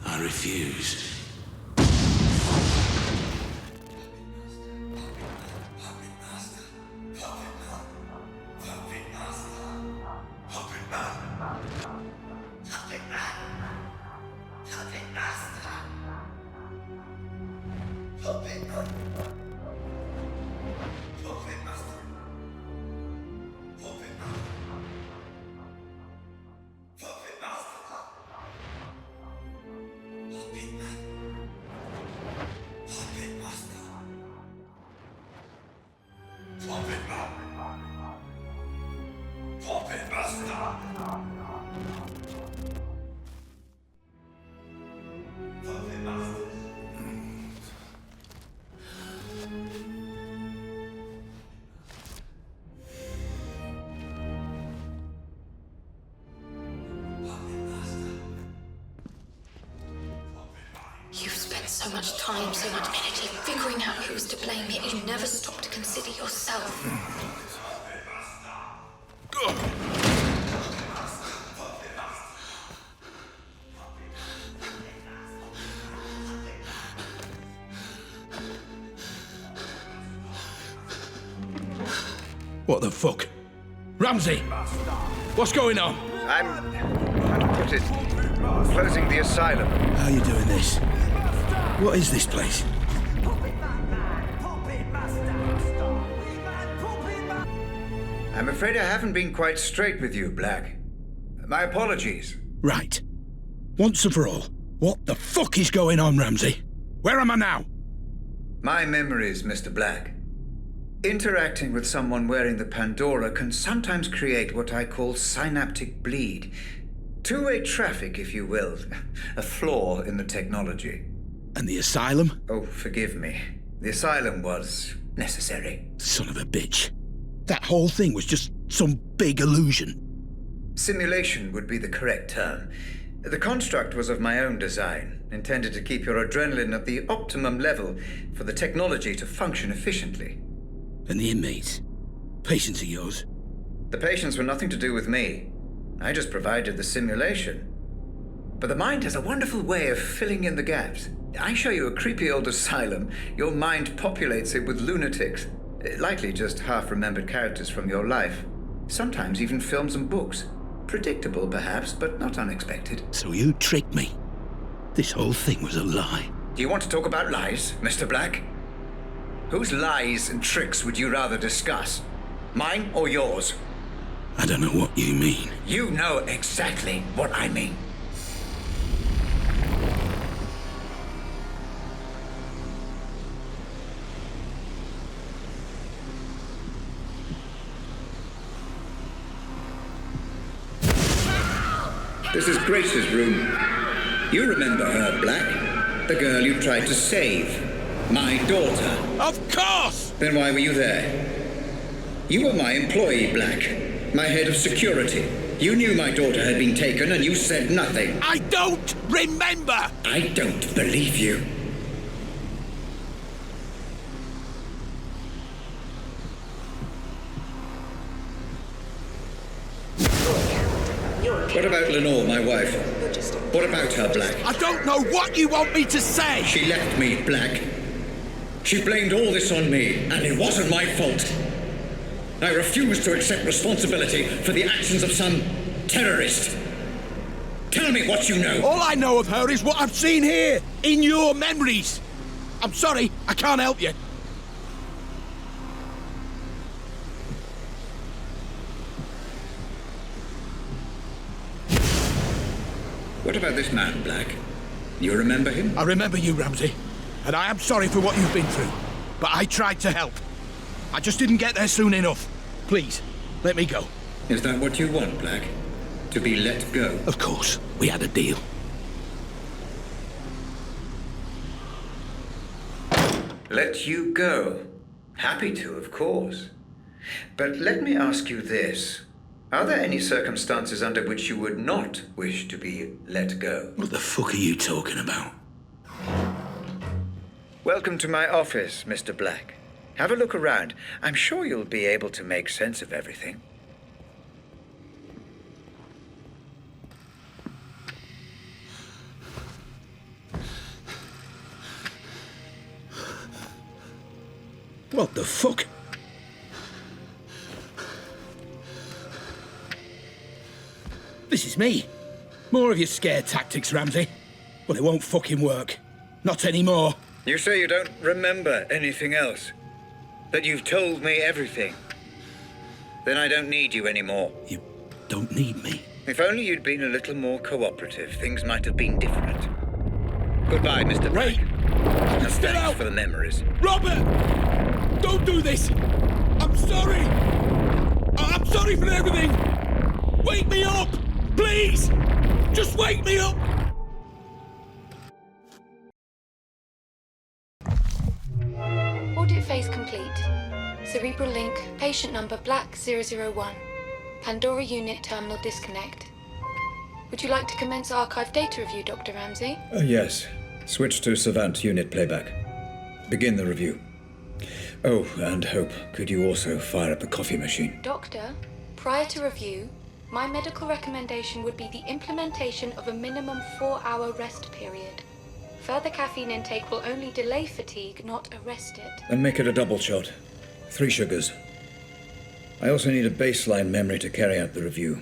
Speaker 4: I refuse.
Speaker 14: You've spent so much time, so much energy figuring out who's to blame, yet you never stop to consider yourself.
Speaker 4: What the fuck? Ramsey! What's going on?
Speaker 6: I'm, how to put it, closing the asylum.
Speaker 4: How are you doing this? What is this place?
Speaker 6: I'm afraid I haven't been quite straight with you, Black. My apologies.
Speaker 4: Right. Once and for all, what the fuck is going on, Ramsey? Where am I now?
Speaker 6: My memories, Mr. Black. Interacting with someone wearing the Pandora can sometimes create what I call synaptic bleed. Two-way traffic, if you will. A flaw in the technology.
Speaker 4: And the asylum?
Speaker 6: Oh, forgive me. The asylum was necessary.
Speaker 4: Son of a bitch. That whole thing was just some big illusion.
Speaker 6: Simulation would be the correct term. The construct was of my own design, intended to keep your adrenaline at the optimum level for the technology to function efficiently.
Speaker 4: And the inmates? Patients of yours?
Speaker 6: The patients were nothing to do with me. I just provided the simulation. But the mind has a wonderful way of filling in the gaps. I show you a creepy old asylum, your mind populates it with lunatics. Likely just half-remembered characters from your life. Sometimes even films and books. Predictable, perhaps, but not unexpected.
Speaker 4: So you tricked me. This whole thing was a lie.
Speaker 6: Do you want to talk about lies, Mr. Black? Whose lies and tricks would you rather discuss? Mine or yours?
Speaker 4: I don't know what you mean.
Speaker 6: You know exactly what I mean. This is Grace's room. You remember her, Black? The girl you tried to save. My daughter.
Speaker 4: Of course!
Speaker 6: Then why were you there? You were my employee, Black. My head of security. You knew my daughter had been taken and you said nothing.
Speaker 4: I don't remember!
Speaker 6: I don't believe you. What about Lenore, my wife? What about her, Black?
Speaker 4: I don't know what you want me to say!
Speaker 6: She left me, Black. She blamed all this on me, and it wasn't my fault. I refuse to accept responsibility for the actions of some terrorist. Tell me what you know.
Speaker 4: All I know of her is what I've seen here, in your memories. I'm sorry, I can't help you.
Speaker 6: What about this man, Black? You remember him?
Speaker 4: I remember you, Ramsey. And I am sorry for what you've been through. But I tried to help. I just didn't get there soon enough. Please, let me go.
Speaker 6: Is that what you want, Black? To be let go?
Speaker 4: Of course. We had a deal.
Speaker 6: Let you go? Happy to, of course. But let me ask you this. Are there any circumstances under which you would not wish to be let go?
Speaker 4: What the fuck are you talking about?
Speaker 6: Welcome to my office, Mr. Black. Have a look around. I'm sure you'll be able to make sense of everything.
Speaker 4: What the fuck? This is me. More of your scare tactics, Ramsey. But it won't fucking work. Not anymore.
Speaker 6: You say you don't remember anything else? That you've told me everything? Then I don't need you anymore.
Speaker 4: You don't need me?
Speaker 6: If only you'd been a little more cooperative, things might have been different. Goodbye, Mr. Black. And thanks for the memories.
Speaker 4: Robert! Don't do this! I'm sorry! I'm sorry for everything! Wake me up! Please! Just wake me up!
Speaker 14: Audit phase complete. Cerebral link, patient number Black 001. Pandora unit terminal disconnect. Would you like to commence archive data review, Dr. Ramsey?
Speaker 6: Yes. Switch to Savant unit playback. Begin the review. Oh, and Hope, could you also fire up the coffee machine?
Speaker 14: Doctor, prior to review, my medical recommendation would be the implementation of a minimum 4-hour rest period. Further caffeine intake will only delay fatigue, not arrest it.
Speaker 6: And make it a double shot. 3 sugars. I also need a baseline memory to carry out the review.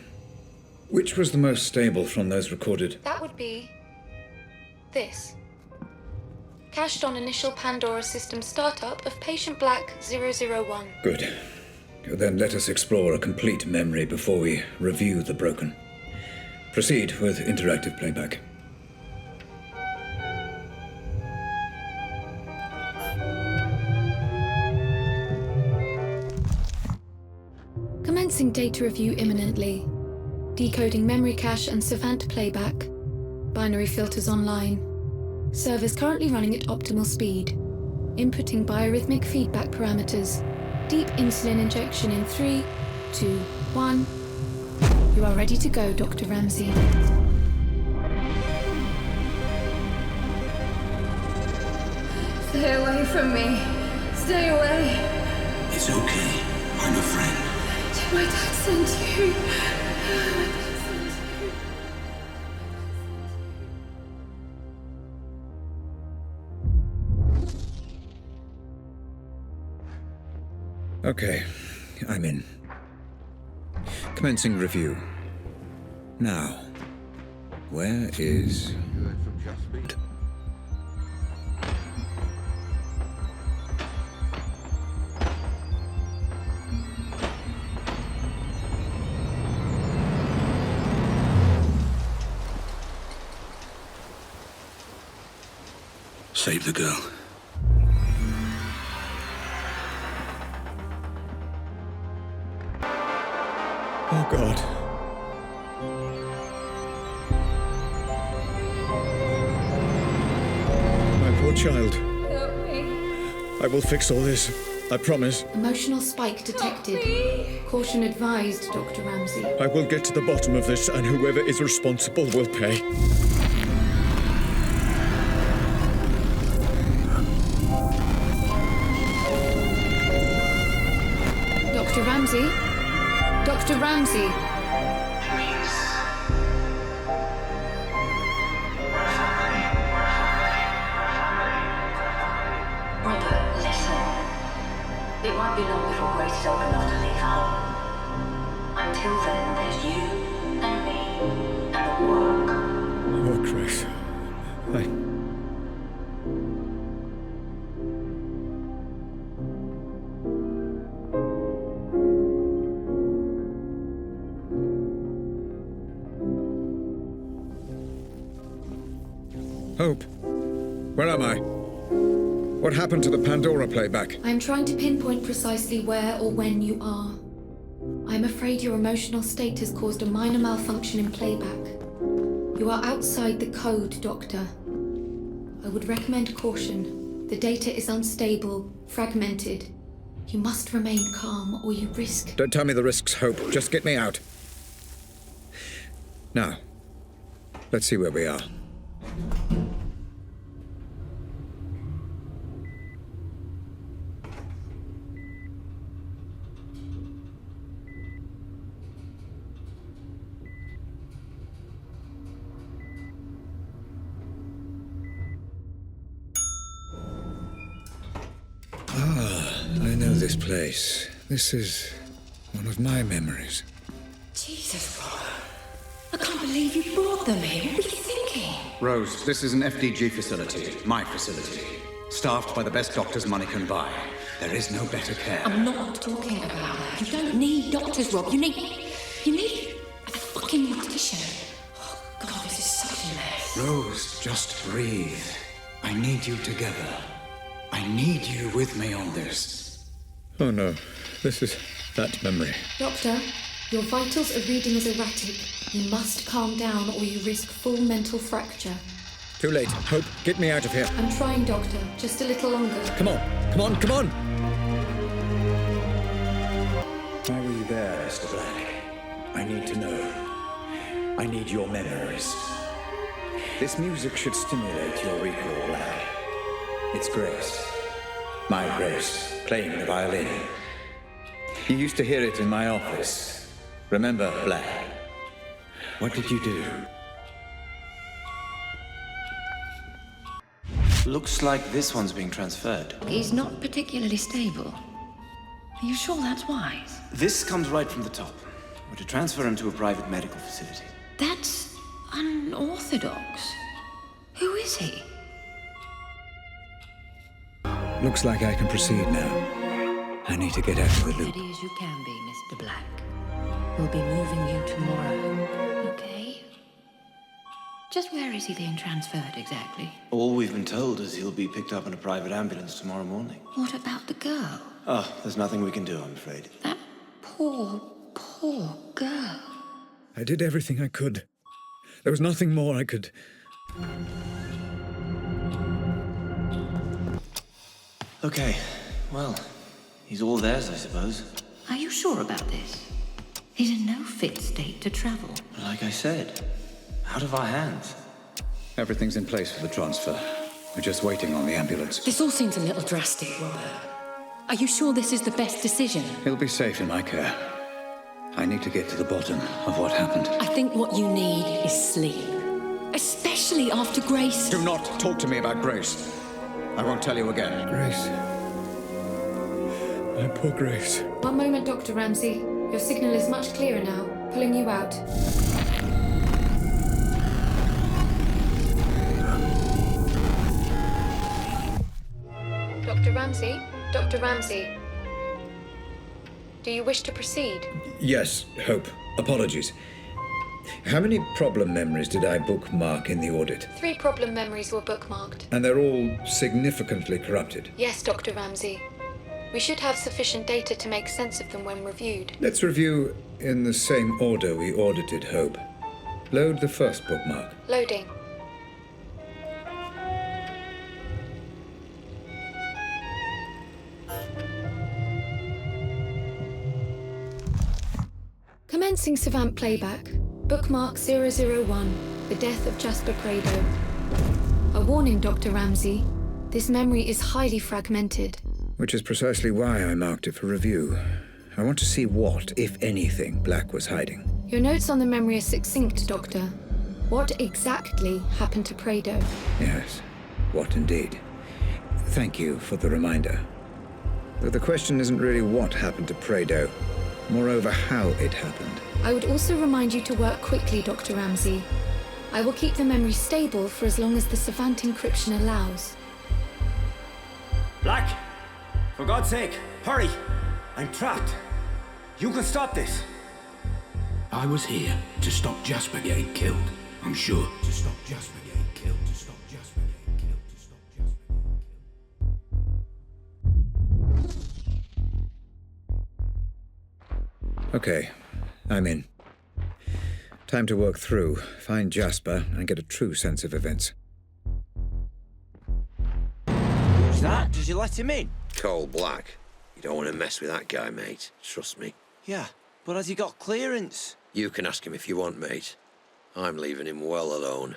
Speaker 6: Which was the most stable from those recorded?
Speaker 14: That would be this. Cached on initial Pandora system startup of patient Black 001.
Speaker 6: Good. Then let us explore a complete memory before we review the broken. Proceed with interactive playback.
Speaker 7: Commencing data review imminently. Decoding memory cache and Savant playback. Binary filters online. Servers currently running at optimal speed. Inputting biorhythmic feedback parameters. Deep insulin injection in 3, 2, 1. You are ready to go, Dr. Ramsey.
Speaker 3: Stay away from me. Stay away.
Speaker 4: It's okay. I'm a friend.
Speaker 3: Did my dad send you?
Speaker 6: Okay, I'm in. Commencing review. Now, where is...
Speaker 4: Save the girl.
Speaker 16: Oh, God. My poor child.
Speaker 3: Help me.
Speaker 16: I will fix all this. I promise.
Speaker 7: Emotional spike detected. Caution advised, Dr. Ramsey.
Speaker 16: I will get to the bottom of this, and whoever is responsible will pay.
Speaker 7: Dr. Ramsey? Dr. Ramsey?
Speaker 22: Robert, listen. It won't be long before Grace is old enough to leave home. Until then, there's you and me and the work.
Speaker 16: Oh, Grace. Hope, where am I? What happened to the Pandora playback?
Speaker 7: I am trying to pinpoint precisely where or when you are. I am afraid your emotional state has caused a minor malfunction in playback. You are outside the code, Doctor. I would recommend caution. The data is unstable, fragmented. You must remain calm or you risk...
Speaker 16: Don't tell me the risks, Hope. Just get me out. Now, let's see where we are. I know this place. This is one of my memories.
Speaker 1: Jesus, Robert. I can't believe you brought them here. What were you thinking?
Speaker 17: Rose, this is an FDG facility, my facility. Staffed by the best doctors money can buy. There is no better care.
Speaker 1: I'm not talking about that. You don't need doctors, Rob. You need a fucking mortician. Oh, God, this is such a mess.
Speaker 17: Rose, just breathe. I need you together. I need you with me on this.
Speaker 16: Oh no, this is that memory.
Speaker 7: Doctor, your vitals are reading as erratic. You must calm down or you risk full mental fracture.
Speaker 16: Too late. Hope, get me out of here.
Speaker 7: I'm trying, Doctor. Just a little longer.
Speaker 16: Come on, come on, come on!
Speaker 17: Why were you there, Mr. Black? I need to know. I need your memories. This music should stimulate your recall, Black. It's Grace. My Grace, playing the violin. You used to hear it in my office. Remember, Black? What did you do?
Speaker 18: Looks like this one's being transferred.
Speaker 1: He's not particularly stable. Are you sure that's wise?
Speaker 18: This comes right from the top. We're to transfer him to a private medical facility.
Speaker 1: That's unorthodox. Who is he?
Speaker 16: Looks like I can proceed now. I need to get out of the loop.
Speaker 1: Ready as you can be, Mr. Black. We'll be moving you tomorrow. Okay? Just where is he being transferred exactly?
Speaker 18: All we've been told is he'll be picked up in a private ambulance tomorrow morning.
Speaker 1: What about the girl?
Speaker 18: Oh, there's nothing we can do, I'm afraid.
Speaker 1: That poor girl.
Speaker 16: I did everything I could. There was nothing more I could...
Speaker 18: Okay, well, he's all theirs, I suppose.
Speaker 1: Are you sure about this? He's in no fit state to travel.
Speaker 18: Like I said, out of our hands.
Speaker 17: Everything's in place for the transfer. We're just waiting on the ambulance.
Speaker 1: This all seems a little drastic, Robert. Are you sure this is the best decision?
Speaker 17: He'll be safe in my care. I need to get to the bottom of what happened.
Speaker 1: I think what you need is sleep. Especially after Grace.
Speaker 17: Do not talk to me about Grace. I won't tell you again.
Speaker 16: Grace. My poor Grace.
Speaker 7: One moment, Dr. Ramsey. Your signal is much clearer now. Pulling you out. Dr. Ramsey? Dr. Ramsey? Do you wish to proceed?
Speaker 16: Yes, Hope. Apologies. How many problem memories did I bookmark in the audit?
Speaker 7: 3 problem memories were bookmarked.
Speaker 16: And they're all significantly corrupted?
Speaker 7: Yes, Dr. Ramsey. We should have sufficient data to make sense of them when reviewed.
Speaker 16: Let's review in the same order we audited Hope. Load the first bookmark.
Speaker 7: Loading. Commencing Savant playback. Bookmark 001, the death of Jasper Prado. A warning, Dr. Ramsey. This memory is highly fragmented.
Speaker 16: Which is precisely why I marked it for review. I want to see what, if anything, Black was hiding.
Speaker 7: Your notes on the memory are succinct, Doctor. What exactly happened to Prado?
Speaker 16: Yes, what indeed. Thank you for the reminder. Though the question isn't really what happened to Prado, moreover how it happened.
Speaker 7: I would also remind you to work quickly, Dr. Ramsey. I will keep the memory stable for as long as the Savant encryption allows.
Speaker 18: Black! For God's sake, hurry! I'm trapped. You can stop this.
Speaker 4: I was here to stop Jasper getting killed. I'm sure. To stop Jasper getting killed. To stop Jasper getting killed. To stop Jasper getting killed.
Speaker 16: Okay, I'm in. Time to work through, find Jasper, and get a true sense of events.
Speaker 18: Who's that? Did you let him in?
Speaker 8: Coul Blэk. You don't want to mess with that guy, mate. Trust me.
Speaker 18: Yeah, but has he got clearance?
Speaker 8: You can ask him if you want, mate. I'm leaving him well alone.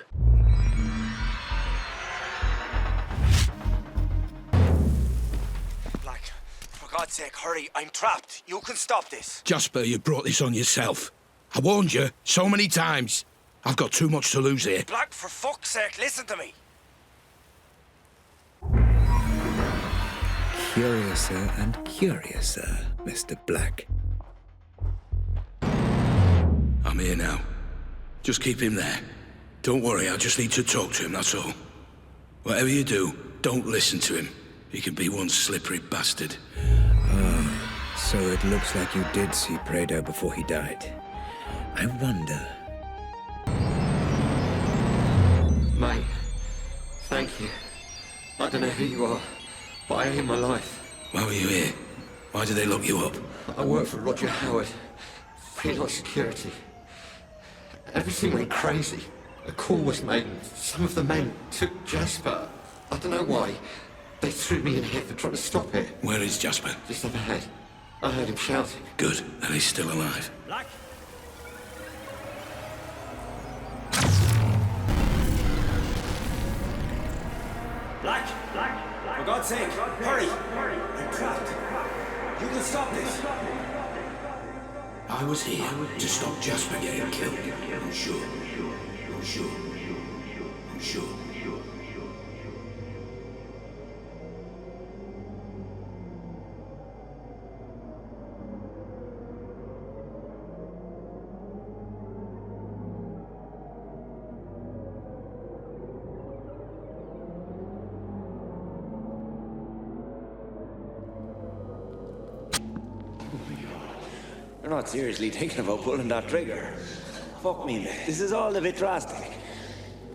Speaker 18: Black, for God's sake, hurry. I'm trapped. You can stop this.
Speaker 4: Jasper, you brought this on yourself. I warned you so many times. I've got too much to lose here.
Speaker 18: Black, for fuck's sake, listen to me.
Speaker 16: Curiouser and curiouser, Mr. Black.
Speaker 4: I'm here now. Just keep him there. Don't worry, I just need to talk to him, that's all. Whatever you do, don't listen to him. He can be one slippery bastard.
Speaker 16: Ah, so it looks like you did see Prado before he died. I wonder...
Speaker 19: Mate, thank you. I don't know who you are, but I owe you my life.
Speaker 4: Why were you here? Why did they lock you up?
Speaker 19: I work for Roger Howard. Freelance security. Everything went crazy. A call was made and some of the men took Jasper. I don't know why. They threw me in here for trying to stop it.
Speaker 4: Where is Jasper?
Speaker 19: Just overhead. I heard him shouting.
Speaker 4: Good, and he's still alive.
Speaker 18: Black? Black! For God's sake, hurry! I'm trapped. You can stop this.
Speaker 4: I was here to stop Jasper getting killed. I'm sure. I'm sure. I'm sure.
Speaker 18: You're not seriously thinking about pulling that trigger. Fuck me, mate. This is all a bit drastic.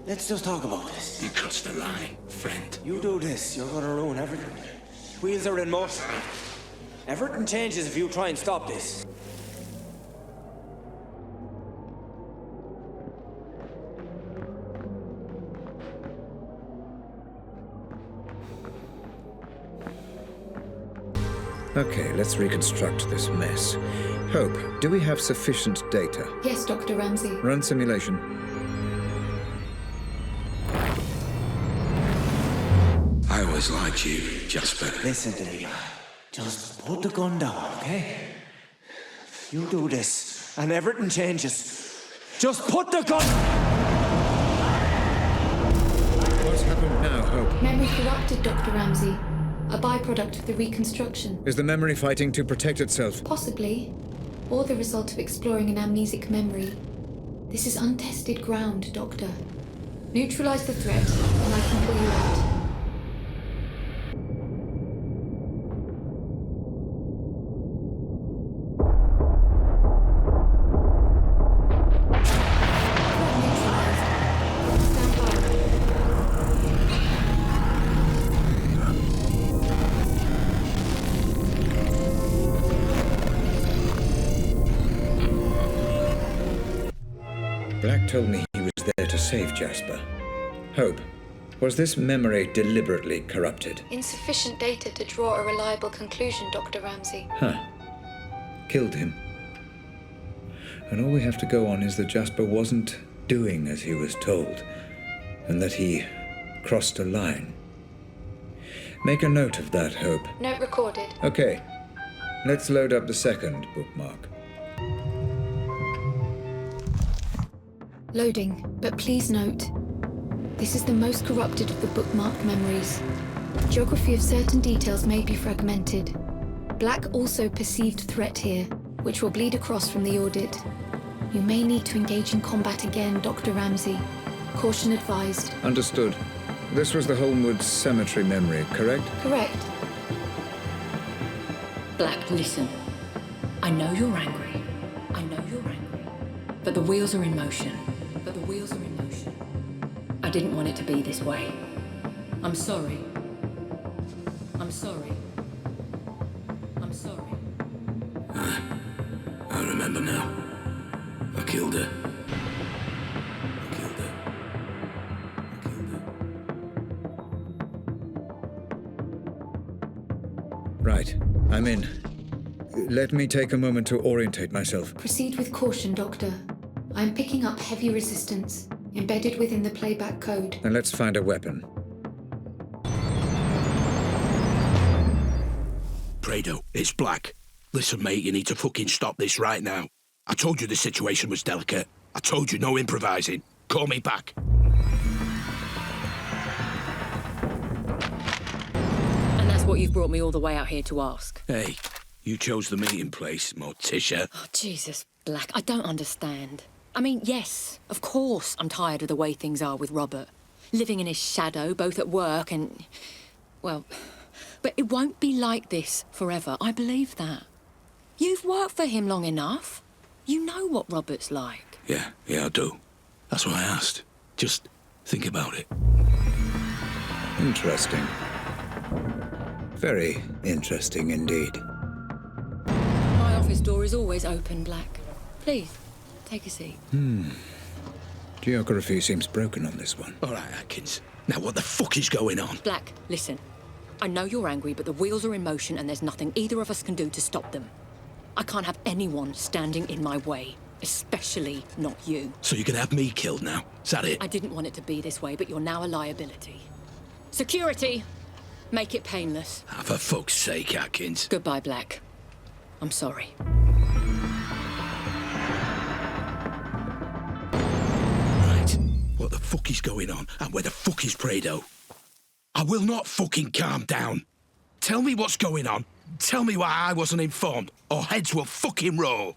Speaker 18: Let's just talk about this.
Speaker 4: You crossed the line, friend.
Speaker 18: You do this, you're gonna ruin everything. Wheels are in motion. Everything changes if you try and stop this.
Speaker 16: Okay, let's reconstruct this mess. Hope, do we have sufficient data?
Speaker 7: Yes, Dr. Ramsey.
Speaker 16: Run simulation.
Speaker 4: I always liked you, Jasper.
Speaker 18: Listen to me. Just put the gun down, okay? You do this, and everything changes. Just put the gun...
Speaker 16: What's happened now, Hope?
Speaker 7: Memory corrupted, Dr. Ramsey. A byproduct of the reconstruction.
Speaker 16: Is the memory fighting to protect itself?
Speaker 7: Possibly. Or the result of exploring an amnesic memory. This is untested ground, Doctor. Neutralize the threat, and I can pull you out.
Speaker 16: told me he was there to save Jasper. Hope, was this memory deliberately corrupted?
Speaker 7: Insufficient data to draw a reliable conclusion, Dr. Ramsey.
Speaker 16: Huh. Killed him. And all we have to go on is that Jasper wasn't doing as he was told, and that he crossed a line. Make a note of that, Hope.
Speaker 7: Note recorded.
Speaker 16: Okay. Let's load up the second bookmark.
Speaker 7: Loading, but please note, this is the most corrupted of the bookmarked memories. Geography of certain details may be fragmented. Black also perceived threat here, which will bleed across from the audit. You may need to engage in combat again, Dr. Ramsey. Caution advised.
Speaker 16: Understood. This was the Holmwood Cemetery memory, correct?
Speaker 7: Correct.
Speaker 1: Black, listen. I know you're angry. I know you're angry. But the wheels are in motion. I didn't want it to be this way. I'm sorry. I'm sorry. I'm sorry.
Speaker 4: I remember now. I killed her.
Speaker 16: Right. I'm in. Let me take a moment to orientate myself.
Speaker 7: Proceed with caution, Doctor. I'm picking up heavy resistance, embedded within the playback code.
Speaker 16: Then let's find a weapon.
Speaker 4: Prado, it's Black. Listen, mate, you need to fucking stop this right now. I told you the situation was delicate. I told you no improvising. Call me back.
Speaker 1: And that's what you've brought me all the way out here to ask.
Speaker 4: Hey, you chose the meeting place, Morticia.
Speaker 1: Oh, Jesus, Black, I don't understand. I mean, yes, of course I'm tired of the way things are with Robert. Living in his shadow, both at work and... well... but it won't be like this forever, I believe that. You've worked for him long enough. You know what Robert's like.
Speaker 4: Yeah, I do. That's why I asked. Just think about it.
Speaker 16: Interesting. Very interesting indeed.
Speaker 1: My office door is always open, Black. Please. Take a seat.
Speaker 16: Geography seems broken on this one.
Speaker 4: All right, Atkins. Now what the fuck is going on?
Speaker 1: Black, listen. I know you're angry, but the wheels are in motion and there's nothing either of us can do to stop them. I can't have anyone standing in my way, especially not you.
Speaker 4: So you're gonna have me killed now? Is that it?
Speaker 1: I didn't want it to be this way, but you're now a liability. Security! Make it painless.
Speaker 4: Ah, for fuck's sake, Atkins.
Speaker 1: Goodbye, Black. I'm sorry.
Speaker 4: What the fuck is going on? And where the fuck is Prado? I will not fucking calm down. Tell me what's going on. Tell me why I wasn't informed, or heads will fucking roll.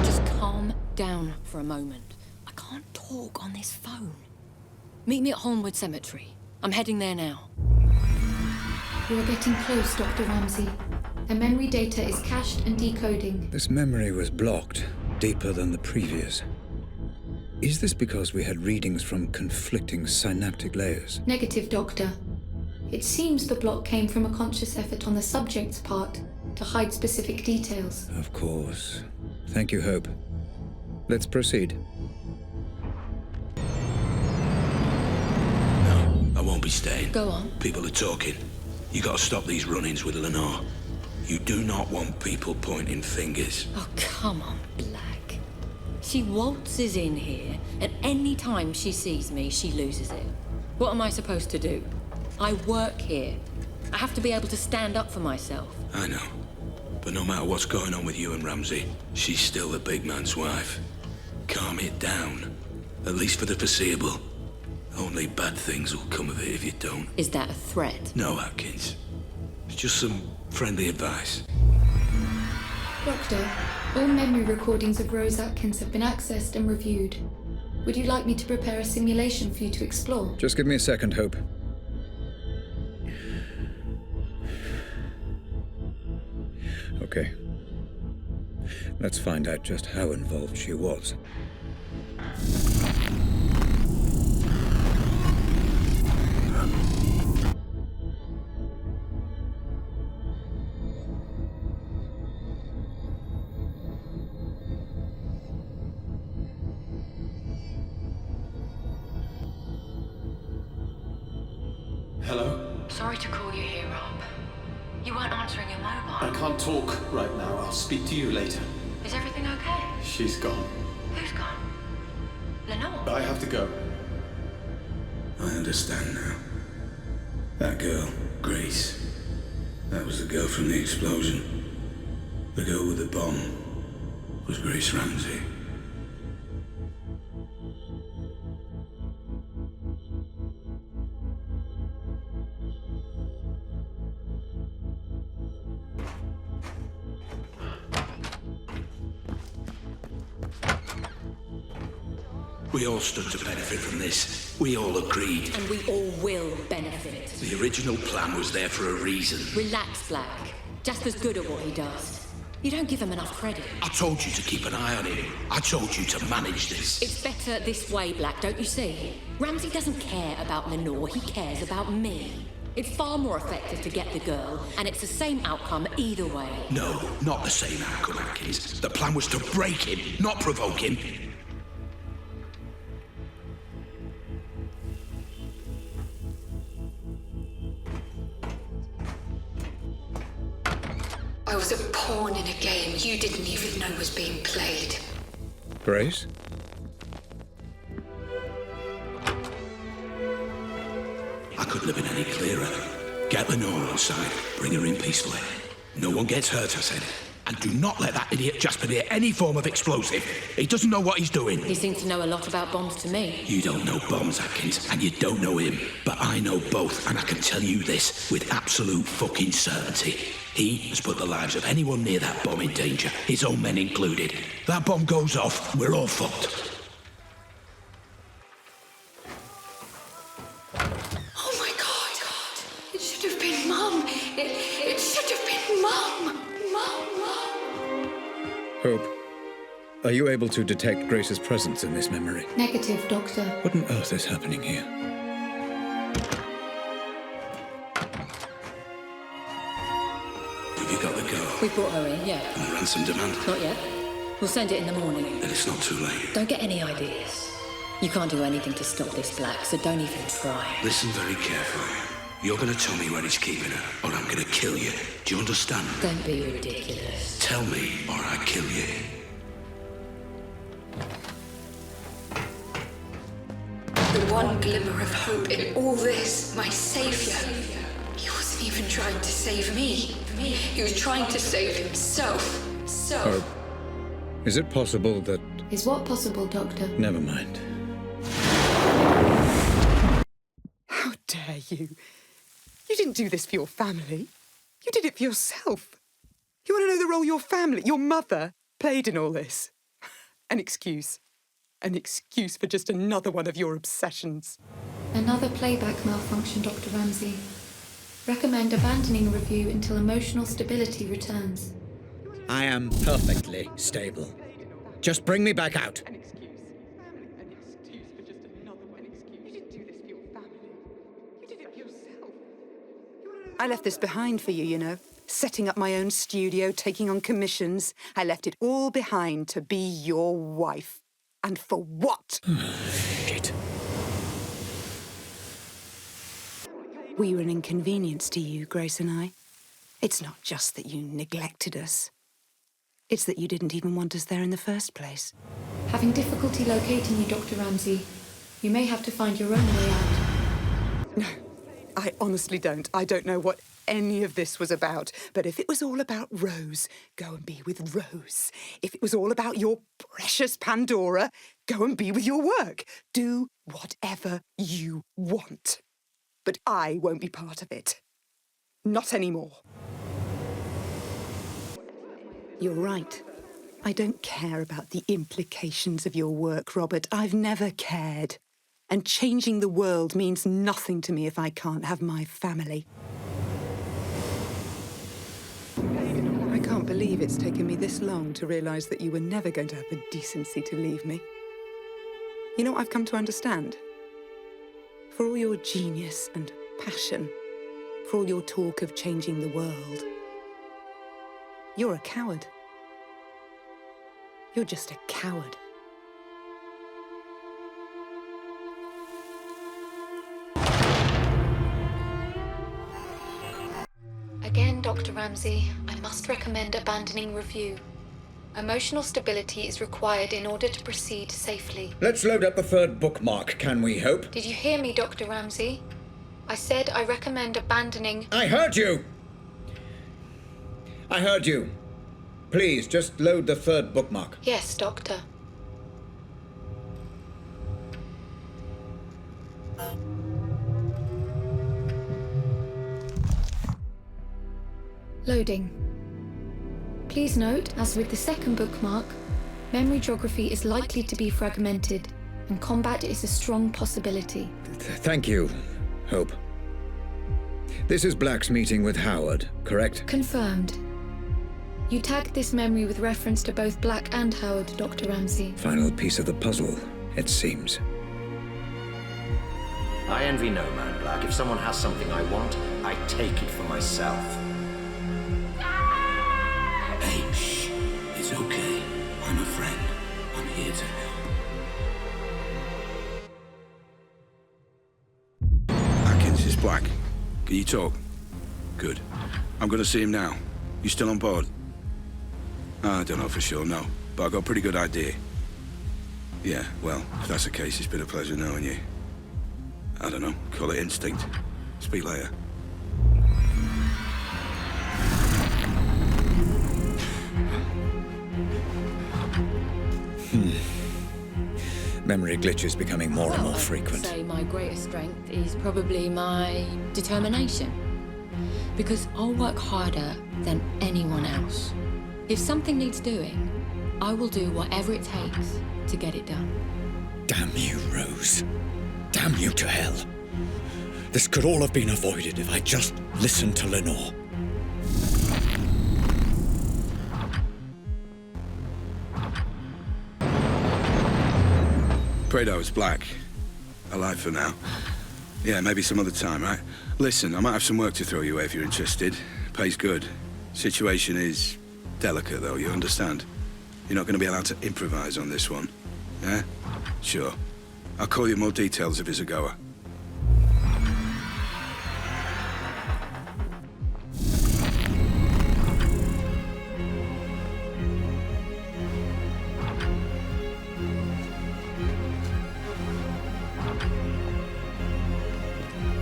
Speaker 1: Just calm down for a moment. I can't talk on this phone. Meet me at Holmwood Cemetery. I'm heading there now.
Speaker 7: You are getting close, Dr. Ramsey. The memory data is cached and decoding.
Speaker 16: This memory was blocked, deeper than the previous. Is this because we had readings from conflicting synaptic layers?
Speaker 7: Negative, Doctor. It seems the block came from a conscious effort on the subject's part to hide specific details.
Speaker 16: Of course. Thank you, Hope. Let's proceed.
Speaker 4: No, I won't be staying.
Speaker 1: Go on.
Speaker 4: People are talking. You gotta stop these run-ins with Lenore. You do not want people pointing fingers.
Speaker 1: Oh, come on, Black. She waltzes in here, and any time she sees me, she loses it. What am I supposed to do? I work here. I have to be able to stand up for myself.
Speaker 4: I know. But no matter what's going on with you and Ramsey, she's still the big man's wife. Calm it down. At least for the foreseeable. Only bad things will come of it if you don't.
Speaker 1: Is that a threat?
Speaker 4: No, Atkins. It's just some friendly advice.
Speaker 7: Doctor, all memory recordings of Rose Atkins have been accessed and reviewed. Would you like me to prepare a simulation for you to explore?
Speaker 16: Just give me a second, Hope. Okay. Let's find out just how involved she was.
Speaker 15: Hello?
Speaker 1: Sorry to call you here, Rob. You weren't answering your mobile.
Speaker 15: I can't talk right now. I'll speak to you later.
Speaker 1: Is everything okay?
Speaker 15: She's gone.
Speaker 1: Who's gone? Lenore?
Speaker 15: I have to go.
Speaker 4: I understand now. That girl, Grace. That was the girl from the explosion. The girl with the bomb was Grace Ramsey. We all stood to benefit from this. We all agreed.
Speaker 1: And we all will benefit.
Speaker 4: The original plan was there for a reason.
Speaker 1: Relax, Black. Jasper's good at what he does. You don't give him enough credit.
Speaker 4: I told you to keep an eye on him. I told you to manage this.
Speaker 1: It's better this way, Black, don't you see? Ramsey doesn't care about Lenore, he cares about me. It's far more effective to get the girl, and it's the same outcome either way.
Speaker 4: No, not the same outcome, Atkins. The plan was to break him, not provoke him.
Speaker 7: I was a pawn in a game you didn't even know was being played.
Speaker 16: Grace?
Speaker 4: I couldn't have been any clearer. Get Lenore inside. Bring her in peacefully. No one gets hurt, I said. And do not let that idiot Jasper near any form of explosive. He doesn't know what he's doing.
Speaker 1: He seems to know a lot about bombs to me.
Speaker 4: You don't know bombs, Atkins, and you don't know him. But I know both, and I can tell you this with absolute fucking certainty. He has put the lives of anyone near that bomb in danger, his own men included. That bomb goes off, we're all fucked.
Speaker 7: Oh my God! It should have been Mum! It should have been Mum!
Speaker 16: Hope, are you able to detect Grace's presence in this memory?
Speaker 7: Negative, Doctor.
Speaker 16: What on earth is happening here?
Speaker 4: Have you got the girl?
Speaker 1: We brought her in, yeah.
Speaker 4: And the ransom demand?
Speaker 1: Not yet. We'll send it in the morning.
Speaker 4: Then it's not too late.
Speaker 1: Don't get any ideas. You can't do anything to stop this, Black, so don't even try.
Speaker 4: Listen very carefully. You're gonna tell me where he's keeping her, or I'm gonna kill you. Do you understand?
Speaker 1: Don't be ridiculous.
Speaker 4: Tell me, or I kill you.
Speaker 7: The one glimmer of hope in all this, my savior. He wasn't even trying to save me. He was trying to save himself.
Speaker 16: Hope, is it possible that...
Speaker 7: Is what possible, Doctor?
Speaker 16: Never mind.
Speaker 2: How dare you? You didn't do this for your family. You did it for yourself. You want to know the role your family, your mother, played in all this? An excuse. An excuse for just another one of your obsessions.
Speaker 7: Another playback malfunction, Dr. Ramsey. Recommend abandoning review until emotional stability returns.
Speaker 20: I am perfectly stable. Just bring me back out.
Speaker 2: I left this behind for you, you know. Setting up my own studio, taking on commissions. I left it all behind to be your wife. And for what?
Speaker 20: Shit.
Speaker 2: We were an inconvenience to you, Grace and I. It's not just that you neglected us. It's that you didn't even want us there in the first place.
Speaker 7: Having difficulty locating you, Dr. Ramsey. You may have to find your own way out.
Speaker 2: No, I honestly don't. I don't know what any of this was about. But if it was all about Rose, go and be with Rose. If it was all about your precious Pandora, go and be with your work. Do whatever you want. But I won't be part of it. Not anymore. You're right. I don't care about the implications of your work, Robert. I've never cared. And changing the world means nothing to me if I can't have my family. I can't believe it's taken me this long to realise that you were never going to have the decency to leave me. You know what I've come to understand? For all your genius and passion, for all your talk of changing the world, you're a coward. You're just a coward.
Speaker 7: Dr. Ramsey, I must recommend abandoning review. Emotional stability is required in order to proceed safely.
Speaker 20: Let's load up the third bookmark, can we hope?
Speaker 7: Did you hear me, Dr. Ramsey? I said I recommend abandoning...
Speaker 20: I heard you! I heard you. Please, just load the third bookmark.
Speaker 7: Yes, Doctor. Loading. Please note, as with the second bookmark, memory geography is likely to be fragmented, and combat is a strong possibility.
Speaker 20: Thank you, Hope. This is Black's meeting with Howard, correct?
Speaker 7: Confirmed. You tagged this memory with reference to both Black and Howard, Dr. Ramsey.
Speaker 20: Final piece of the puzzle, it seems.
Speaker 8: I envy no man, Black. If someone has something I want, I take it for myself.
Speaker 4: Hey, shh. It's okay. I'm a friend. I'm here to help. Atkins, it's Black. Can you talk? Good. I'm gonna see him now. You still on board? I don't know for sure, no. But I've got a pretty good idea. Yeah, well, if that's the case, it's been a pleasure knowing you. I don't know, call it instinct. Speak later.
Speaker 20: Memory glitches becoming more and more
Speaker 1: I'd
Speaker 20: frequent.
Speaker 1: say my greatest strength is probably my determination. Because I'll work harder than anyone else. If something needs doing, I will do whatever it takes to get it done.
Speaker 20: Damn you, Rose. Damn you to hell. This could all have been avoided if I just listened to Lenore.
Speaker 4: Prado, it's Black. Alive for now. Yeah, maybe some other time, right? Listen, I might have some work to throw you away if you're interested. Pays good. Situation is delicate, though, you understand? You're not going to be allowed to improvise on this one. Yeah? Sure. I'll call you more details if it's a goer.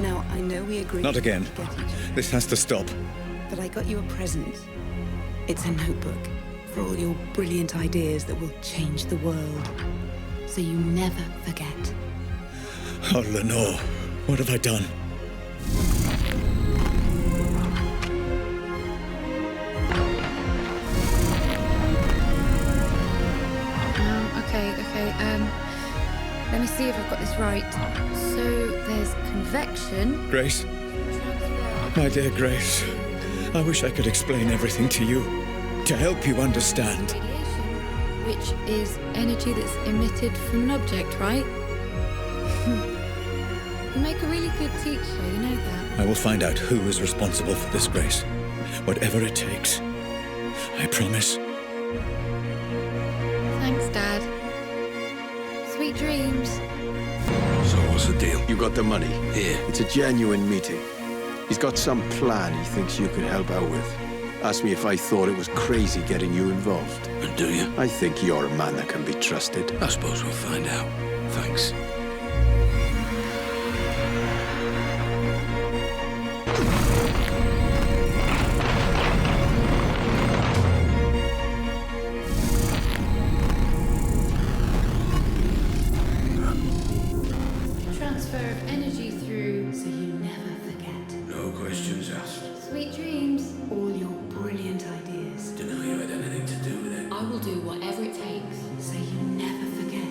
Speaker 2: Now, I know we agreed...
Speaker 20: Not again. This has to stop.
Speaker 2: But I got you a present. It's a notebook for all your brilliant ideas that will change the world. So you never forget.
Speaker 20: Oh, Lenore, what have I done?
Speaker 7: Okay. Let me see if I've got this right. So there's convection.
Speaker 20: Grace? My dear Grace, I wish I could explain everything to you, to help you understand.
Speaker 7: Radiation, which is energy that's emitted from an object, right? You make a really good teacher, you know that.
Speaker 20: I will find out who is responsible for this, Grace. Whatever it takes. I promise.
Speaker 7: Thanks, Dad. Sweet dreams.
Speaker 4: So what's the deal?
Speaker 12: You got the money?
Speaker 4: Here.
Speaker 12: It's a genuine meeting. He's got some plan he thinks you could help out with. Asked me if I thought it was crazy getting you involved.
Speaker 4: And do you?
Speaker 12: I think you're a man that can be trusted.
Speaker 4: I suppose we'll find out. Thanks.
Speaker 7: Transfer of energy through, so you never forget.
Speaker 4: No questions asked.
Speaker 7: Sweet dreams.
Speaker 2: All your brilliant ideas.
Speaker 4: Deny you had anything to do with it.
Speaker 1: I will do whatever it takes.
Speaker 2: So you never forget.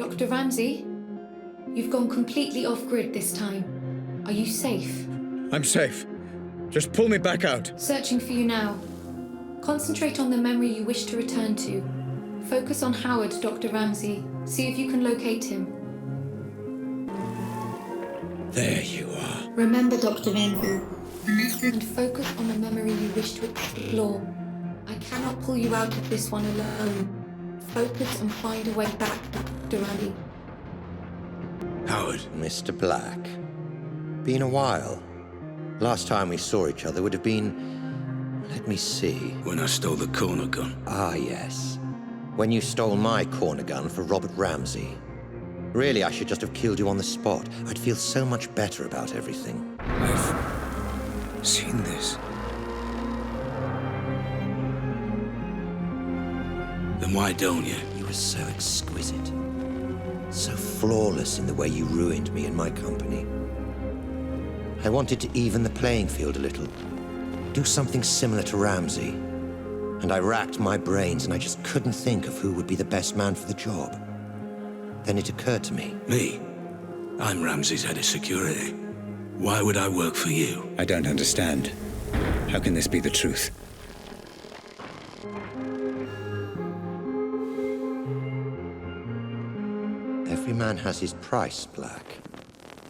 Speaker 7: Dr. Ramsey, you've gone completely off-grid this time. Are you safe?
Speaker 20: I'm safe. Just pull me back out.
Speaker 7: Searching for you now. Concentrate on the memory you wish to return to. Focus on Howard, Dr. Ramsey. See if you can locate him.
Speaker 20: There you are.
Speaker 7: Remember, Dr. Ramsey, and focus on the memory you wish to explore. I cannot pull you out of this one alone. Focus and find a way back, Dr. Ramsey.
Speaker 8: Howard. Mr. Black. Been a while. Last time we saw each other would have been... Let me see.
Speaker 4: When I stole the corner gun.
Speaker 8: Ah, yes. When you stole my corner gun for Robert Ramsey. Really, I should just have killed you on the spot. I'd feel so much better about everything.
Speaker 4: I've seen this. Then why don't you?
Speaker 8: You were so exquisite. So flawless in the way you ruined me and my company. I wanted to even the playing field a little. Do something similar to Ramsey. And I racked my brains and I just couldn't think of who would be the best man for the job. Then it occurred to me.
Speaker 4: Me? I'm Ramsey's head of security. Why would I work for you?
Speaker 20: I don't understand. How can this be the truth?
Speaker 8: Every man has his price, Black.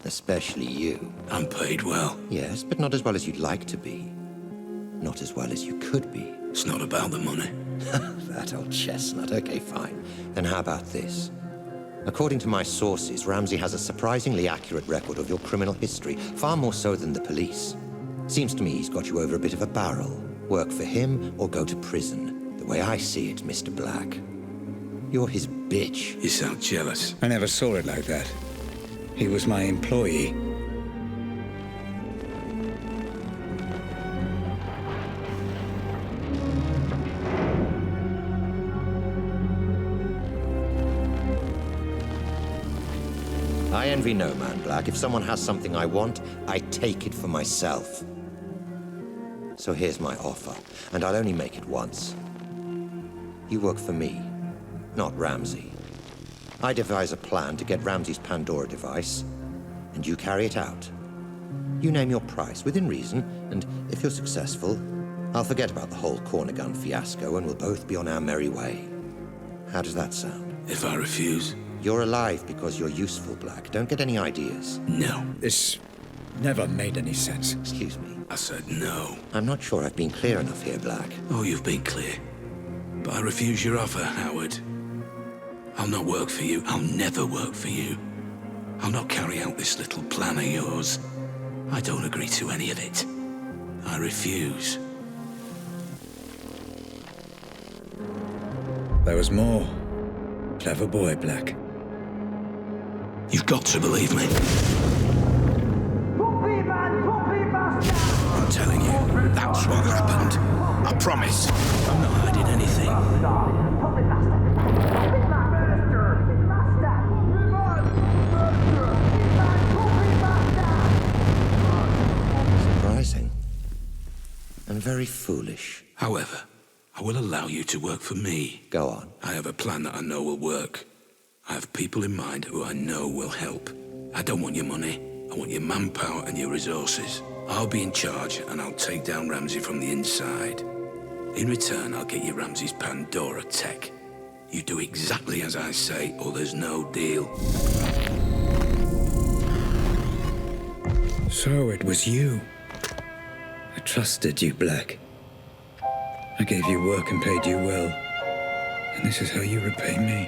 Speaker 8: Especially you.
Speaker 4: I'm paid well.
Speaker 8: Yes, but not as well as you'd like to be. Not as well as you could be.
Speaker 4: It's not about the money.
Speaker 8: That old chestnut. Okay, fine. Then how about this? According to my sources, Ramsey has a surprisingly accurate record of your criminal history, far more so than the police. Seems to me he's got you over a bit of a barrel. Work for him or go to prison. The way I see it, Mr. Black. You're his bitch.
Speaker 4: You sound jealous.
Speaker 20: I never saw it like that. He was my employee.
Speaker 8: I envy no man, Black. If someone has something I want, I take it for myself. So here's my offer, and I'll only make it once. You work for me, not Ramsey. I devise a plan to get Ramsey's Pandora device, and you carry it out. You name your price, within reason, and if you're successful, I'll forget about the whole corner gun fiasco and we'll both be on our merry way. How does that sound?
Speaker 4: If I refuse?
Speaker 8: You're alive because you're useful, Black. Don't get any ideas.
Speaker 4: No.
Speaker 20: This never made any sense.
Speaker 8: Excuse me.
Speaker 4: I said no.
Speaker 8: I'm not sure I've been clear enough here, Black.
Speaker 4: Oh, you've been clear. But I refuse your offer, Howard. I'll not work for you. I'll never work for you. I'll not carry out this little plan of yours. I don't agree to any of it. I refuse.
Speaker 20: There was more. Clever boy, Black.
Speaker 4: You've got to believe me. I'm telling you, that's what happened. I promise. I'm not hiding anything.
Speaker 8: Surprising. And very foolish.
Speaker 4: However, I will allow you to work for me.
Speaker 8: Go on.
Speaker 4: I have a plan that I know will work. I have people in mind who I know will help. I don't want your money. I want your manpower and your resources. I'll be in charge and I'll take down Ramsey from the inside. In return, I'll get you Ramsey's Pandora tech. You do exactly as I say or there's no deal.
Speaker 20: So it was you. I trusted you, Black. I gave you work and paid you well. And this is how you repay me.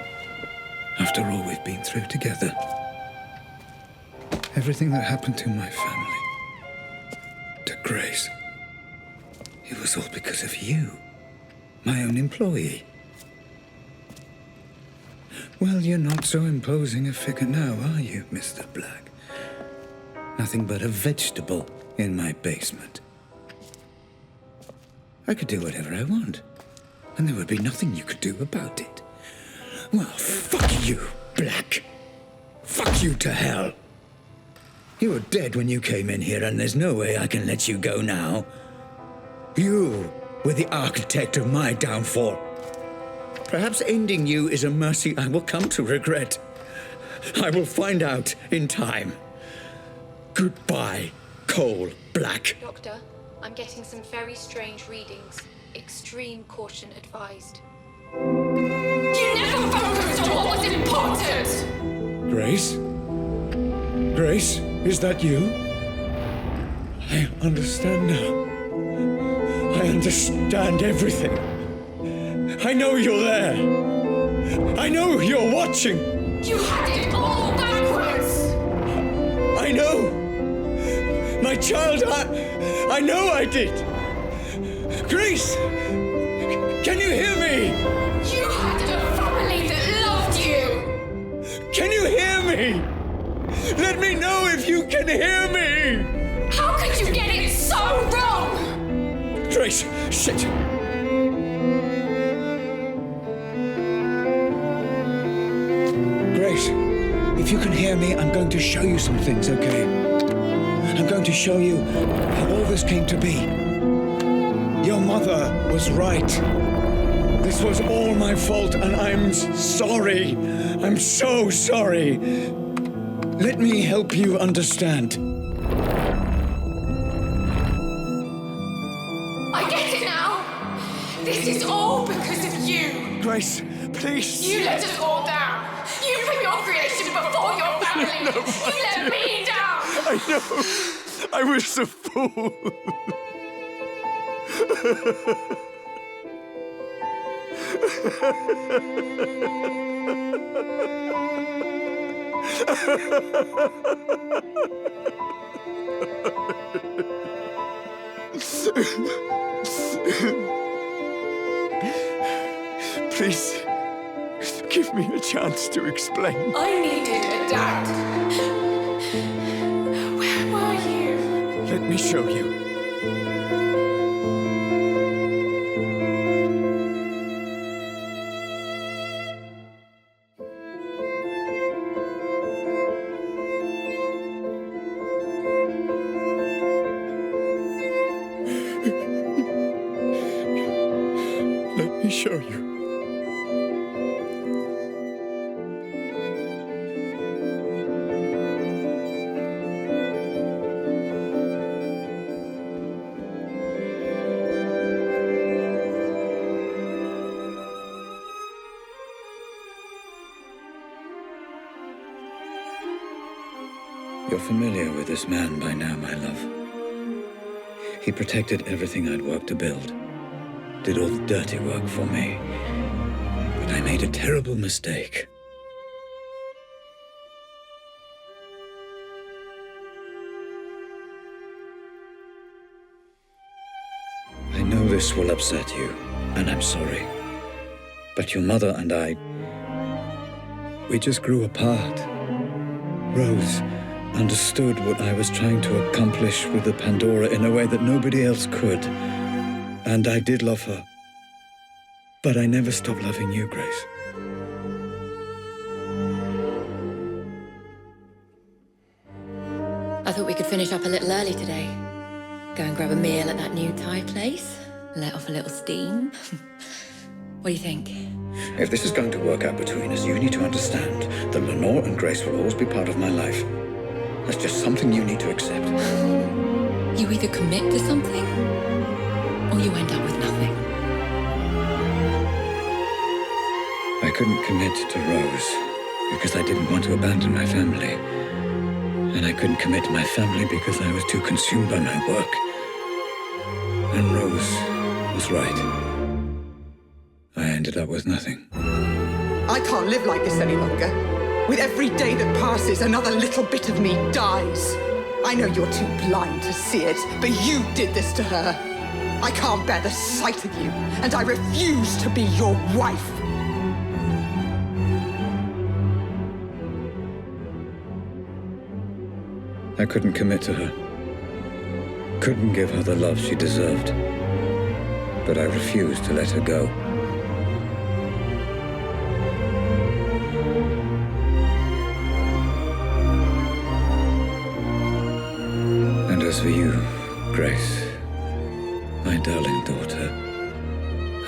Speaker 20: After all we've been through together. Everything that happened to my family. To Grace. It was all because of you. My own employee. Well, you're not so imposing a figure now, are you, Mr. Black? Nothing but a vegetable in my basement. I could do whatever I want, and there would be nothing you could do about it. Well, fuck you, Black. Fuck you to hell. You were dead when you came in here, and there's no way I can let you go now. You were the architect of my downfall. Perhaps ending you is a mercy I will come to regret. I will find out in time. Goodbye, Coal Black.
Speaker 14: Doctor, I'm getting some very strange readings. Extreme caution advised.
Speaker 3: You never focused on what was important!
Speaker 20: Grace? Grace, is that you? I understand now. I understand everything. I know you're there. I know you're watching.
Speaker 3: You had it all backwards!
Speaker 20: I know. My child, I know I did. Grace, can you hear me?
Speaker 3: You had a family that loved you!
Speaker 20: Can you hear me? Let me know if you can hear me!
Speaker 3: How could you get it so wrong?
Speaker 20: Grace, shit! Grace, if you can hear me, I'm going to show you some things, okay? I'm going to show you how all this came to be. Your mother was right. This was all my fault, and I'm sorry. I'm so sorry. Let me help you understand.
Speaker 3: I get it now! This is all because of you!
Speaker 20: Grace, please.
Speaker 3: You let us all down! You put your creation before your family!
Speaker 20: No,
Speaker 3: you let me down!
Speaker 20: I know. I was a fool. Please, give me a chance to explain.
Speaker 3: I needed a dad. Where were you?
Speaker 20: Let me show you. Let me show you. You're familiar with this man by now, my love. He protected everything I'd worked to build. Did all the dirty work for me. But I made a terrible mistake. I know this will upset you, and I'm sorry. But your mother and I, we just grew apart. Rose understood what I was trying to accomplish with the Pandora in a way that nobody else could. And I did love her. But I never stopped loving you, Grace.
Speaker 1: I thought we could finish up a little early today. Go and grab a meal at that new Thai place. Let off a little steam. What do you think?
Speaker 20: If this is going to work out between us, you need to understand that Lenore and Grace will always be part of my life. That's just something you need to accept.
Speaker 1: You either commit to something, or you end up with nothing.
Speaker 20: I couldn't commit to Rose because I didn't want to abandon my family. And I couldn't commit to my family because I was too consumed by my work. And Rose was right. I ended up with nothing.
Speaker 2: I can't live like this any longer. With every day that passes, another little bit of me dies. I know you're too blind to see it, but you did this to her. I can't bear the sight of you, and I refuse to be your wife.
Speaker 20: I couldn't commit to her. Couldn't give her the love she deserved. But I refused to let her go. And as for you, Grace, my darling daughter,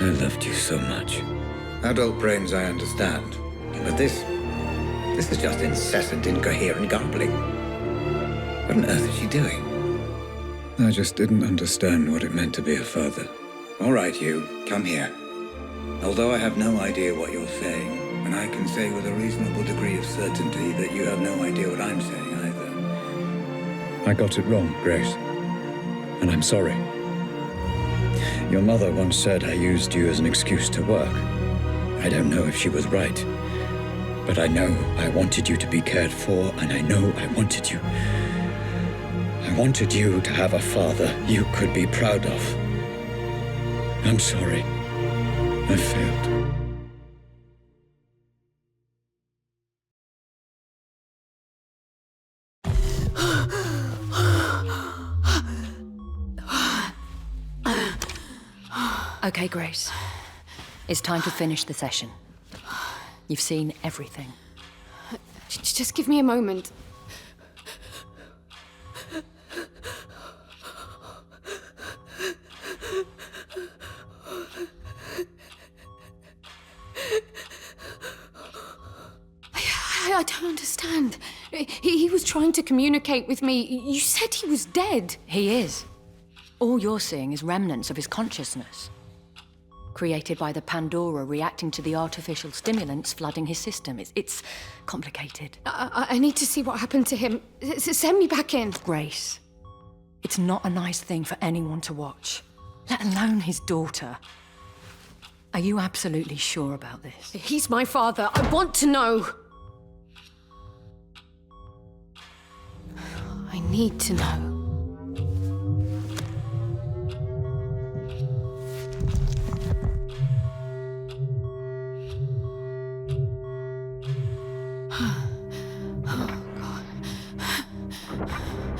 Speaker 20: I loved you so much. Adult brains I understand, but this This is just incessant, incoherent gambling. What on earth is she doing?
Speaker 16: I just didn't understand what it meant to be a father.
Speaker 20: All right, you, come here. Although I have no idea what you're saying, and I can say with a reasonable degree of certainty that you have no idea what I'm saying either.
Speaker 16: I got it wrong, Grace. And I'm sorry. Your mother once said I used you as an excuse to work. I don't know if she was right. But I know I wanted you to be cared for, and I know I wanted you. I wanted you to have a father you could be proud of. I'm sorry. I failed.
Speaker 1: Okay, Grace. It's time to finish the session. You've seen everything.
Speaker 10: Just give me a moment. I don't understand. He was trying to communicate with me. You said he was dead.
Speaker 1: He is. All you're seeing is remnants of his consciousness, created by the Pandora reacting to the artificial stimulants flooding his system. It's complicated.
Speaker 10: I need to see what happened to him. Send me back in.
Speaker 1: Grace, it's not a nice thing for anyone to watch, let alone his daughter. Are you absolutely sure about this?
Speaker 10: He's my father. I want to know. I need to know.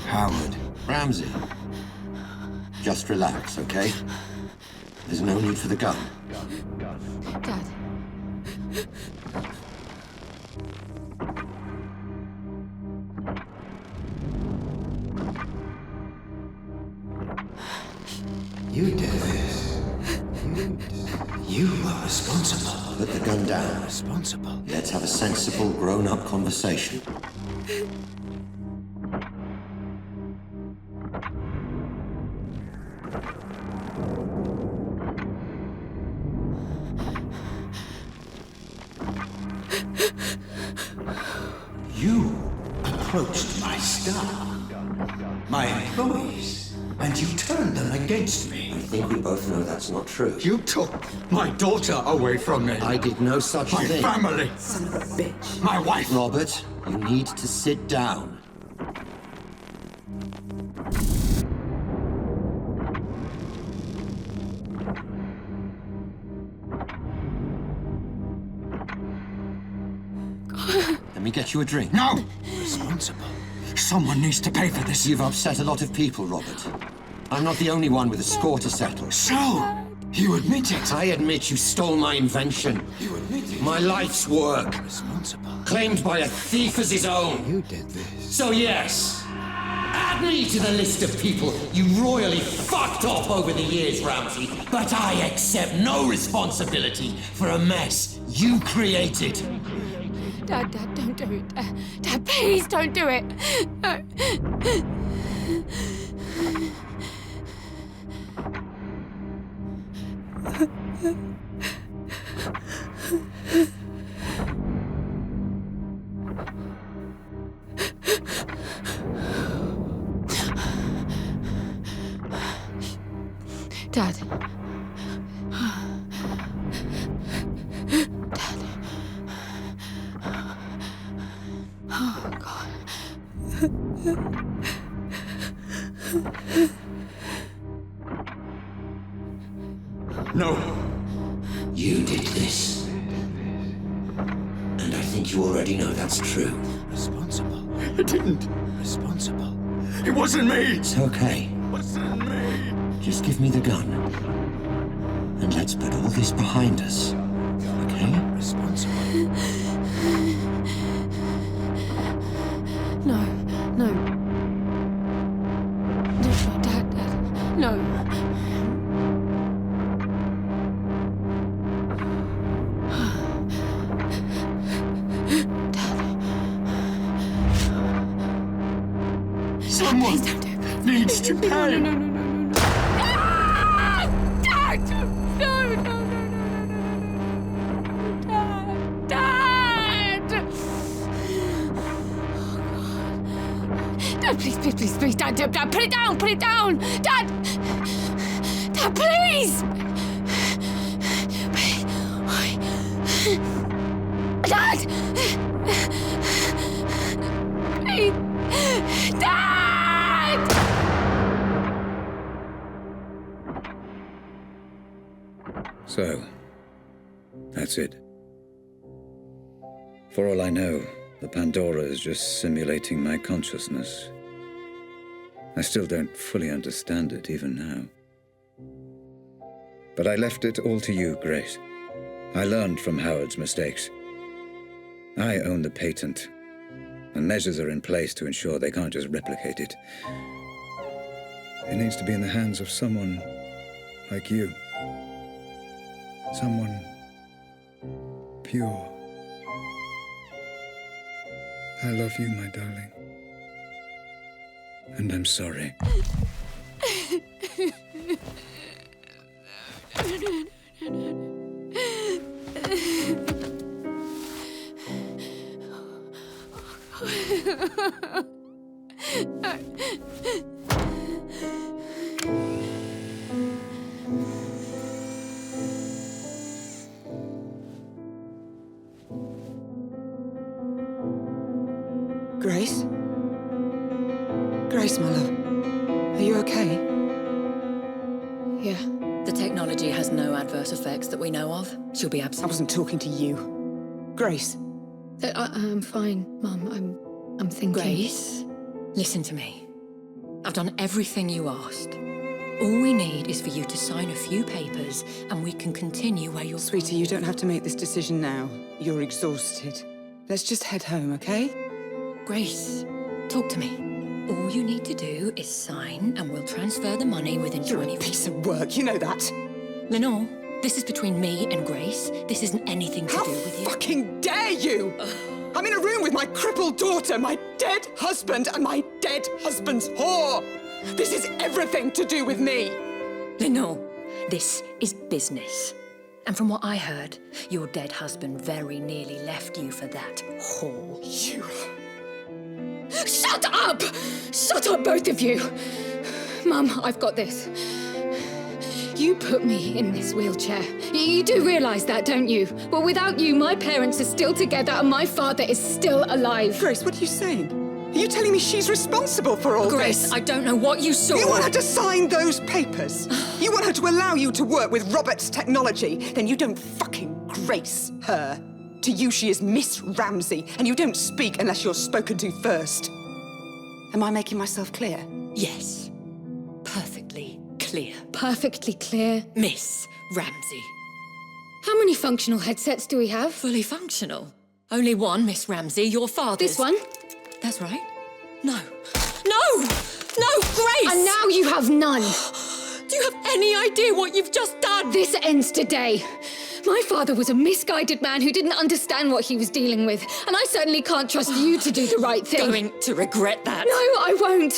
Speaker 8: Howard. Ramsey. Just relax, okay? There's no need for the gun.
Speaker 10: Dad.
Speaker 11: You did this. You were responsible.
Speaker 8: Put the gun down.
Speaker 11: Responsible?
Speaker 8: Let's have a sensible, grown-up conversation.
Speaker 11: You approached my staff, my employees, and you turned them against me.
Speaker 8: I think we both know that's not true.
Speaker 11: You took my daughter away from me.
Speaker 8: I did no such thing.
Speaker 11: My family.
Speaker 2: Son of a bitch.
Speaker 11: My wife.
Speaker 8: Robert, you need to sit down. Let me get you a drink.
Speaker 11: No! Responsible. Someone needs to pay for this.
Speaker 8: You've upset a lot of people, Robert. I'm not the only one with a score to settle.
Speaker 11: So, you admit it?
Speaker 8: I admit you stole my invention.
Speaker 11: You admit it?
Speaker 8: My life's work.
Speaker 11: Responsible.
Speaker 8: Claimed by a thief as his own.
Speaker 11: You did this.
Speaker 8: So yes, add me to the list of people you royally fucked off over the years, Ramsey. But I accept no responsibility for a mess you created.
Speaker 10: Dad, don't do it. Dad, please don't do it. Dad. Oh, God.
Speaker 11: No.
Speaker 8: You did this. And I think you already know that's true.
Speaker 11: Responsible. I didn't. Responsible. It wasn't me.
Speaker 8: It's okay.
Speaker 11: It wasn't me.
Speaker 8: Just give me the gun. And let's put all this behind us. Okay?
Speaker 11: Responsible.
Speaker 10: No. No, Dad, no. Dad.
Speaker 12: Someone
Speaker 10: Please don't do it. Please.
Speaker 12: needs to pay.
Speaker 10: No. Ah! Dad! No. Dad! Dad, please, Dad, put it down, Dad, please! Dad! Please! Dad!
Speaker 16: So, that's it. For all I know, the Pandora is just simulating my consciousness. I still don't fully understand it, even now. But I left it all to you, Grace. I learned from Howard's mistakes. I own the patent, and measures are in place to ensure they can't just replicate it. It needs to be in the hands of someone like you. Someone pure. I love you, my darling. And I'm sorry.
Speaker 2: Grace? Grace, my love. Are you okay?
Speaker 1: Yeah. The technology has no adverse effects that we know of. She'll be absent.
Speaker 2: I wasn't talking to you. Grace.
Speaker 10: I'm fine, Mum. I'm thinking.
Speaker 1: Grace, listen to me. I've done everything you asked. All we need is for you to sign a few papers and we can continue where you're...
Speaker 2: Sweetie, you don't have to make this decision now. You're exhausted. Let's just head home, okay?
Speaker 1: Grace, talk to me. All you need to do is sign and we'll transfer the money within 20
Speaker 2: You're a piece of work, you know that.
Speaker 1: Lenore, this is between me and Grace. This isn't anything to do with you.
Speaker 2: How fucking dare you! I'm in a room with my crippled daughter, my dead husband, and my dead husband's whore! This is everything to do with me!
Speaker 1: Lenore, this is business. And from what I heard, your dead husband very nearly left you for that whore.
Speaker 2: You...
Speaker 10: Shut up! Shut up, both of you! Mum, I've got this. You put me in this wheelchair. You do realise that, don't you? Well, without you, my parents are still together and my father is still alive.
Speaker 2: Grace, what are you saying? Are you telling me she's responsible for all
Speaker 1: Grace,
Speaker 2: this?
Speaker 1: I don't know what you saw.
Speaker 2: You want her to sign those papers? You want her to allow you to work with Robert's technology? Then you don't fucking grace her. To you, she is Miss Ramsey, and you don't speak unless you're spoken to first. Am I making myself clear?
Speaker 1: Yes. Perfectly clear.
Speaker 10: Perfectly clear.
Speaker 1: Miss Ramsey.
Speaker 10: How many functional headsets do we have?
Speaker 1: Fully functional. Only one, Miss Ramsey, your father's.
Speaker 10: This one?
Speaker 1: That's right. No. No! No, Grace!
Speaker 10: And now you have none.
Speaker 1: Do you have any idea what you've just done?
Speaker 10: This ends today. My father was a misguided man who didn't understand what he was dealing with, and I certainly can't trust you to do the right thing.
Speaker 1: Going to regret that.
Speaker 10: No, I won't.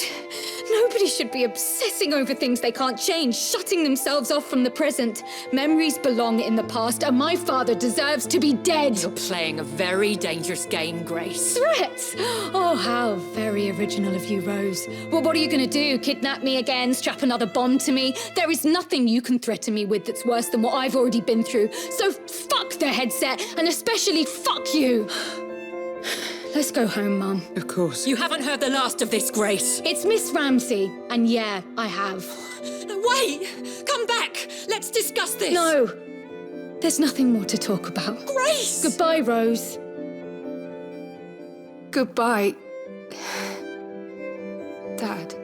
Speaker 10: Nobody should be obsessing over things they can't change, shutting themselves off from the present. Memories belong in the past, and my father deserves to be dead.
Speaker 1: You're playing a very dangerous game, Grace.
Speaker 10: Threats? Oh, how very original of you, Rose. Well, what are you going to do? Kidnap me again? Strap another bomb to me? There is nothing you can threaten me with that's worse than what I've already been through. So fuck the headset, and especially fuck you. Let's go home, Mum.
Speaker 2: Of course.
Speaker 1: You haven't heard the last of this, Grace.
Speaker 10: It's Miss Ramsey, and yeah, I have.
Speaker 1: No, wait! Come back! Let's discuss this!
Speaker 10: No! There's nothing more to talk about.
Speaker 1: Grace!
Speaker 10: Goodbye, Rose. Goodbye, Dad.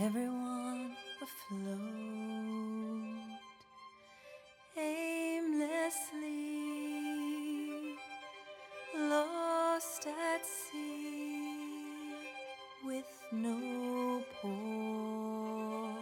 Speaker 5: everyone afloat, aimlessly lost at sea with no port.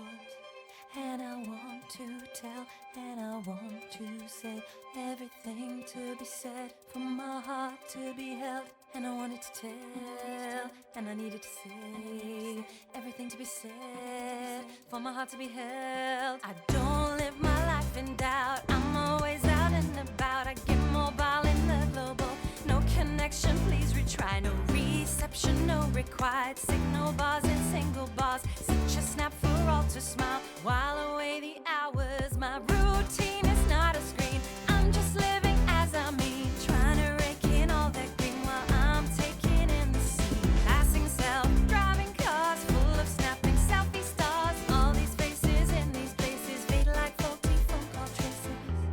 Speaker 5: And I want to tell, and I want to say everything to be said, from my heart to be held. And I wanted to tell, and I needed to say everything to be said, for my heart to be held. I don't live my life in doubt, I'm always out and about. I get mobile in the global, no connection, please retry. No reception, no required signal bars and single bars. Such a snap for all to smile, while away the hours. My routine is not a screen, I'm just living as I mean, trying to rake in all that green while I'm taking in the scene. Passing self-driving cars full of snapping selfie stars. All these faces in these places fade like faulty phone call traces.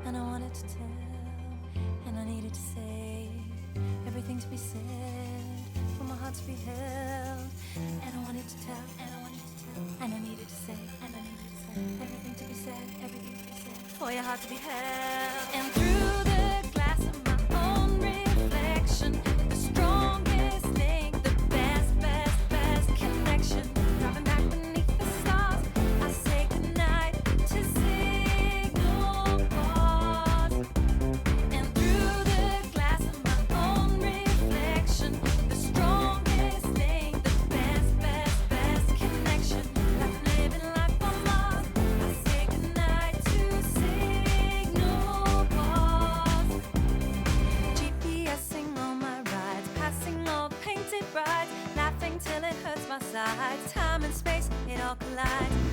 Speaker 5: And I wanted to tell, and I needed to say everything to be said, for my heart to be held. And I wanted to tell, and I wanted to tell, and I needed to say, and I needed to say everything to be said, everything to be said, for your heart to be held. And through the glass of my own reflection, the strongest link, the best connection. Driving back beneath the stars, I say goodnight to signal bars. And through the glass of my own reflection, the strongest link, the best connection. Like I'm living life on Mars, I say goodnight to signal bars. GPSing all my rides, passing all painted brides, laughing till it hurts my sides. Time and space, it all collides.